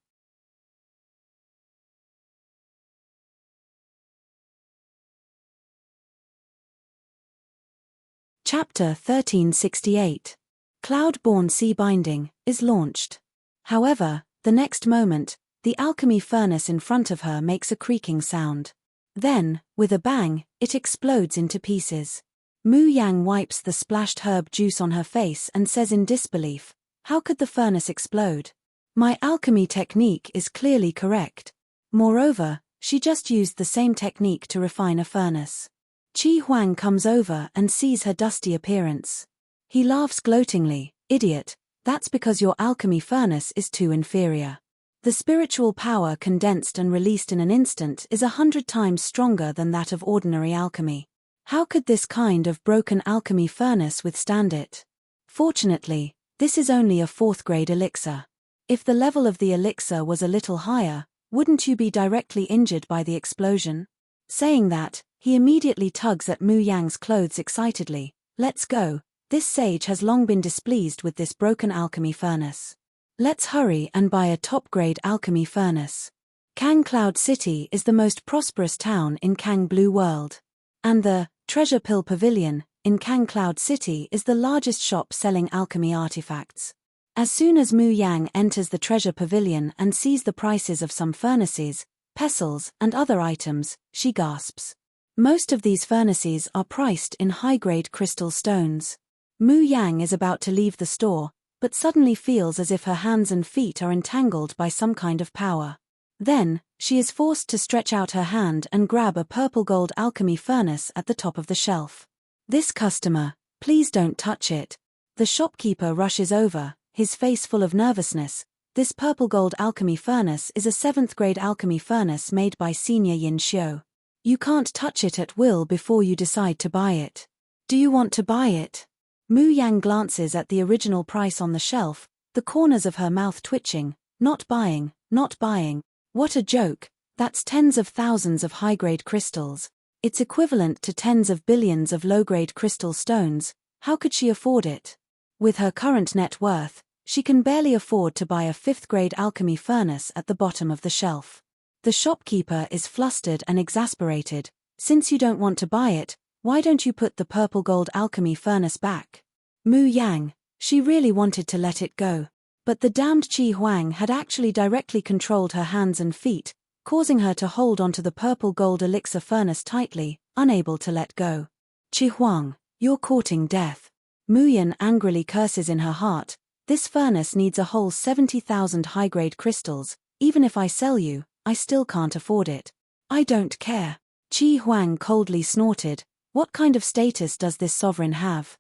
Chapter 1368. Cloud-born sea binding is launched. However, the next moment, the alchemy furnace in front of her makes a creaking sound. Then, with a bang, it explodes into pieces. Mu Yang wipes the splashed herb juice on her face and says in disbelief, "How could the furnace explode? My alchemy technique is clearly correct." Moreover, she just used the same technique to refine a furnace. Qi Huang comes over and sees her dusty appearance. He laughs gloatingly, "Idiot, that's because your alchemy furnace is too inferior. The spiritual power condensed and released in an instant is 100 times stronger than that of ordinary alchemy. How could this kind of broken alchemy furnace withstand it? Fortunately, this is only a 4th-grade elixir. If the level of the elixir was a little higher, wouldn't you be directly injured by the explosion?" Saying that, he immediately tugs at Mu Yang's clothes excitedly. "Let's go, this sage has long been displeased with this broken alchemy furnace. Let's hurry and buy a top-grade alchemy furnace." Kang Cloud City is the most prosperous town in Kang Blue World. And the Treasure Pill Pavilion in Kang Cloud City is the largest shop selling alchemy artifacts. As soon as Mu Yang enters the Treasure Pavilion and sees the prices of some furnaces, pestles, and other items, she gasps. Most of these furnaces are priced in high-grade crystal stones. Mu Yang is about to leave the store, but suddenly feels as if her hands and feet are entangled by some kind of power. Then, she is forced to stretch out her hand and grab a purple-gold alchemy furnace at the top of the shelf. "This customer, please don't touch it." The shopkeeper rushes over, his face full of nervousness. "This purple-gold alchemy furnace is a 7th-grade alchemy furnace made by Senior Yin Xiu. You can't touch it at will before you decide to buy it. Do you want to buy it?" Mu Yang glances at the original price on the shelf, the corners of her mouth twitching. "Not buying, not buying. What a joke, that's tens of thousands of high-grade crystals. It's equivalent to tens of billions of low-grade crystal stones. How could she afford it? With her current net worth, she can barely afford to buy a 5th-grade alchemy furnace at the bottom of the shelf." The shopkeeper is flustered and exasperated. "Since you don't want to buy it, why don't you put the purple gold alchemy furnace back?" Mu Yang, she really wanted to let it go. But the damned Qi Huang had actually directly controlled her hands and feet, causing her to hold onto the purple gold elixir furnace tightly, unable to let go. "Qi Huang, you're courting death." Mu Yan angrily curses in her heart. "This furnace needs a whole 70,000 high-grade crystals. Even if I sell you, I still can't afford it." "I don't care." Qi Huang coldly snorted. "What kind of status does this sovereign have?"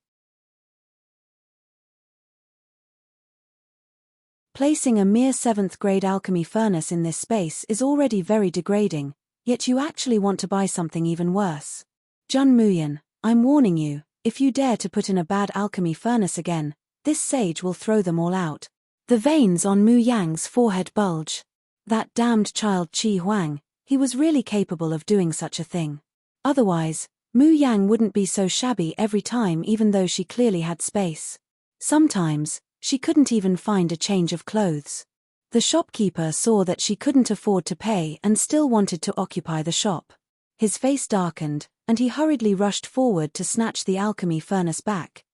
Placing a mere 7th-grade alchemy furnace in this space is already very degrading, yet you actually want to buy something even worse. Jun Muyan, I'm warning you, if you dare to put in a bad alchemy furnace again, this sage will throw them all out. The veins on Mu Yang's forehead bulge. That damned child Qi Huang, he was really capable of doing such a thing. Otherwise, Mu Yang wouldn't be so shabby every time, even though she clearly had space. Sometimes, she couldn't even find a change of clothes. The shopkeeper saw that she couldn't afford to pay and still wanted to occupy the shop. His face darkened, and he hurriedly rushed forward to snatch the alchemy furnace back.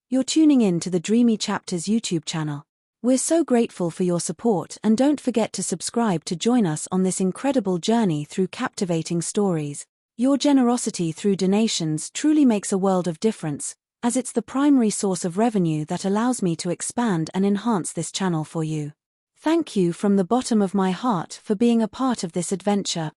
You're tuning in to the Dreamy Chapters YouTube channel. We're so grateful for your support, and don't forget to subscribe to join us on this incredible journey through captivating stories. Your generosity through donations truly makes a world of difference, as it's the primary source of revenue that allows me to expand and enhance this channel for you. Thank you from the bottom of my heart for being a part of this adventure.